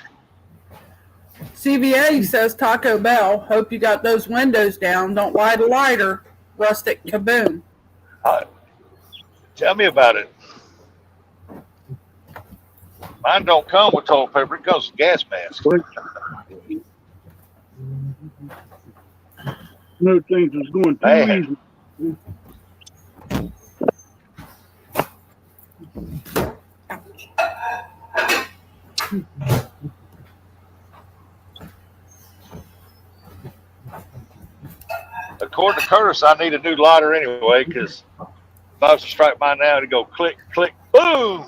CVA says Taco Bell. Hope you got those windows down. Don't light a lighter. Rustic kaboom. Tell me about it. Mine don't come with toilet paper. It comes with gas mask. No things is going too Man. easy. According to Curtis, I need a new lighter anyway, because if I was to strike mine now, it'd go click, click, boom.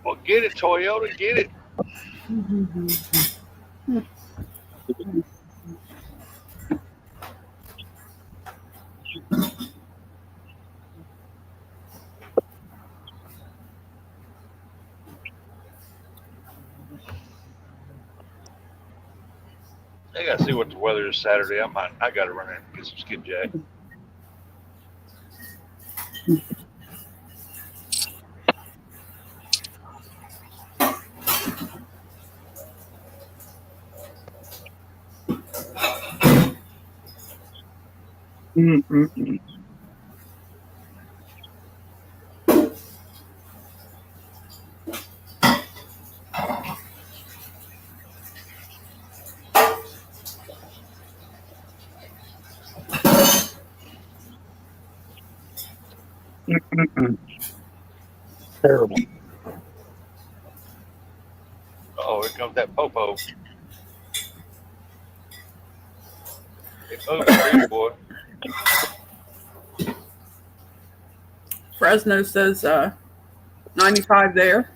Well, get it, Toyota, get it. I gotta see what the weather is Saturday. I gotta run in and get some skid jack. Terrible. Oh, here comes that popo. It moves for you, boy. Fresno says 95 there.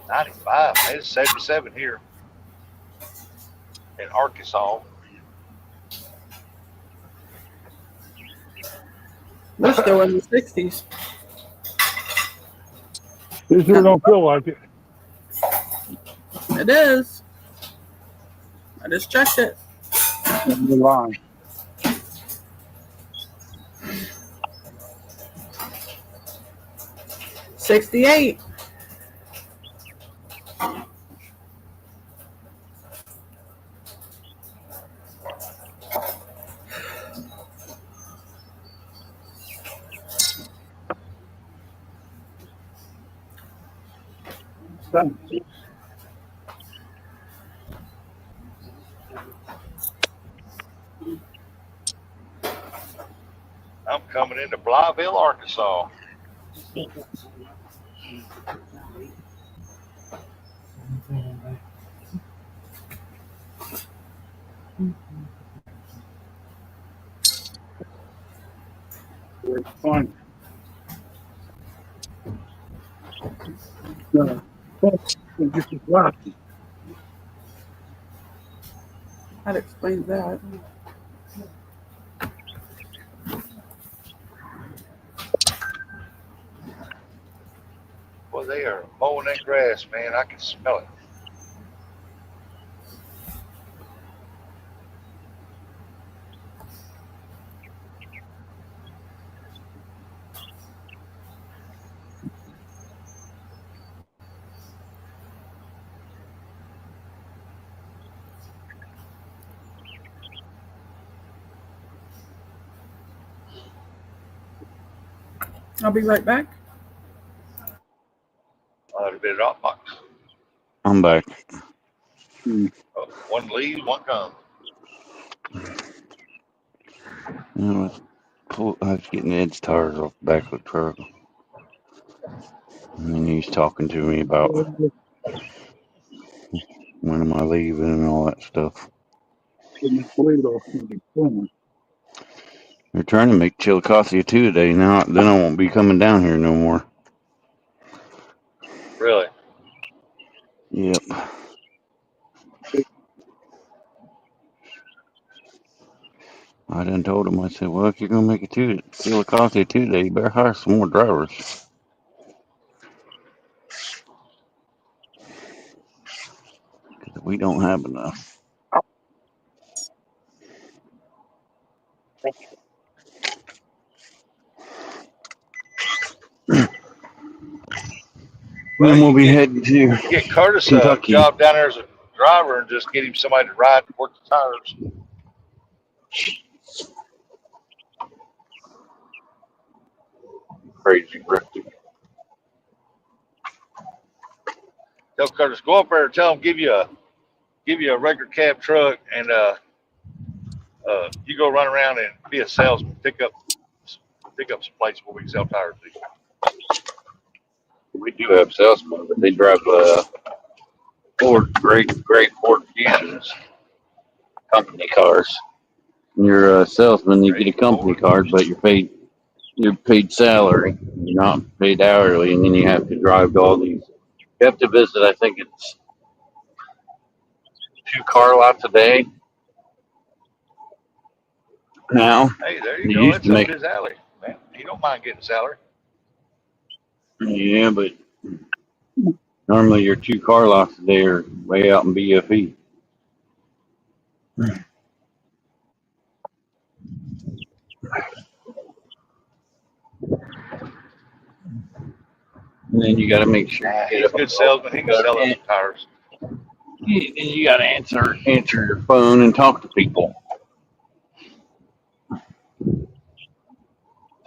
95. Man, it's 77 here in Arkansas. We're still in the 60s. It sure don't feel like it. It is. I just checked it. You're lying. $68. I'm coming into Blytheville, Arkansas. It's fun. Just as lucky. That explains that. Boy, they are mowing that grass, man. I can smell it. I'll be right back. I'll be a drop box. I'm back. Oh, one leaves, one comes. You know what? I was getting Ed's tires off the back of the truck. And then he was talking to me about when am I leaving and all that stuff. They're trying to make Chillicothe 2 today. Now, then I won't be coming down here no more. Really? Yep. I done told him, I said, well, if you're going to make it to Chillicothe 2 today, you better hire some more drivers. Because we don't have enough. Well, Then we'll you be heading to get Curtis a Kentucky. job down there as a driver and just get him somebody to ride and work the tires. Crazy Ricky. Tell Curtis, go up there and tell him give you a regular cab truck and you go run around and be a salesman, pick up some places where we can sell tires. We do have salesmen, but they drive great Ford Fusions, company cars. When you're a salesman, you get a company card, but you're paid salary. You're not paid hourly, and then you have to drive to all these. You have to visit, I think it's 2 car lots a day now. Hey, there You you go. used That's to up make, his alley, man. He don't mind getting salary. yeah, but normally your 2 car lots a day are way out in BFE. And then you got to make sure you He's get a good salesman. He can sell us some tires. you got to answer your phone and talk to people.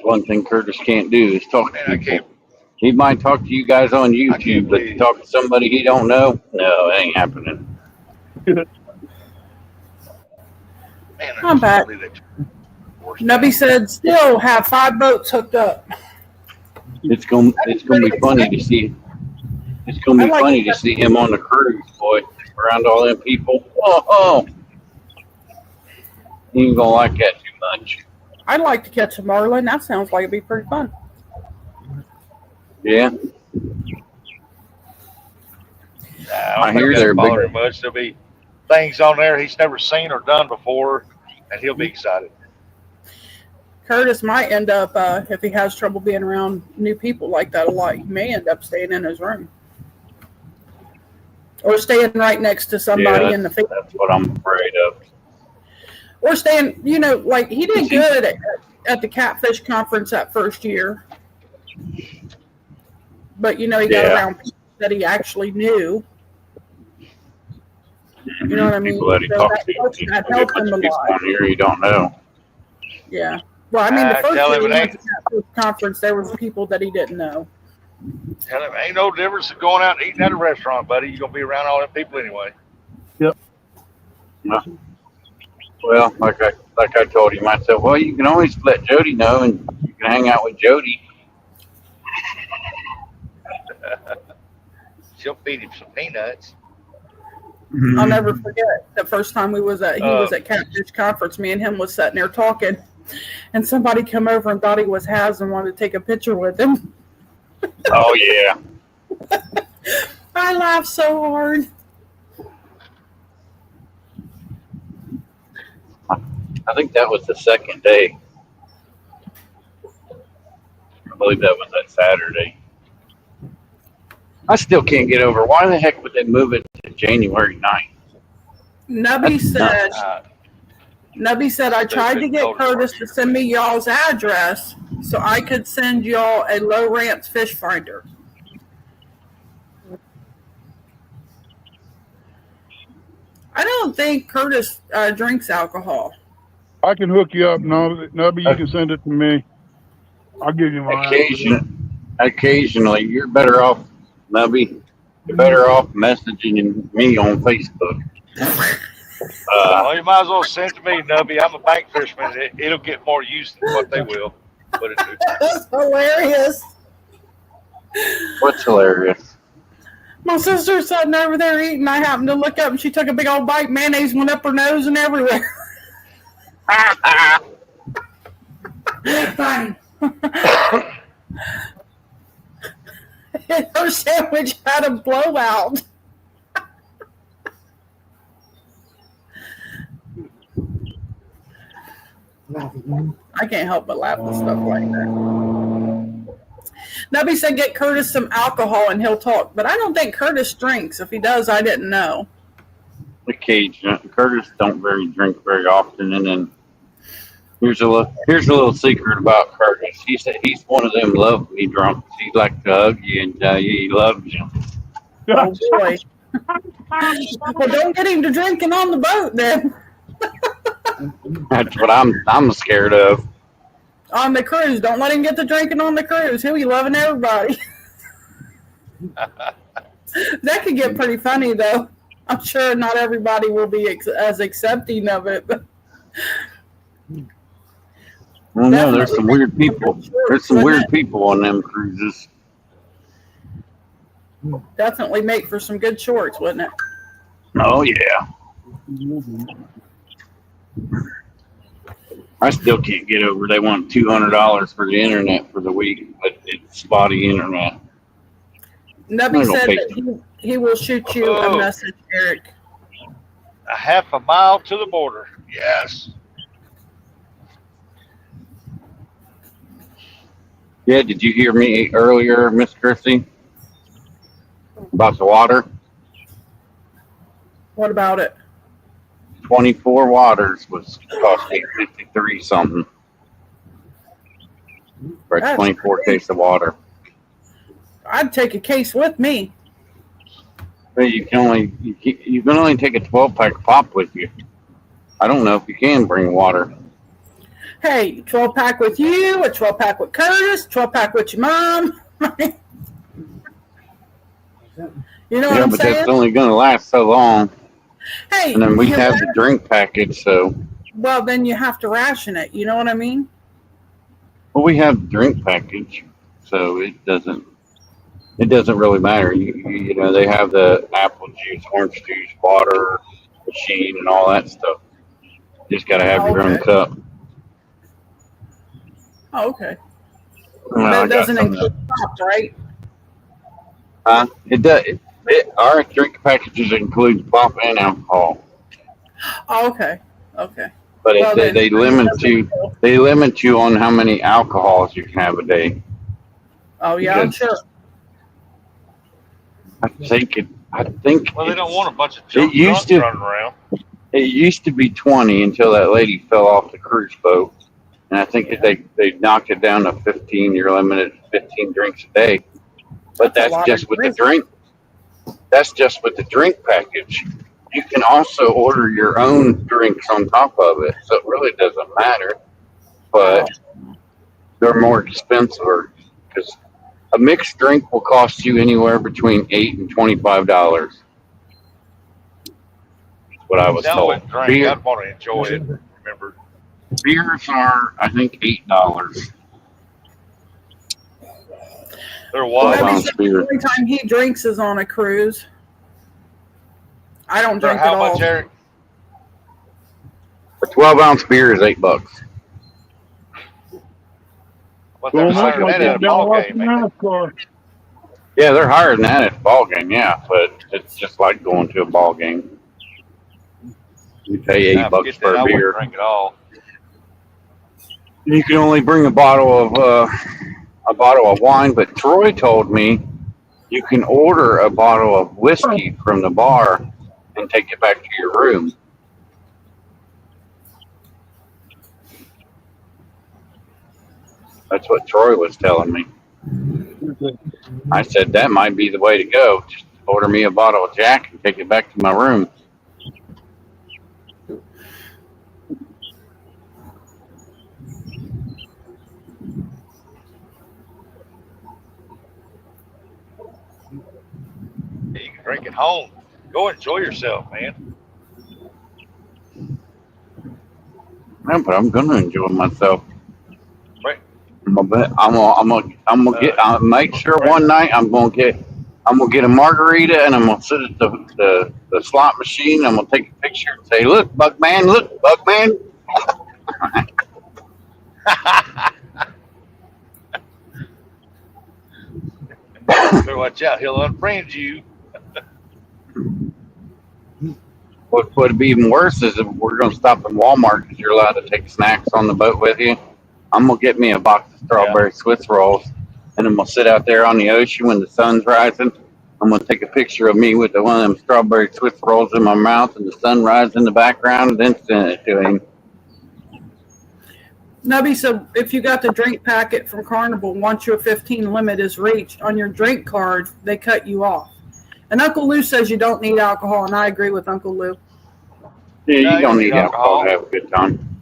One thing Curtis can't do is talk to people. He might talk to you guys on YouTube, but to talk to somebody he don't know, no, it ain't happening. Man, I'm back. Nubby said still have 5 boats hooked up. It's gonna be funny to see. It's gonna be funny to see him on the cruise, boy, around all them people. Oh, he ain't gonna like that too much. I'd like to catch a marlin. That sounds like it'd be pretty fun. Yeah. I hear they're big. Much. There'll be things on there he's never seen or done before, and he'll be excited. Curtis might end up, if he has trouble being around new people like that a lot, he may end up staying in his room. Or staying right next to somebody in the family. That's what I'm afraid of. Or staying, like he did good at the Catfish Conference that first year. But, he got around people that he actually knew. You know what I mean? People that he talked to. That helped him a lot. Here you don't know. Yeah. Well, I mean, the first year he went to Catfish Conference, there was people that he didn't know. Tell him ain't no difference in going out and eating at a restaurant, buddy. You're going to be around all them people anyway. Yep. Well, like I told him, I said, well, you can always let Jody know, and you can hang out with Jody. She'll feed him some peanuts. I'll never forget the first time he was at Catfish Conference. Me and him was sitting there talking, and somebody come over and thought he was Haz and wanted to take a picture with him. Oh yeah. I laughed so hard. I think that was the second day. I believe that was that Saturday. I still can't get over why the heck would they move it to January 9th? Nubby said, I tried to get Curtis to send me y'all's address so I could send y'all a Low Rance fish finder. I don't think Curtis drinks alcohol. I can hook you up, Nubby. You can send it to me. I'll give you my Occasionally, you're better off, Nubby. You're better off messaging me on Facebook. Well, you might as well send it to me, Nubby. I'm a bank fisherman. It'll get more use than what they will. Put it to. That's hilarious. What's hilarious? My sister's sitting over there eating. I happened to look up and she took a big old bite. Mayonnaise went up her nose and everywhere. Funny. Her sandwich had a blowout. I can't help but laugh at stuff like that. Nubby said get Curtis some alcohol and he'll talk, but I don't think Curtis drinks. If he does, I didn't know. Occasionally, Curtis don't drink very often, and then here's a little secret about Curtis. He said he's one of them love me drunks. He likes to hug you and tell you he loves you. Oh boy. Well, don't get him to drinking on the boat then. That's what I'm scared of. On the cruise, don't let him get to drinking on the cruise. He'll be loving everybody. That could get pretty funny though. I'm sure not everybody will be as accepting of it. Well, no, there's some weird people. There's some weird people on them cruises. Definitely make for some good shorts, wouldn't it? Oh yeah. I still can't get over. They want $200 for the internet for the week, but it's spotty internet. Nubby said that he will shoot you a message, Eric. A half a mile to the border. Yes. Yeah, did you hear me earlier, Miss Christie, about the water? What about it? 24 waters was cost me $53 something for a 24 case of water. I'd take a case with me. But you can only take a 12-pack of pop with you. I don't know if you can bring water. Hey, 12-pack with you, a 12-pack with Curtis, 12-pack with your mom. You know what I'm but saying? that's only going to last so long. Hey, and then we have the drink package, so. Well, then you have to ration it. You know what I mean? Well, we have the drink package, so it doesn't really matter. You know, they have the apple juice, orange juice, water machine, and all that stuff. You just got to have your own cup. Oh, okay. Well, that doesn't include pop, right? It does. Our drink packages include pop and alcohol. Oh, okay. Okay. But they limit you on how many alcohols you can have a day. Oh yeah, I'm sure. I think. Well, they don't want a bunch of junk running around. It used to be 20 until that lady fell off the cruise boat, and I think they knocked it down to 15. You're limited to 15 drinks a day. But that's just with the drink. That's just with the drink package. You can also order your own drinks on top of it, so it really doesn't matter. But they're more expensive because a mixed drink will cost you anywhere between $8 and $25. That's what I was told. Beer, I'd want to enjoy it. Remember, beers are I think $8. There was. The only time he drinks is on a cruise. I don't drink at all. How much, Eric? A 12-ounce beer is $8. But they're higher than that at a ball game. Yeah, they're higher than that at a ball game. Yeah, but it's just like going to a ball game. You pay $8 for a beer. I wouldn't drink it all. You can only bring a bottle of wine, but Troy told me you can order a bottle of whiskey from the bar and take it back to your room. That's what Troy was telling me. I said that might be the way to go. Just order me a bottle of Jack and take it back to my room. You can drink at home. Go enjoy yourself, man. Yeah, but I'm gonna enjoy myself. Right. I'm gonna get. Make sure Right. one night I'm gonna get a margarita and I'm gonna sit at the slot machine. I'm gonna take a picture and say, "Look, Buckman! Look, Buckman!" Better watch out. He'll unfriend you. What'd be even worse is if we're gonna stop at Walmart because you're allowed to take snacks on the boat with you. I'm gonna get me a box of Yeah. strawberry Swiss rolls, and I'm gonna sit out there on the ocean when the sun's rising. I'm gonna take a picture of me with one of them strawberry Swiss rolls in my mouth and the sun rising in the background, and then send it to him. Nubby said if you got the drink packet from Carnival, once your 15 limit is reached on your drink card, they cut you off. And Uncle Lou says you don't need alcohol, and I agree with Uncle Lou. Yeah, No, you you don't don't need need alcohol to alcohol. have a good time.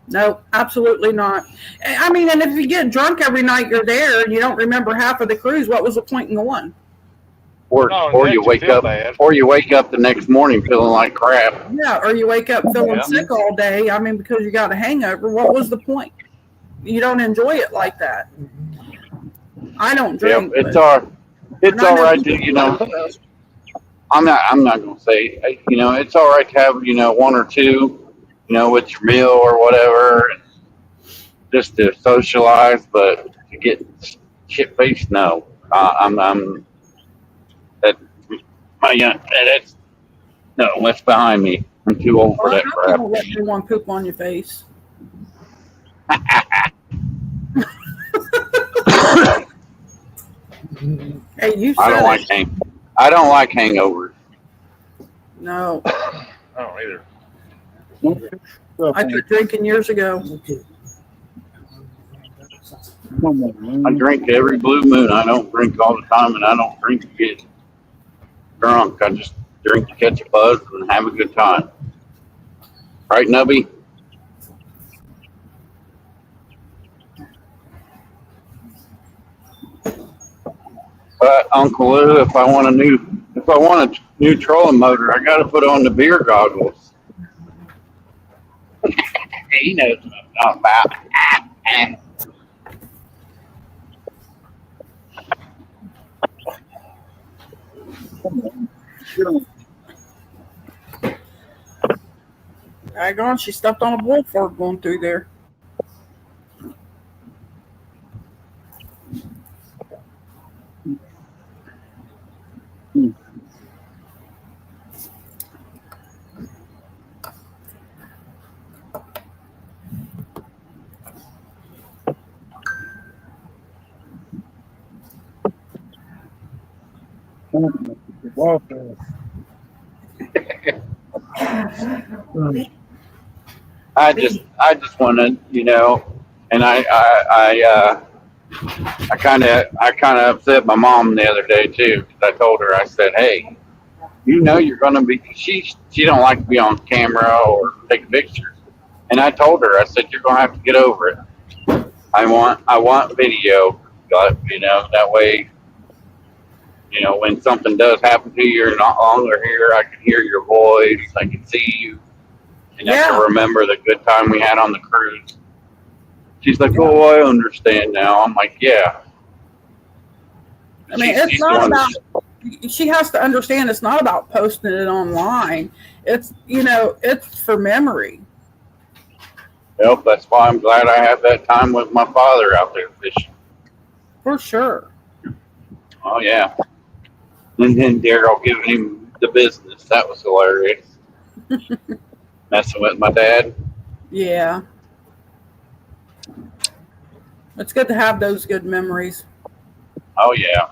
No, absolutely not. I mean, and if you get drunk every night you're there and you don't remember half of the cruise, what was the point in going? Or No, or it you makes you wake feel up bad. or you wake up the next morning feeling like crap. Yeah, or you wake up feeling Yeah. sick all day. I mean, because you got a hangover. What was the point? You don't enjoy it like that. I don't Yep, drink. it's But, it's and I all know right people to that I'm not gonna say it's all right to have one or two with your meal or whatever just to socialize, but to get shit faced, no. I'm that my that's no, that's behind me. I'm too old for well, I that hope you crap. don't let anyone poop on your face. Hey, you I don't said like it. I don't like hangovers. No, I don't either. I quit drinking years ago. Come on, I man. drink every blue moon. I don't drink all the time, and I don't drink to get drunk. I just drink to catch a buzz and have a good time. Right, Nubby? But Uncle Lou, if I want a new trolling motor, I got to put on the beer goggles. He knows what I'm talking about. Get on. Daggone, she stepped on a bullfrog going through there. I just want to, and I kind of upset my mom the other day too because I told her I said, hey, you're going to be she don't like to be on camera or take pictures, and I told her I said you're going to have to get over it. I want video, that way when something does happen to you, you're not longer here. I can hear your voice, I can see you, and I can Yeah, remember the good time we had on the cruise. She's like, yeah. oh, I understand now. I'm like, yeah. I mean, it's She's not doing. about. She has to understand it's not about posting it online. It's it's for memory. Yep, that's why I'm glad I had that time with my father out there fishing. For sure. Oh yeah, and then Daryl giving him the business. That was hilarious. Messing with my dad. Yeah. It's good to have those good memories. Oh yeah.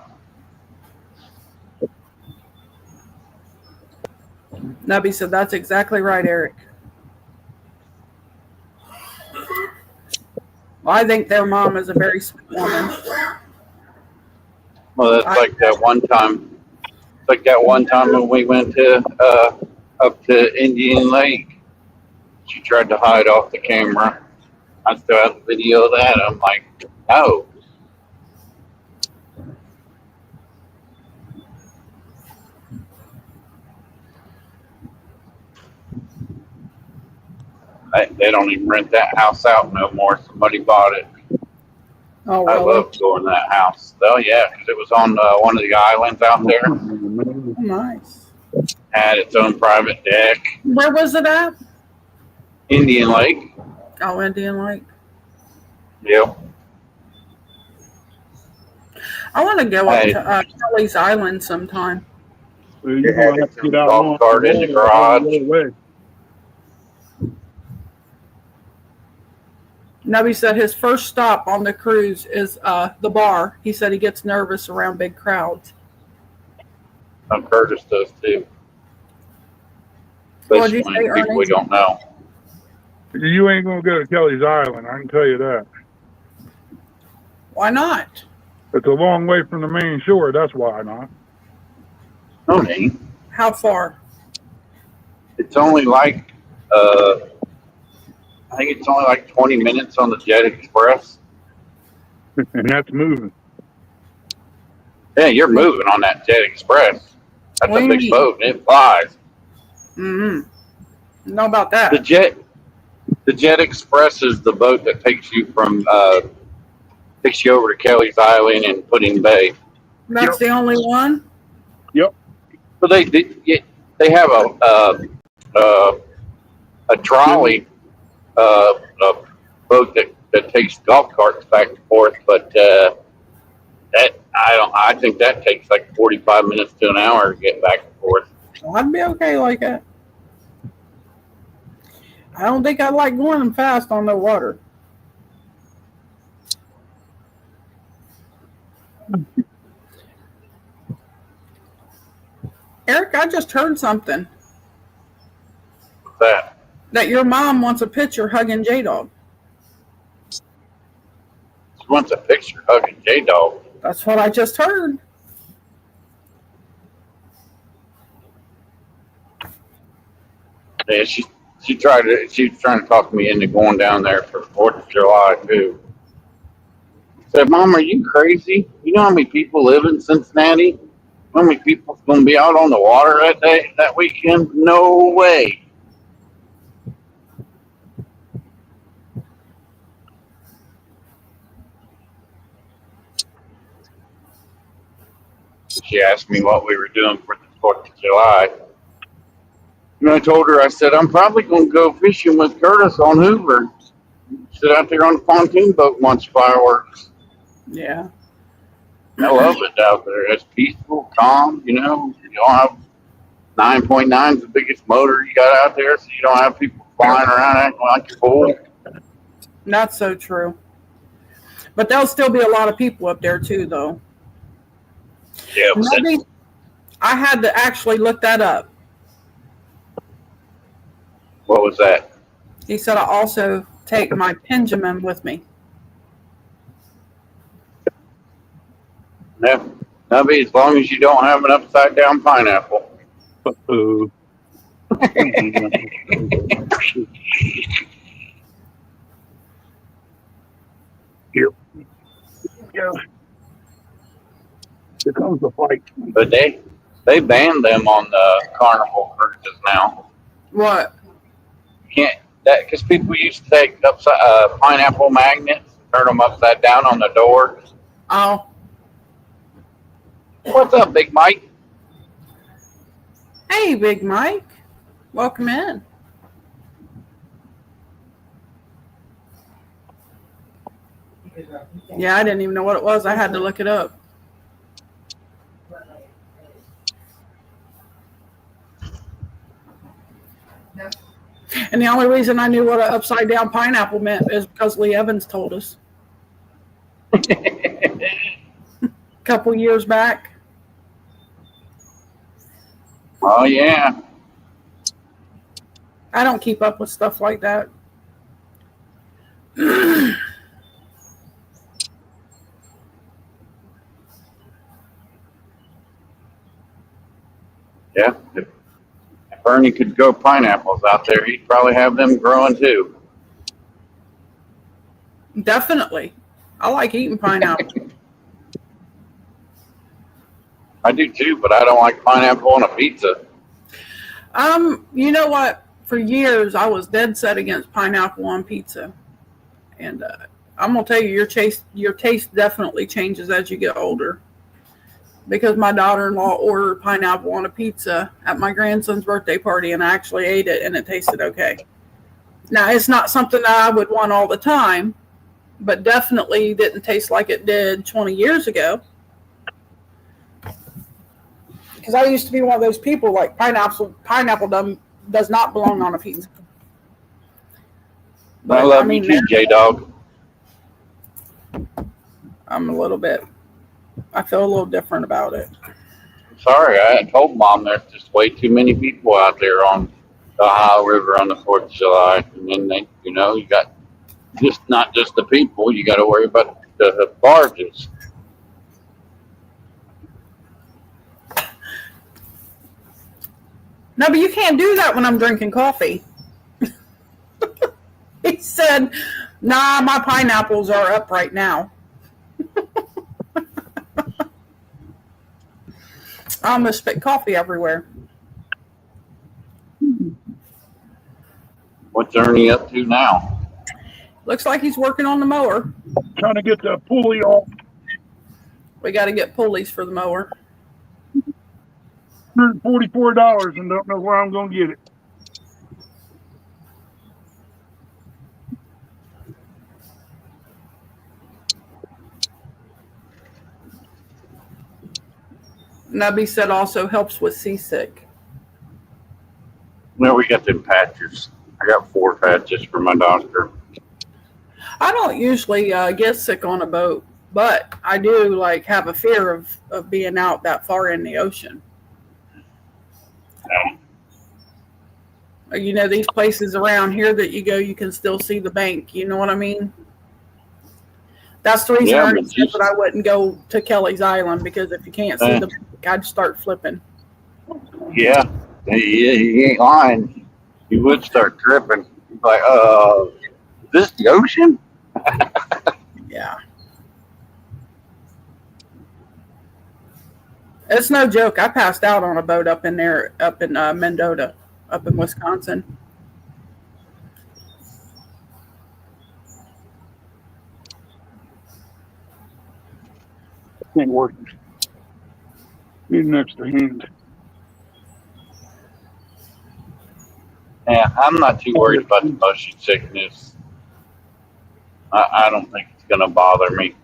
Nubby said that's exactly right, Eric. Well, I think their mom is a very sweet woman. Well, that's like that one time. Like that one time when we went to up to Indian Lake. She tried to hide off the camera. I still have the video of that. I'm like, no. They don't even rent that house out no more. Somebody bought it. Oh, I really? love going to that house. Oh yeah, because it was on one of the islands out there. Nice. Had its own private deck. Where was it at? Indian Lake. Oh, Indian Lake. Yep. I want to go up Hey. to Kelly's Island sometime. Well, They you're had gonna have its to get own out golf on cart the in the water all garage. the way. Nubby said his first stop on the cruise is the bar. He said he gets nervous around big crowds. Curtis does too. What'd you Especially say, when people Ernie? we don't know. You ain't gonna go to Kelly's Island, I can tell you that. Why not? It's a long way from the main shore, that's why not. No, it ain't. How far? It's only like I think it's only like 20 minutes on the Jet Express. And that's moving. Yeah, you're moving on that Jet Express. That's What do a you big mean? boat. And it flies. Mm-hmm. Know about that. The Jet Express is the boat that takes you takes you over to Kelly's Island and Pudding Bay. That's the only one? Yep. But they have a trolley, a boat that takes golf carts back and forth. But I think that takes like 45 minutes to an hour to get back and forth. Well, I'd be okay like that. I don't think I like going fast on the water. Eric, I just heard something. What's that? That your mom wants a picture hugging J-Dog. She wants a picture hugging J-Dog. That's what I just heard. Yeah, she was trying to talk me into going down there for 4th of July too. I said, Mom, are you crazy? You know how many people live in Cincinnati? How many people's going to be out on the water that weekend? No way. She asked me what we were doing for the 4th of July. And I told her, I said, I'm probably going to go fishing with Curtis on Hoover. Sit out there on the pontoon boat and watch fireworks. Yeah. I love it out there. It's peaceful, calm, you know. You don't have 9.9 is the biggest motor you got out there, so you don't have people flying around acting like you're fool. Not so true. But there'll still be a lot of people up there too, though. Yeah, Maybe I had to actually look that up. what was that? He said I also take my Pendulum with me. Yeah, that'll be as long as you don't have an upside down pineapple. Uh-oh. Here. Yeah. Here comes the fight. But they banned them on the Carnival cruises now. What? You can't because people used to take pineapple magnets, turn them upside down on the door. Oh. What's up, Big Mike? Hey, Big Mike. Welcome in. Yeah, I didn't even know what it was. I had to look it up. And the only reason I knew what an upside down pineapple meant is because Lee Evans told us a couple years back. Oh yeah. I don't keep up with stuff like that. Yeah. If Ernie could grow pineapples out there, he'd probably have them growing too. Definitely. I like eating pineapple. I do too, but I don't like pineapple on a pizza. You know what? for years I was dead set against pineapple on pizza, and I'm gonna tell you, your taste definitely changes as you get older. Because my daughter-in-law ordered pineapple on a pizza at my grandson's birthday party, and I actually ate it, and it tasted okay. Now, it's not something that I would want all the time, but definitely didn't taste like it did 20 years ago. Because I used to be one of those people like pineapple does not belong on a pizza. But, I love you too, J-Dog. I'm a little bit, I feel a little different about it. Sorry, I told Mom there's just way too many people out there on the Ohio River on the 4th of July. And then they, you got not just the people, you got to worry about the barges. No, but you can't do that when I'm drinking coffee. He said, nah, my pineapples are up right now. I almost spit coffee everywhere. What's Ernie up to now? Looks like he's working on the mower. Trying to get the pulley off. We got to get pulleys for the mower. $144 and don't know where I'm going to get it. Nubby said also helps with seasick. Well, we got them patches. I got 4 patches for my doctor. I don't usually get sick on a boat, but I do have a fear of being out that far in the ocean. These places around here that you go, you can still see the bank. You know what I mean? That's the reason I said that I wouldn't go to Kelly's Island, because if you can't see the bank, I'd start flipping. Yeah, he ain't lying. He would start tripping. He's like, is this the ocean? Yeah. It's no joke. I passed out on a boat up in Mendota, up in Wisconsin. Ain't working. Need an extra hand. Yeah, I'm not too worried about the motion sickness. I don't think it's going to bother me.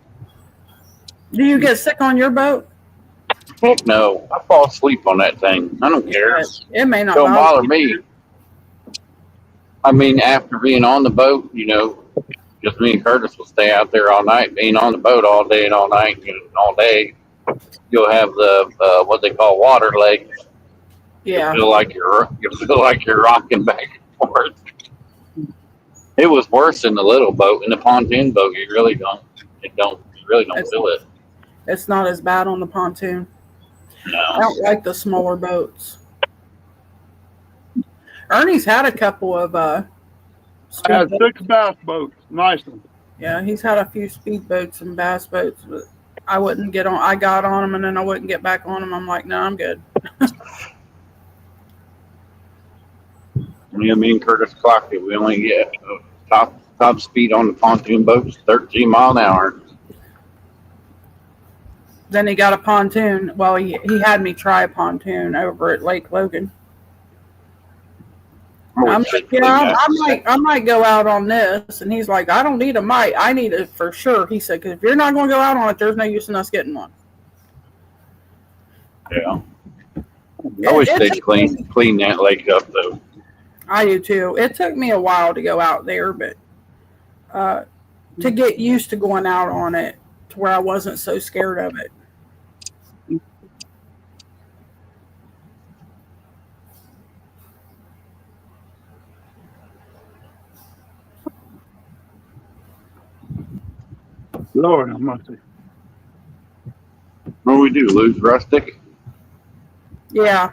Do you get sick on your boat? Heck no. I fall asleep on that thing. I don't care. It may not Don't bother me. I mean, after being on the boat, just me and Curtis will stay out there all night, being on the boat all day and all night and all day. You'll have the what they call water legs. Yeah. You feel like you're rocking back and forth. It was worse in the little boat. In the pontoon boat, you really don't feel it. It's not as bad on the pontoon. No. I don't like the smaller boats. Ernie's had a couple of I had 6 bass boats. Nice one. Yeah, he's had a few speed boats and bass boats, but I wouldn't get on. I got on them and then I wouldn't get back on them. I'm like, no, I'm good. Me and Curtis clocked it. We only get top speed on the pontoon boats 13 mile an hour. Then he got a pontoon. Well, he had me try a pontoon over at Lake Logan. I'm like, yeah, I might go out on this. And he's like, I don't need a might. I need it for sure. He said, because if you're not going to go out on it, there's no use in us getting one. Yeah. I wish they'd clean that lake up, though. I do, too. It took me a while to go out there, but to get used to going out on it to where I wasn't so scared of it. Lord, I must say. What do we do? Lose Rustic? Yeah.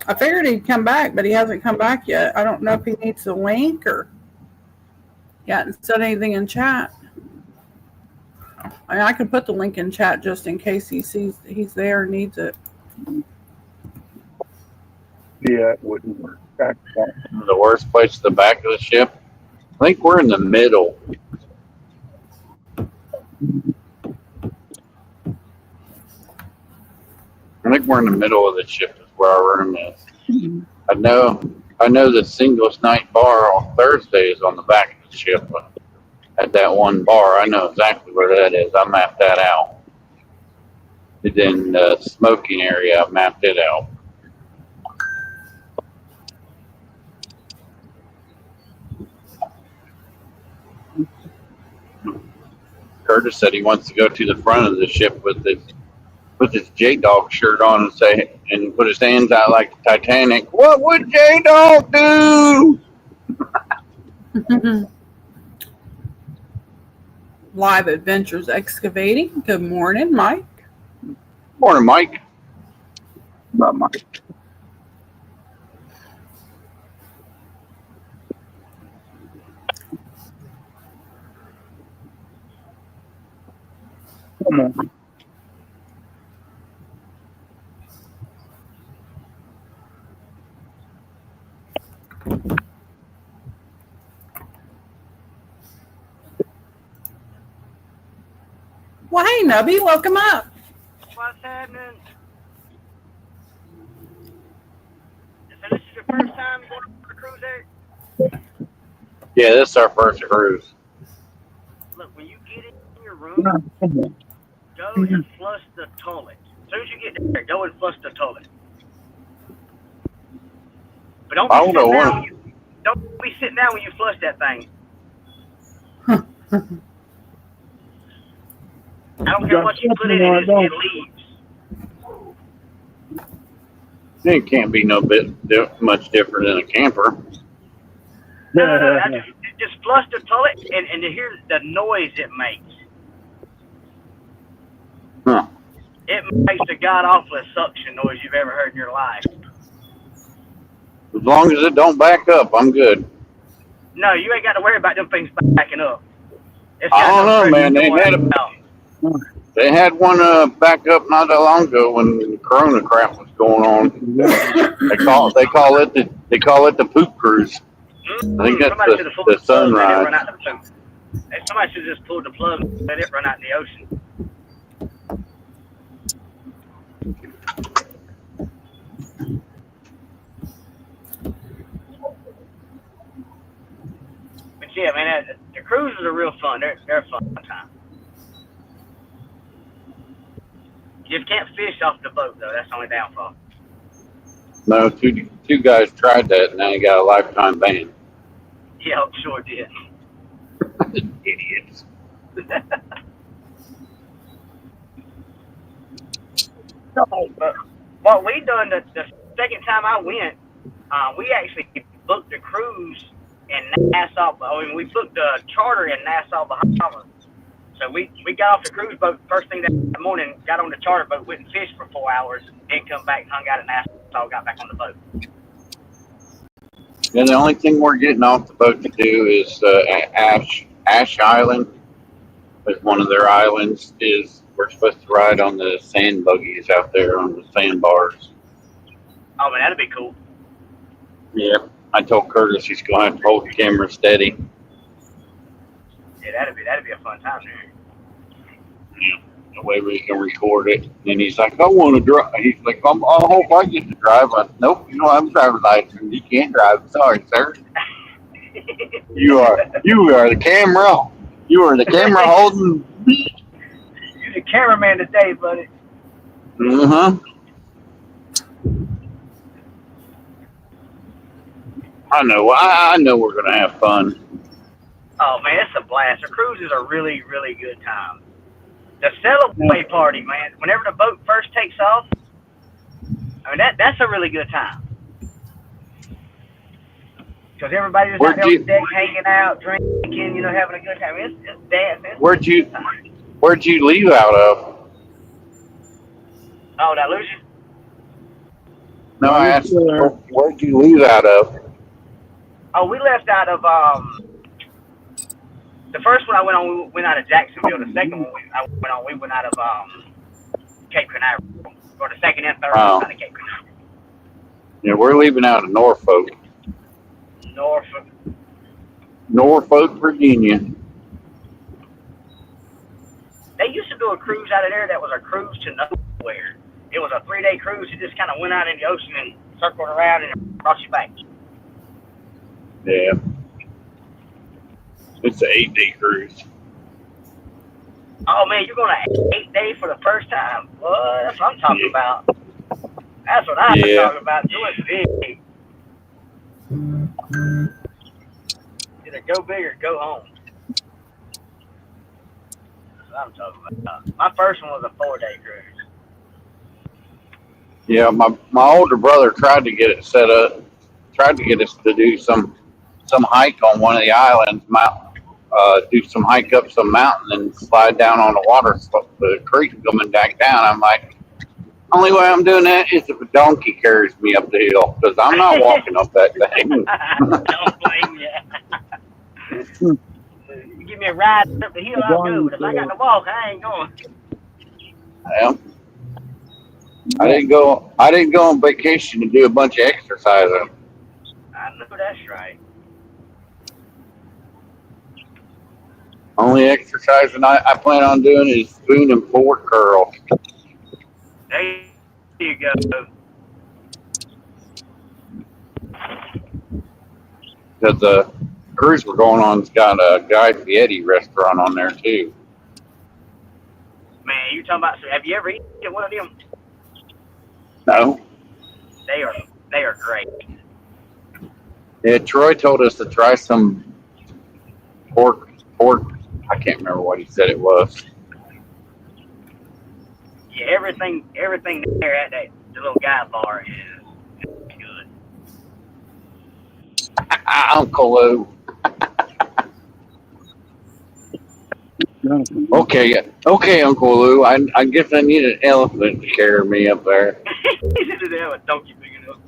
I figured he'd come back, but he hasn't come back yet. I don't know if he needs a link or he hasn't said anything in chat. I can put the link in chat just in case he sees he's there and needs it. Yeah, it wouldn't work. The worst place at the back of the ship. I think we're in the middle. I think we're in the middle of the ship is where our room is. I know the singles night bar on Thursday is on the back of the ship. At that one bar, I know exactly where that is. I mapped that out. And then the smoking area, I mapped it out. Curtis said he wants to go to the front of the ship with his J Dog shirt on and say and put his hands out like the Titanic. What would J Dog do? Live Adventures Excavating. Good morning, Mike. Morning, Mike. Not Mike. Come on. Well, hey, Nubby, welcome up. What's happening? So this is your first time going on a cruise, Eric? Yeah, this is our first cruise. Look, when you get in your room, go and flush the toilet. As soon as you get there, go and flush the toilet. But don't be sitting down when you flush that thing. I don't care what you put in it, it leaves. It can't be much different than a camper. No. Just flush the toilet and to hear the noise it makes. Huh. It makes the god-awfulest suction noise you've ever heard in your life. As long as it don't back up, I'm good. No, you ain't got to worry about them things backing up. I don't know, man. They had one back up not that long ago when the Corona crap was going on. They call it the poop cruise. I think that's the sunrise. Somebody should just pull the plug and let it run out in the ocean. But yeah, man, the cruises are real fun. They're a fun time. You just can't fish off the boat though. That's the only downfall. No, two guys tried that and now they got a lifetime ban. Yeah, sure did. Idiots. But what we done the second time I went, we actually booked a cruise in Nassau. I mean, we booked a charter in Nassau, Bahamas. So we got off the cruise boat first thing that morning, got on the charter boat, went and fished for 4 hours, then come back and hung out in Nassau, got back on the boat. Yeah, the only thing we're getting off the boat to do is Ash Island. Is one of their islands. We're supposed to ride on the sand buggies out there on the sandbars. Oh man, that'd be cool. Yeah, I told Curtis he's gonna have to hold the camera steady. Yeah, that'd be a fun time there. Yeah, that way we can record it. And he's like, I want to drive. He's like, I hope I get to drive. I said, nope, you don't have a driver's license. You can't drive. Sorry, sir. You are the camera. You are the camera holding. You're the cameraman today, buddy. I know we're gonna have fun. Oh man, it's a blast. The cruises are really, really good time. The sail-away party, man. Whenever the boat first takes off, I mean that's a really good time. Because everybody's out there on the deck hanging out, drinking, having a good time. It's dancing. Where'd you leave out of? Oh, did I lose you? No, I asked, where'd you leave out of? Oh, we left out of, the first one we went out of Jacksonville. The second one we went out of, Cape Canaveral. Or the second and third one out of Cape Canaveral. Yeah, we're leaving out of Norfolk, Norfolk. Virginia. They used to do a cruise out of there that was a cruise to nowhere. It was a 3-day cruise. It just kind of went out in the ocean and circled around and brought you back. Yeah, it's an 8-day cruise. Oh man, you're going to 8 days for the first time? Well, that's what I'm talking about. That's what I'm talking about. Doing big. Either go big or go home. That's what I'm talking about. My first one was a 4-day cruise. Yeah, my older brother tried to get it set up, tried to get us to do some hike on one of the islands, do some hike up some mountain and slide down on the water, the creek coming back down. I'm like, only way I'm doing that is if a donkey carries me up the hill, because I'm not walking up that thing. Don't blame you. You give me a ride up the hill, I'll go. But if I got to walk, I ain't going. Yeah. I didn't go on vacation to do a bunch of exercising. I know that's right. Only exercising I plan on doing is spoon and fork curl. There you go. Because the cruise we're going on's got a Guy Fieri restaurant on there too. Man, you talking about? Have you ever eaten one of them? No. They are great. Yeah, Troy told us to try some pork. I can't remember what he said it was. Yeah, everything there at the little guy bar is good. Uncle Lou. Okay, Uncle Lou. I guess I need an elephant to carry me up there. He said they have a donkey big enough.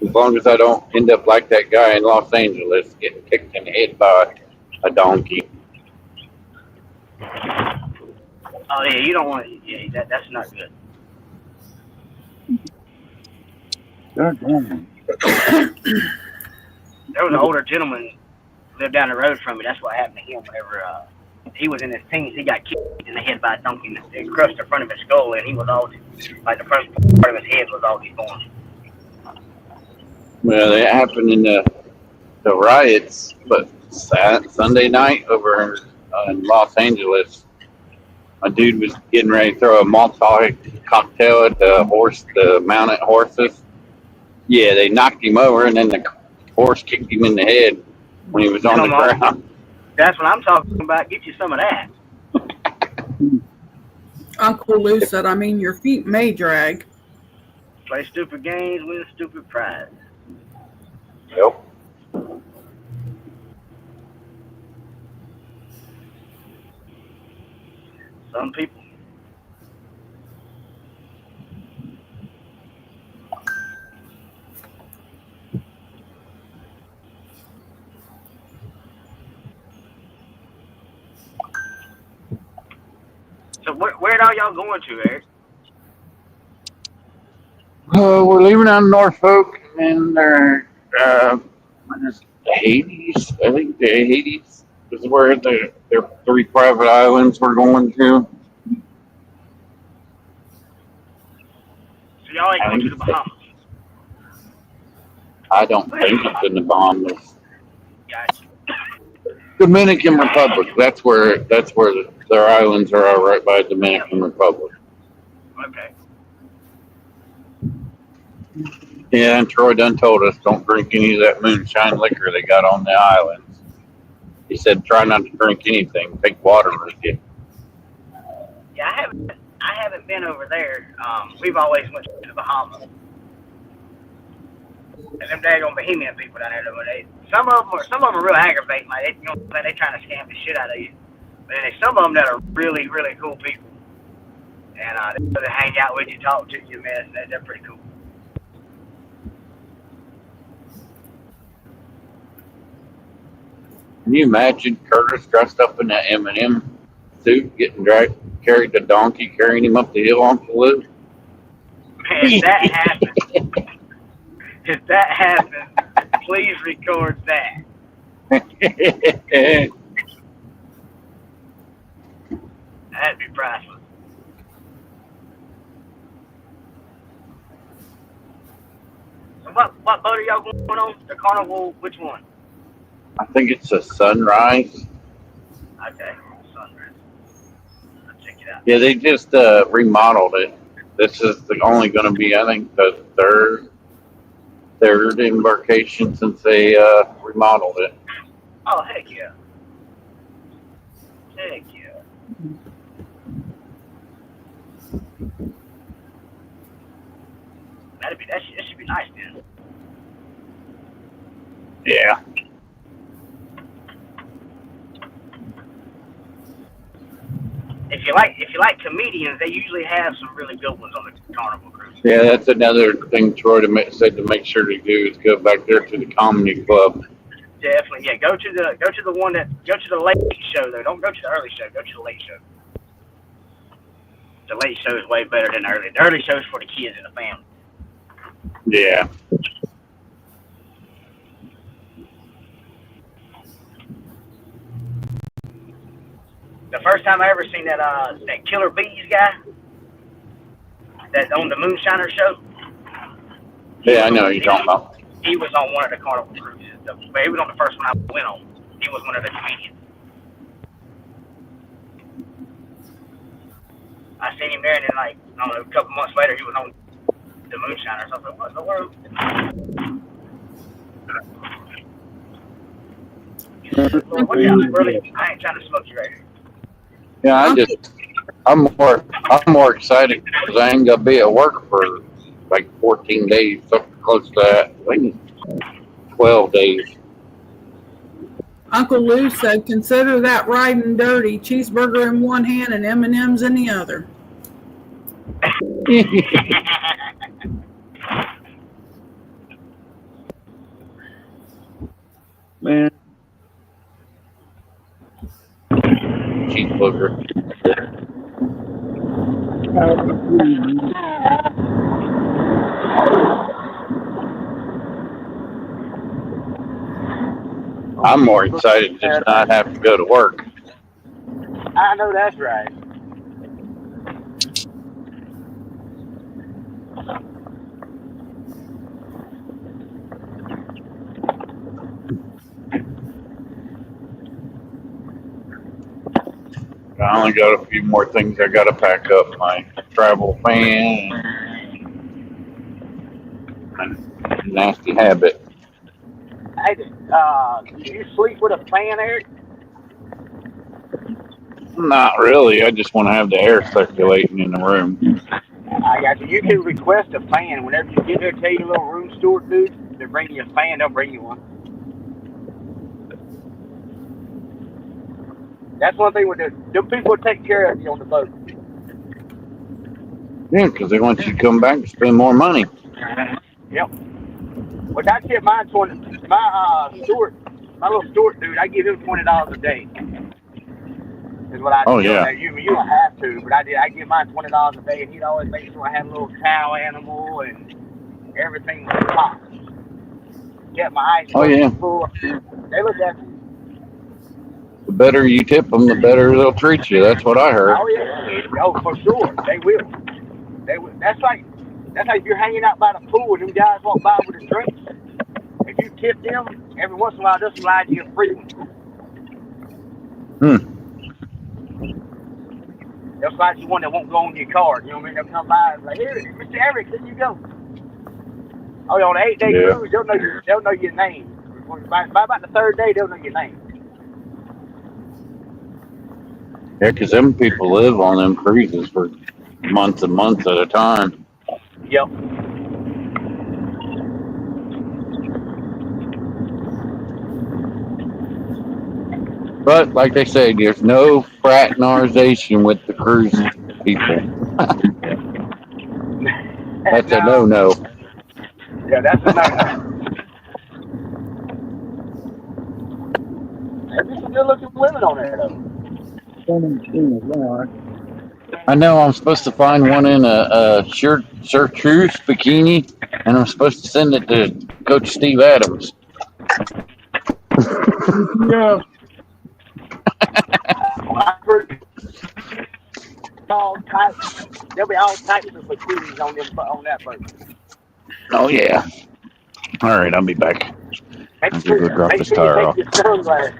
As long as I don't end up like that guy in Los Angeles getting kicked in the head by a donkey. Oh yeah, you don't want. Yeah, that's not good. They're gone. There was an older gentleman lived down the road from me. That's what happened to him whenever he was in his teens. He got kicked in the head by a donkey and crushed the front of his skull, and he was all like the front part of his head was all deformed. Well, it happened in the riots, but Sunday night over in Los Angeles, a dude was getting ready to throw a Molotov cocktail at the mounted horses. Yeah, they knocked him over, and then the horse kicked him in the head when he was on the ground. That's what I'm talking about. Get you some of that. Uncle Lou said, I mean, your feet may drag. Play stupid games, win stupid prize. Yep. Some people. So where are y'all going to, Eric? We're leaving out of Norfolk, and they're Hades. I think the Hades is where their 3 private islands we're going to. So y'all ain't going to the Bahamas. I don't think it's in the Bahamas. Gotcha. Dominican Republic. That's where their islands are, right by Dominican Republic. Okay. Yeah, and Troy done told us don't drink any of that moonshine liquor they got on the islands. He said try not to drink anything. Take water with you. Yeah, I haven't been over there. We've always went to the Bahamas. And them daggone Bahamian people down there, some of them are real aggravating. Like they trying to scam the shit out of you. But then there's some of them that are really, really cool people. And they hang out with you, talk to you, man. They're pretty cool. Can you imagine Curtis dressed up in that M&M suit, getting carried the donkey, carrying him up the hill on the loop? If that happens, please record that. That'd be priceless. So what boat are y'all going on? The Carnival, which one? I think it's a Sunrise. Okay, Sunrise. I'll check it out. Yeah, they just remodeled it. This is only going to be, I think, the third embarkation since they remodeled it. Oh, heck yeah. Heck yeah. That should be nice then. Yeah. If you like comedians, they usually have some really good ones on the Carnival cruise. Yeah, that's another thing Troy said to make sure to do is go back there to the comedy club. Definitely, yeah. Go to the late show though. Don't go to the early show. Go to the late show. The late show is way better than the early. The early show is for the kids and the family. Yeah. The first time I ever seen that Killer Bees guy that on the Moonshiner show. Yeah, I know what you're talking about. He was on one of the Carnival cruises. But he was on the first one I went on. He was one of the comedians. I seen him there, and then I don't know, a couple months later, he was on the Moonshiner. So I was like, what in the world? What really? I ain't trying to smoke you right here. Yeah, I'm more excited because I ain't gonna be at work for like 14 days, something close to that. I think 12 days. Uncle Lou said, consider that riding dirty. Cheeseburger in one hand and M&M's in the other. Man. Cheeseburger. I'm more excited to just not have to go to work. I know that's right. I only got a few more things I got to pack up. My travel fan and nasty habit. Hey, do you sleep with a fan, Eric? Not really. I just want to have the air circulating in the room. I got you. You can request a fan whenever you get there. Tell your little room steward dude to bring you a fan. They'll bring you one. That's one thing with them people take care of you on the boat. Yeah, because they want you to come back and spend more money. Yep. But I give my steward, my little steward dude, I give him $20 a day. Is what I do. Oh yeah. You don't have to, but I give mine $20 a day, and he'd always make sure I had a little cow animal and everything was hot. Get my ice full. They look at me. The better you tip them, the better they'll treat you. That's what I heard. Oh yeah. Oh, for sure. They will. They will. That's like if you're hanging out by the pool and them guys walk by with a drink. If you tip them, every once in a while they'll slide you a free one. They'll slide you one that won't go on your card. You know what I mean? They'll come by and like, here, Mr. Eric, here you go. Oh, on the 8-day cruise, they'll know your name. By about the third day, they'll know your name. Yeah, because them people live on them cruises for months and months at a time. Yep. But like they say, there's no fraternization with the cruise people. That's a no-no. Yeah, that's a no-no. There's some good looking women on there though. I know I'm supposed to find one in a chartreuse bikini, and I'm supposed to send it to Coach Steve Adams. Yeah. All tight. There'll be all types of bikinis on that boat. Oh yeah. All right, I'll be back. I have to go drop Make this sure you tire take off. your sunglasses.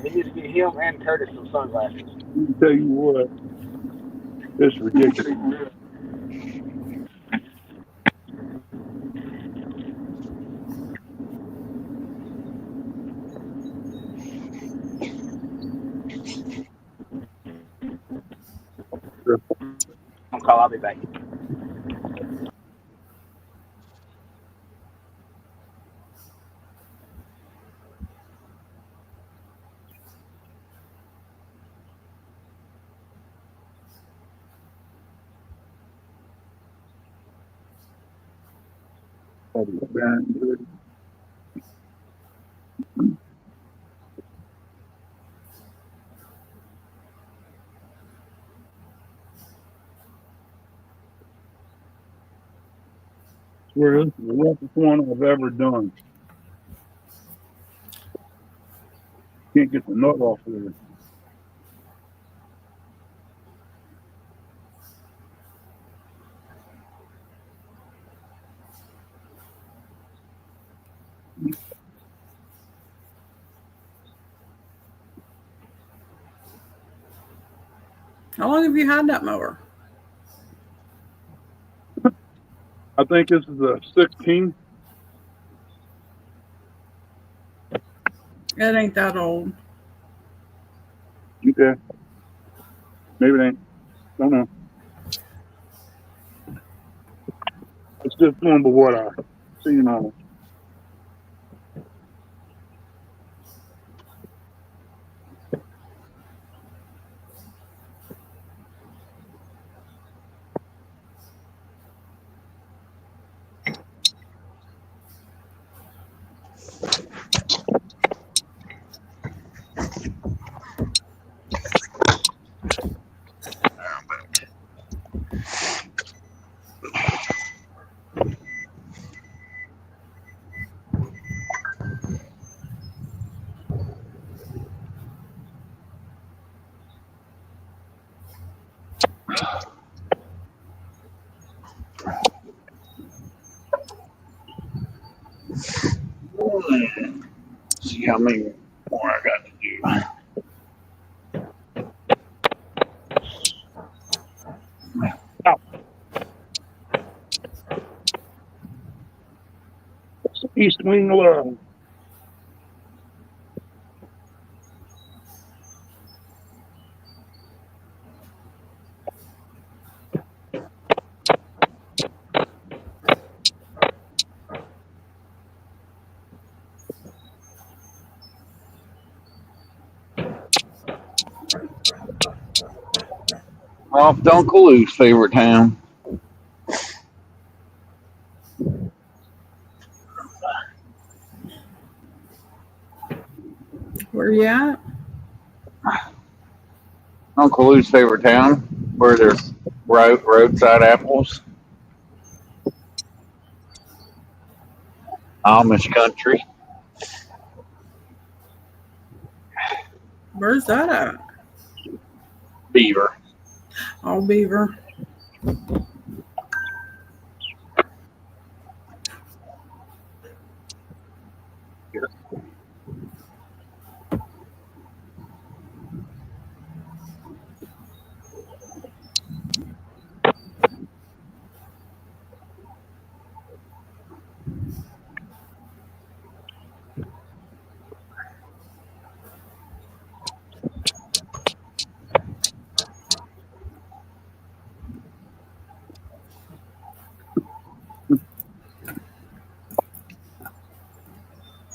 He needs to get him and Curtis some sunglasses. I'll tell you what, it's ridiculous. I'm call. I'll be back. Swear, this is the roughest one I've ever done. Can't get the nut off there. How long have you had that mower? I think this is a 16. It ain't that old. Okay. Maybe it ain't. Don't know. It's just doing but what I've seen on it. See how many more I got to do. East Wing Love. Off to Uncle Lou's favorite town. Where you at? Uncle Lou's favorite town, where there's roadside apples. Amish country. Where's that at? Beaver. Oh, Beaver.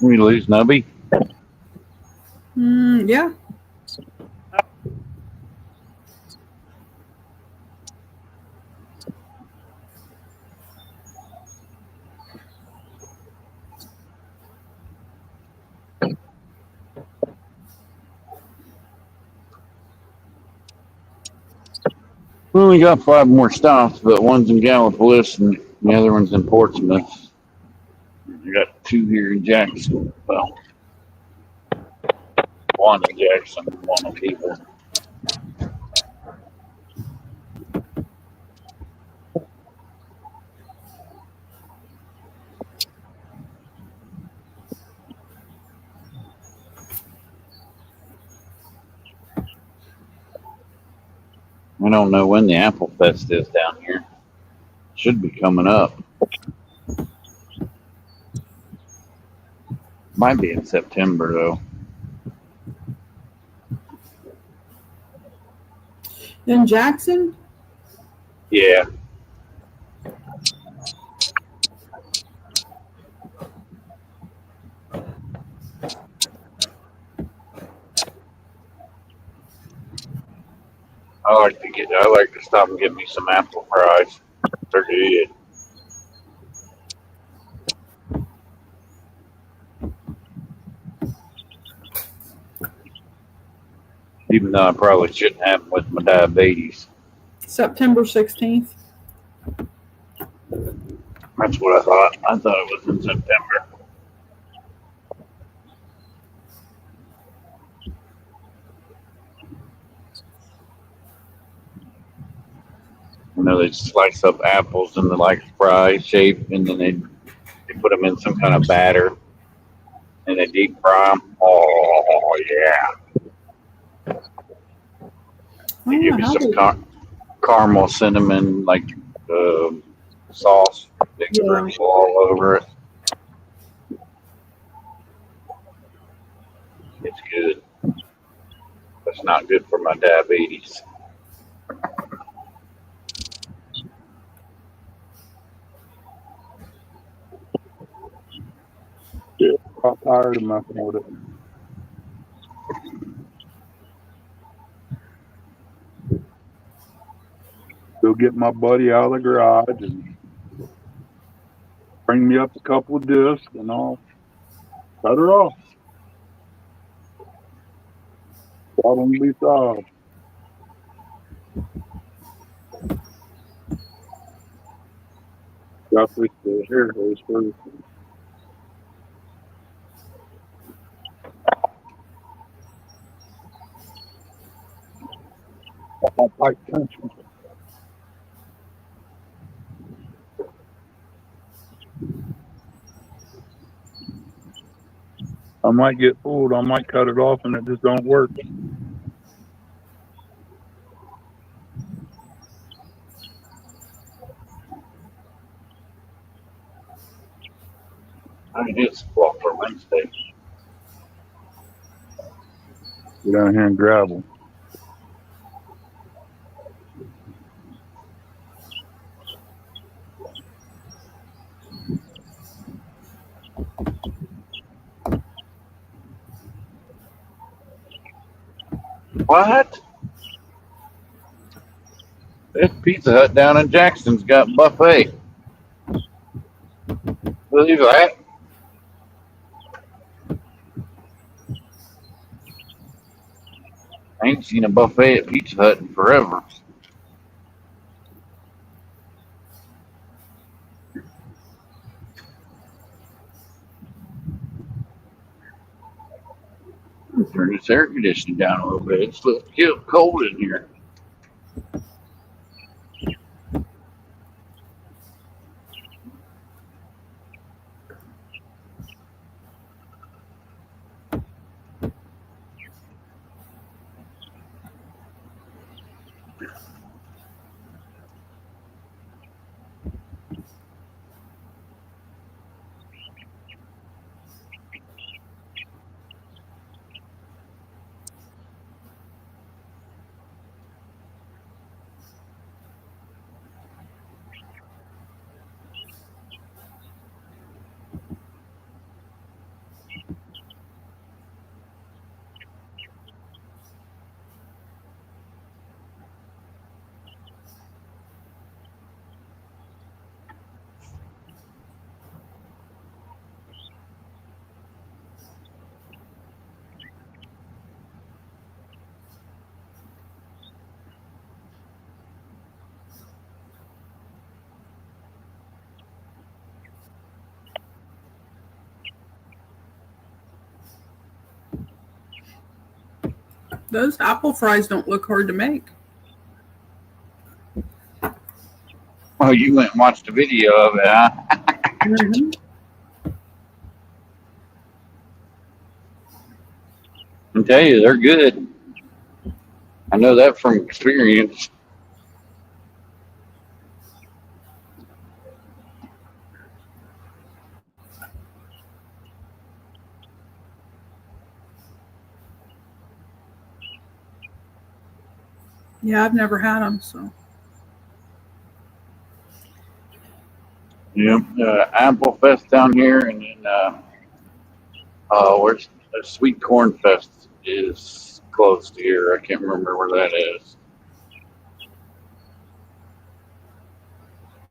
We lose Nubby. Yeah. We only got 5 more stops, but one's in Gallipolis and the other one's in Portsmouth. We got 2 here in Jackson. Well, one in Jackson, one in People. I don't know when the Apple Fest is down here. Should be coming up. Might be in September though. In Jackson? Yeah. I like to stop and get me some apple fries. They're good. Even though I probably shouldn't have them with my diabetes. September 16th. That's what I thought. I thought it was in September. You know, they slice up apples in the like fry shape, and then they put them in some kind of batter, and they deep fry them. Oh yeah! They give you some caramel cinnamon like sauce. They sprinkle all over it. It's good. It's not good for my diabetes. Yeah, I'm tired of messing with it. Go get my buddy out of the garage and bring me up a couple of discs, and I'll cut her off. Problem be solved. Got this hair hose first. I'll pipe tension. I might get fooled. I might cut it off, and it just don't work. I did squawk for Wednesday. Get down here and grab them. What? This Pizza Hut down in Jackson's got buffet. Believe that? I ain't seen a buffet at Pizza Hut in forever. Turn this air conditioning down a little bit. It's a little cold in here. Those apple fries don't look hard to make. Oh, you went and watched a video of it, huh? Mm-hmm. I tell you, they're good. I know that from experience. Yeah, I've never had them, so. Yeah, Apple Fest down here, and then where's the Sweet Corn Fest is close to here. I can't remember where that is.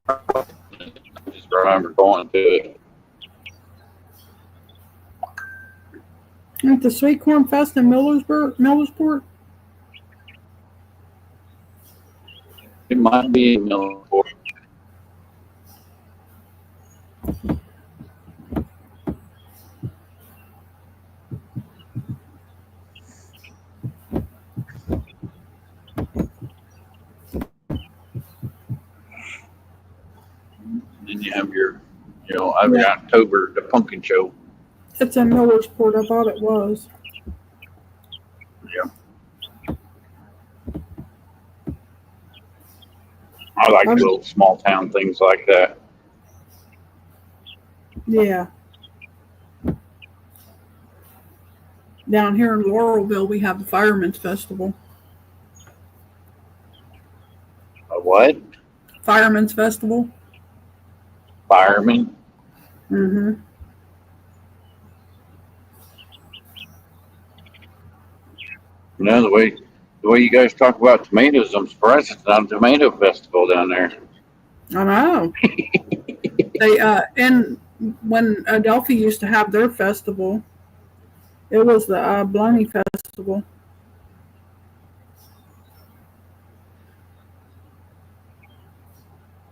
I just remember going to it. At the Sweet Corn Fest in Millersport? It might be in Millerport. Then you have your, every October, the pumpkin show. It's in Millersport. I thought it was. Yeah. I like little small town things like that. Yeah. Down here in Laurelville, we have the Fireman's Festival. A what? Fireman's Festival. Fireman? Mm-hmm. The way you guys talk about tomatoes, I'm surprised it's not a tomato festival down there. I know. And when Adelphi used to have their festival, it was the Bloney Festival.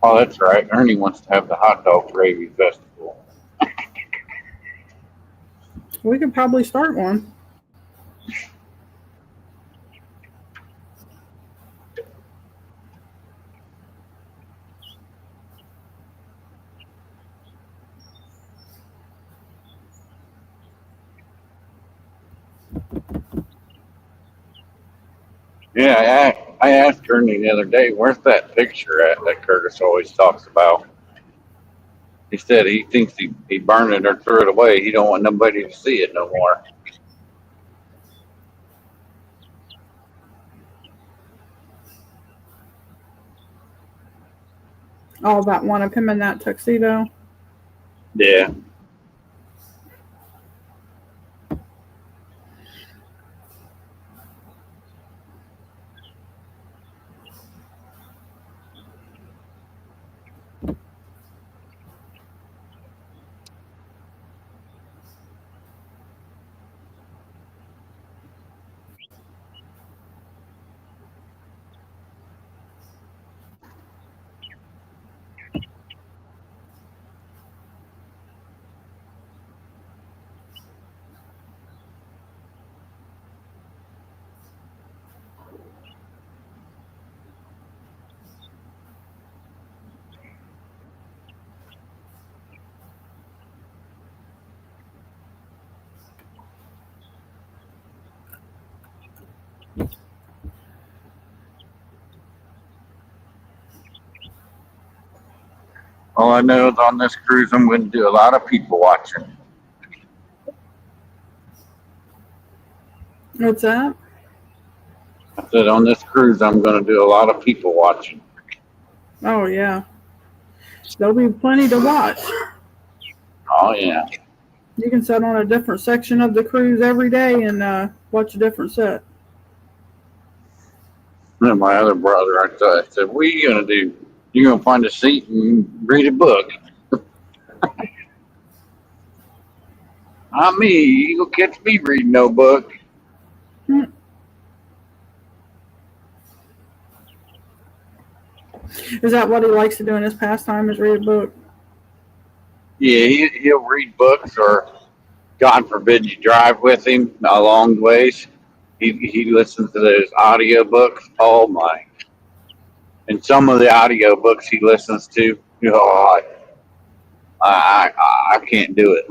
Oh, that's right. Ernie wants to have the hot dog gravy festival. We could probably start one. Yeah, I asked Ernie the other day, where's that picture at that Curtis always talks about? He said he thinks he burned it or threw it away. He don't want nobody to see it no more. Oh, that one of him in that tuxedo. Yeah. All I know is on this cruise, I'm going to do a lot of people watching. What's that? I said on this cruise, I'm going to do a lot of people watching. Oh, yeah. There'll be plenty to watch. Oh, yeah. You can sit on a different section of the cruise every day and watch a different set. And my other brother, I said, what are you going to do? You're going to find a seat and read a book. Not me. You going to catch me reading no book. Is that what he likes to do in his pastime, is read a book? Yeah, he'll read books, or God forbid you drive with him a long ways. He listens to those audiobooks. Oh my! And some of the audiobooks he listens to, oh, I can't do it.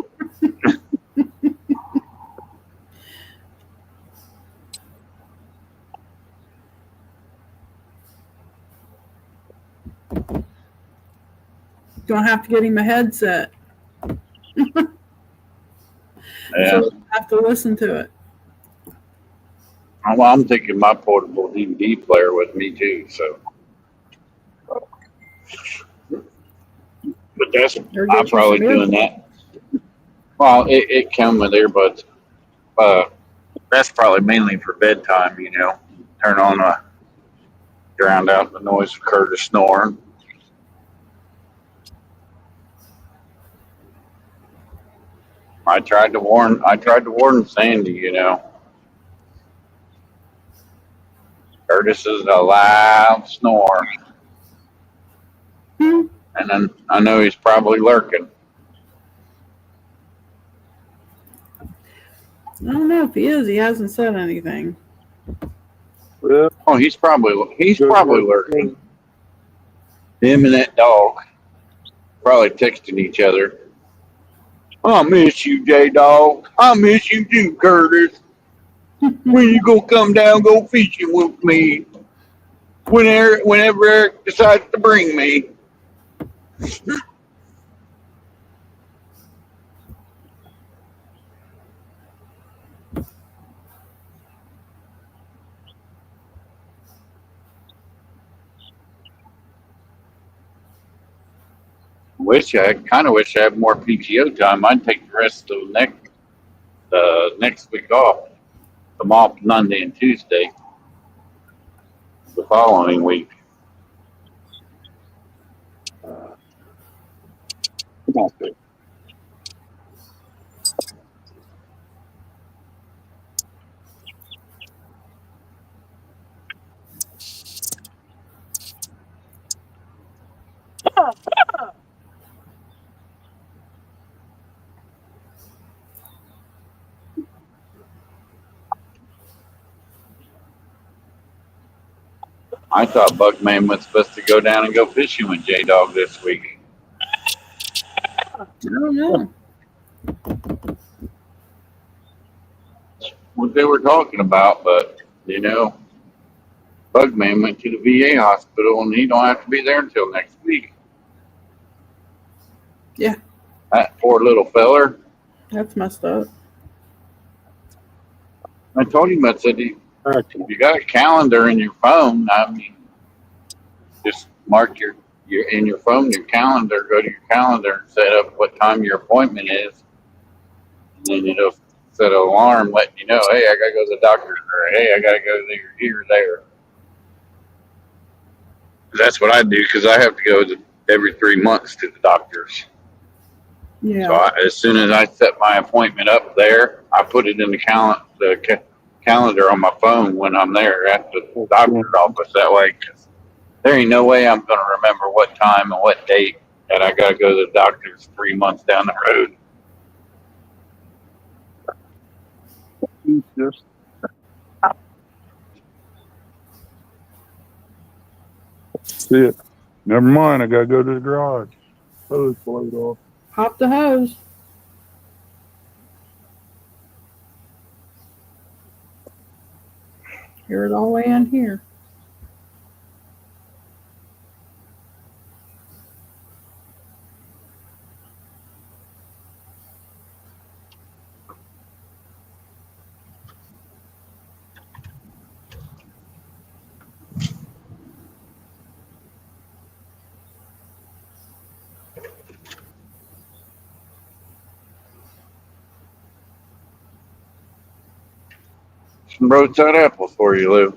Gonna have to get him a headset. Yeah. So I have to listen to it. I'm taking my portable DVD player with me too. So, but that's Or I'm get you probably some doing earbuds. that. Well, it came with earbuds. That's probably mainly for bedtime. Turn on drown out the noise of Curtis snoring. I tried to warn Sandy. Curtis is a loud snore, Hmm. and then I know he's probably lurking. I don't know if he is. He hasn't said anything. Yeah. Oh, he's probably lurking. Him and that dog probably texting each other. I miss you, J Dog. I miss you too, Curtis. When you gonna come down, go fishing with me? Whenever Eric decides to bring me. Kind of wish I had more PTO time. I'd take the rest of next week off. I'm off Monday and Tuesday. The following week. I thought Buckman was supposed to go down and go fishing with J Dog this week. I don't know. What they were talking about, but Bugman went to the VA hospital and he don't have to be there until next week. Yeah. That poor little feller. That's messed up. I told him, I said, if you got a calendar in your phone, I mean, just mark your in your phone, your calendar, go to your calendar and set up what time your appointment is. And then it'll set an alarm letting you know, hey, I got to go to the doctor, or hey, I got to go here or there. That's what I do because I have to go every 3 months to the doctor's. Yeah. So as soon as I set my appointment up there, I put it in the calendar on my phone when I'm there at the doctor's office. That way, cause there ain't no way I'm going to remember what time and what date that I got to go to the doctor's 3 months down the road. Just shit. Never mind. I gotta go to the garage. Hose blowed off. Pop the hose. Hear it all the way in here. Some roadside apples for you, Lou.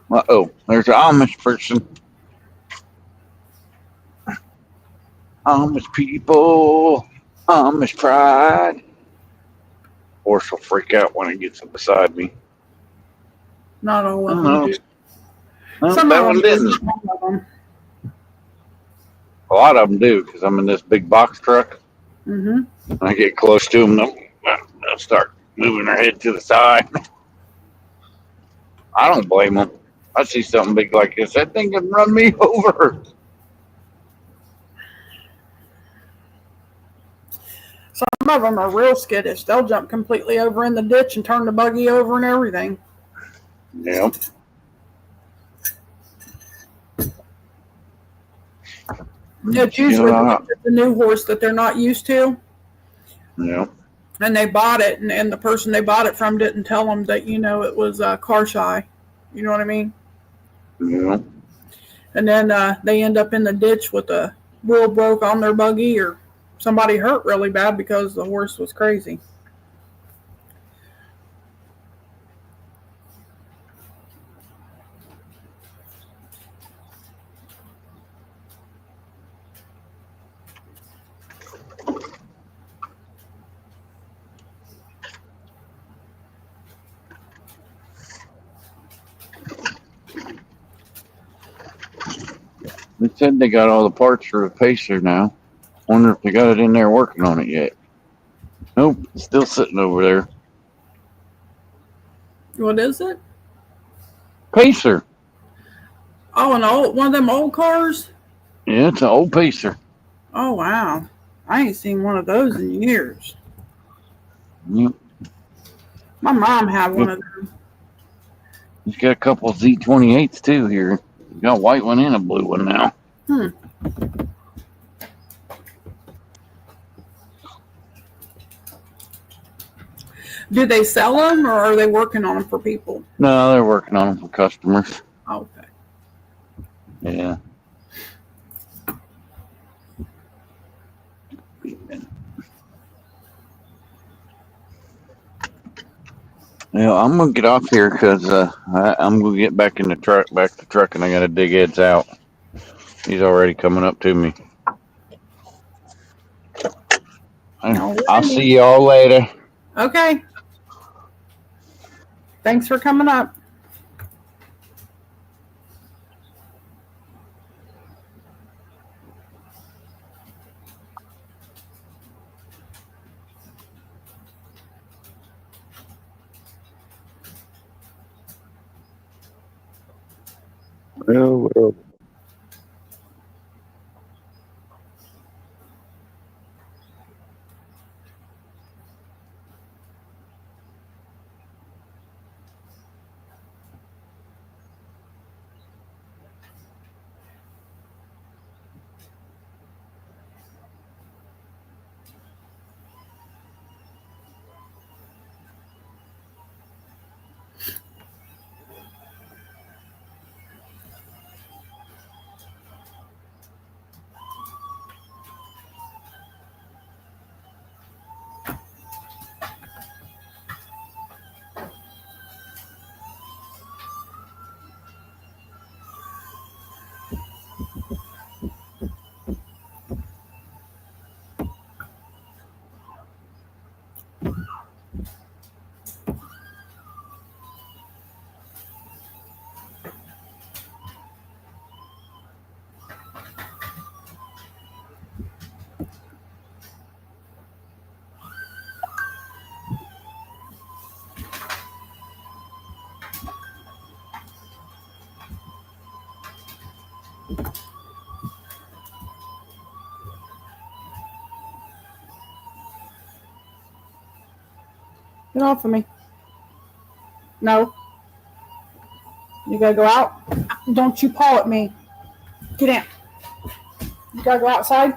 Uh-oh, there's an Amish person. Amish people. Amish pride. Horse will freak out when it gets up beside me. Not all of them Oh, do. no, Some that of one them do, didn't. not all of them. A lot of them do because I'm in this big box truck. Mm-hmm. When I get close to them, they'll start moving their head to the side. I don't blame them. I see something big like this, that thing can run me over. Some of them are real skittish. They'll jump completely over in the ditch and turn the buggy over and everything. Yeah. It's usually the new horse that they're not used to. Yeah. And they bought it, and the person they bought it from didn't tell them that, it was car shy. You know what I mean? Yeah. And then they end up in the ditch with a wheel broke on their buggy, or somebody hurt really bad because the horse was crazy. They said they got all the parts for the Pacer now. Wonder if they got it in there working on it yet. Nope, still sitting over there. What is it? Pacer. Oh, one of them old cars? Yeah, it's an old Pacer. Oh, wow. I ain't seen one of those in years. Yep. My mom had one of them. He's got a couple of Z28s too here. He's got a white one and a blue one now. Do they sell them, or are they working on them for people? No, they're working on them for customers. Okay. Yeah. Yeah, I'm gonna get off here because I'm gonna get back in the truck, and I gotta dig Ed's out. He's already coming up to me. I'll see y'all later. Okay. Thanks for coming up. Well. Get off of me. No. You gotta go out. Don't you paw at me. Get in. You gotta go outside.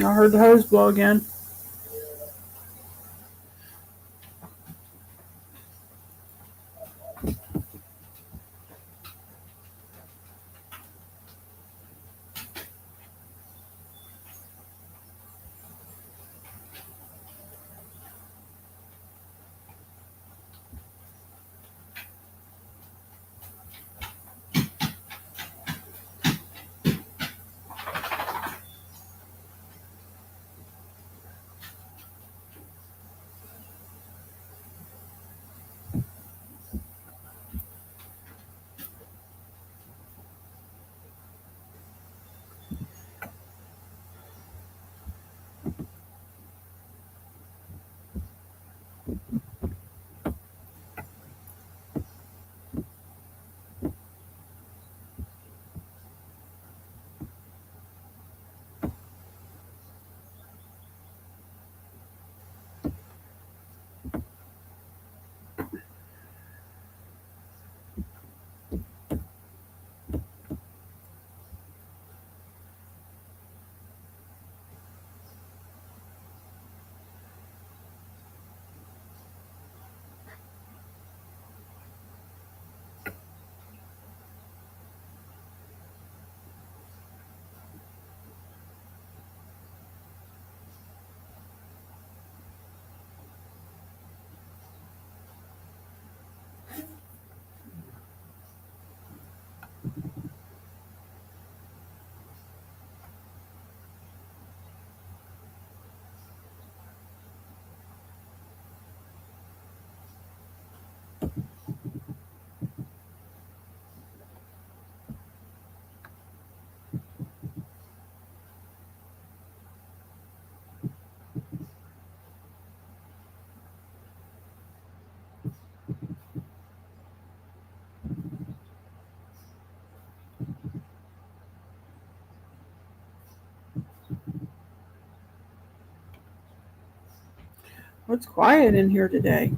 I heard the hose blow again. It's quiet in here today.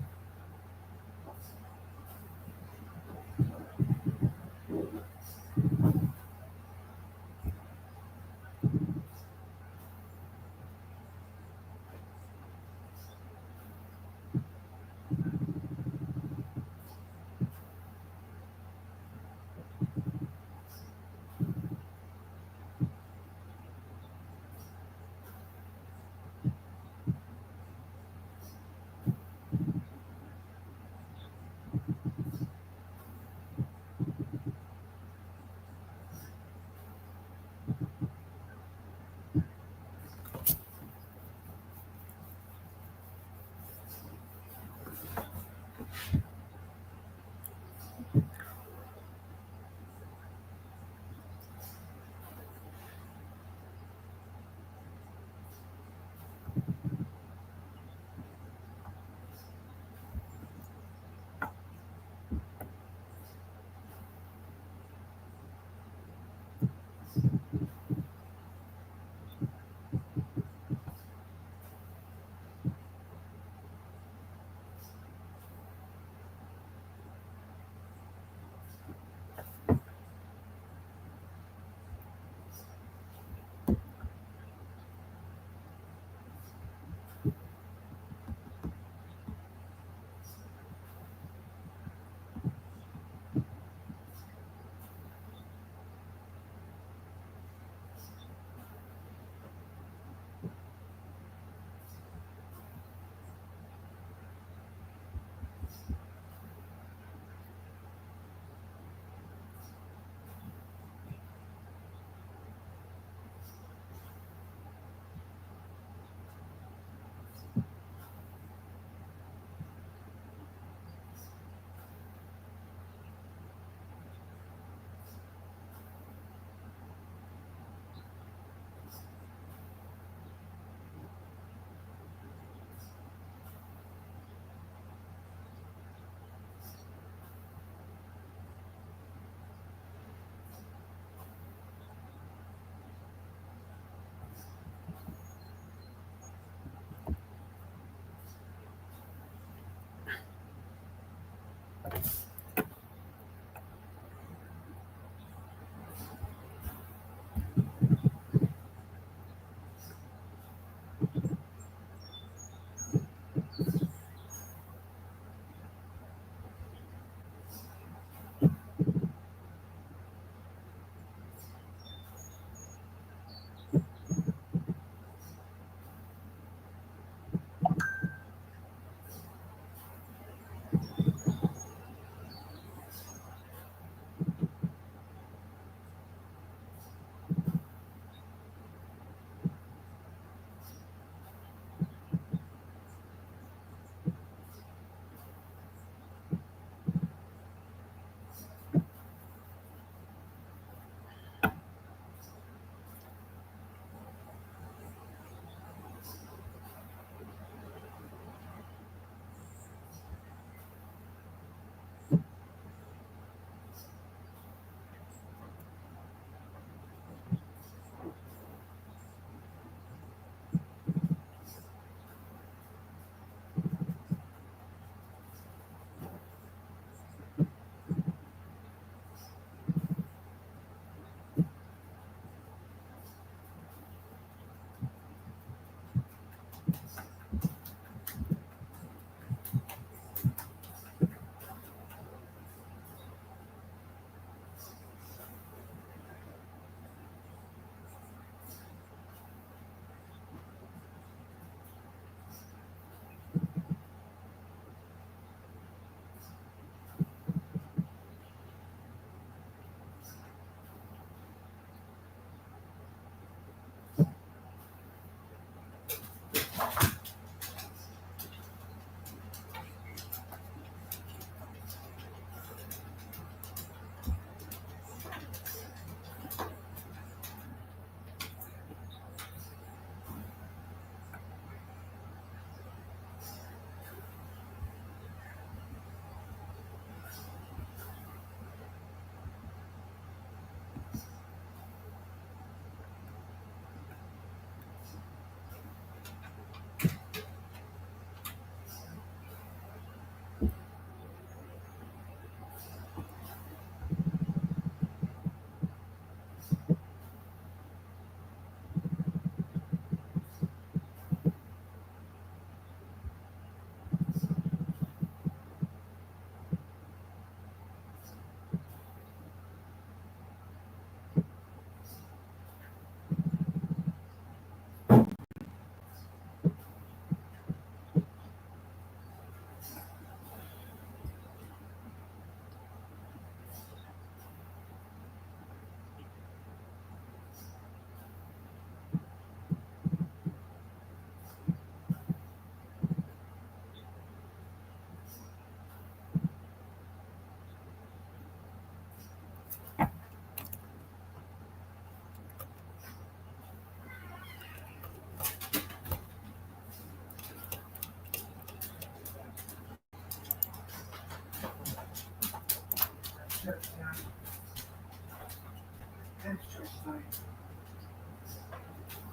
time?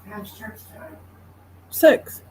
How's church time? 6.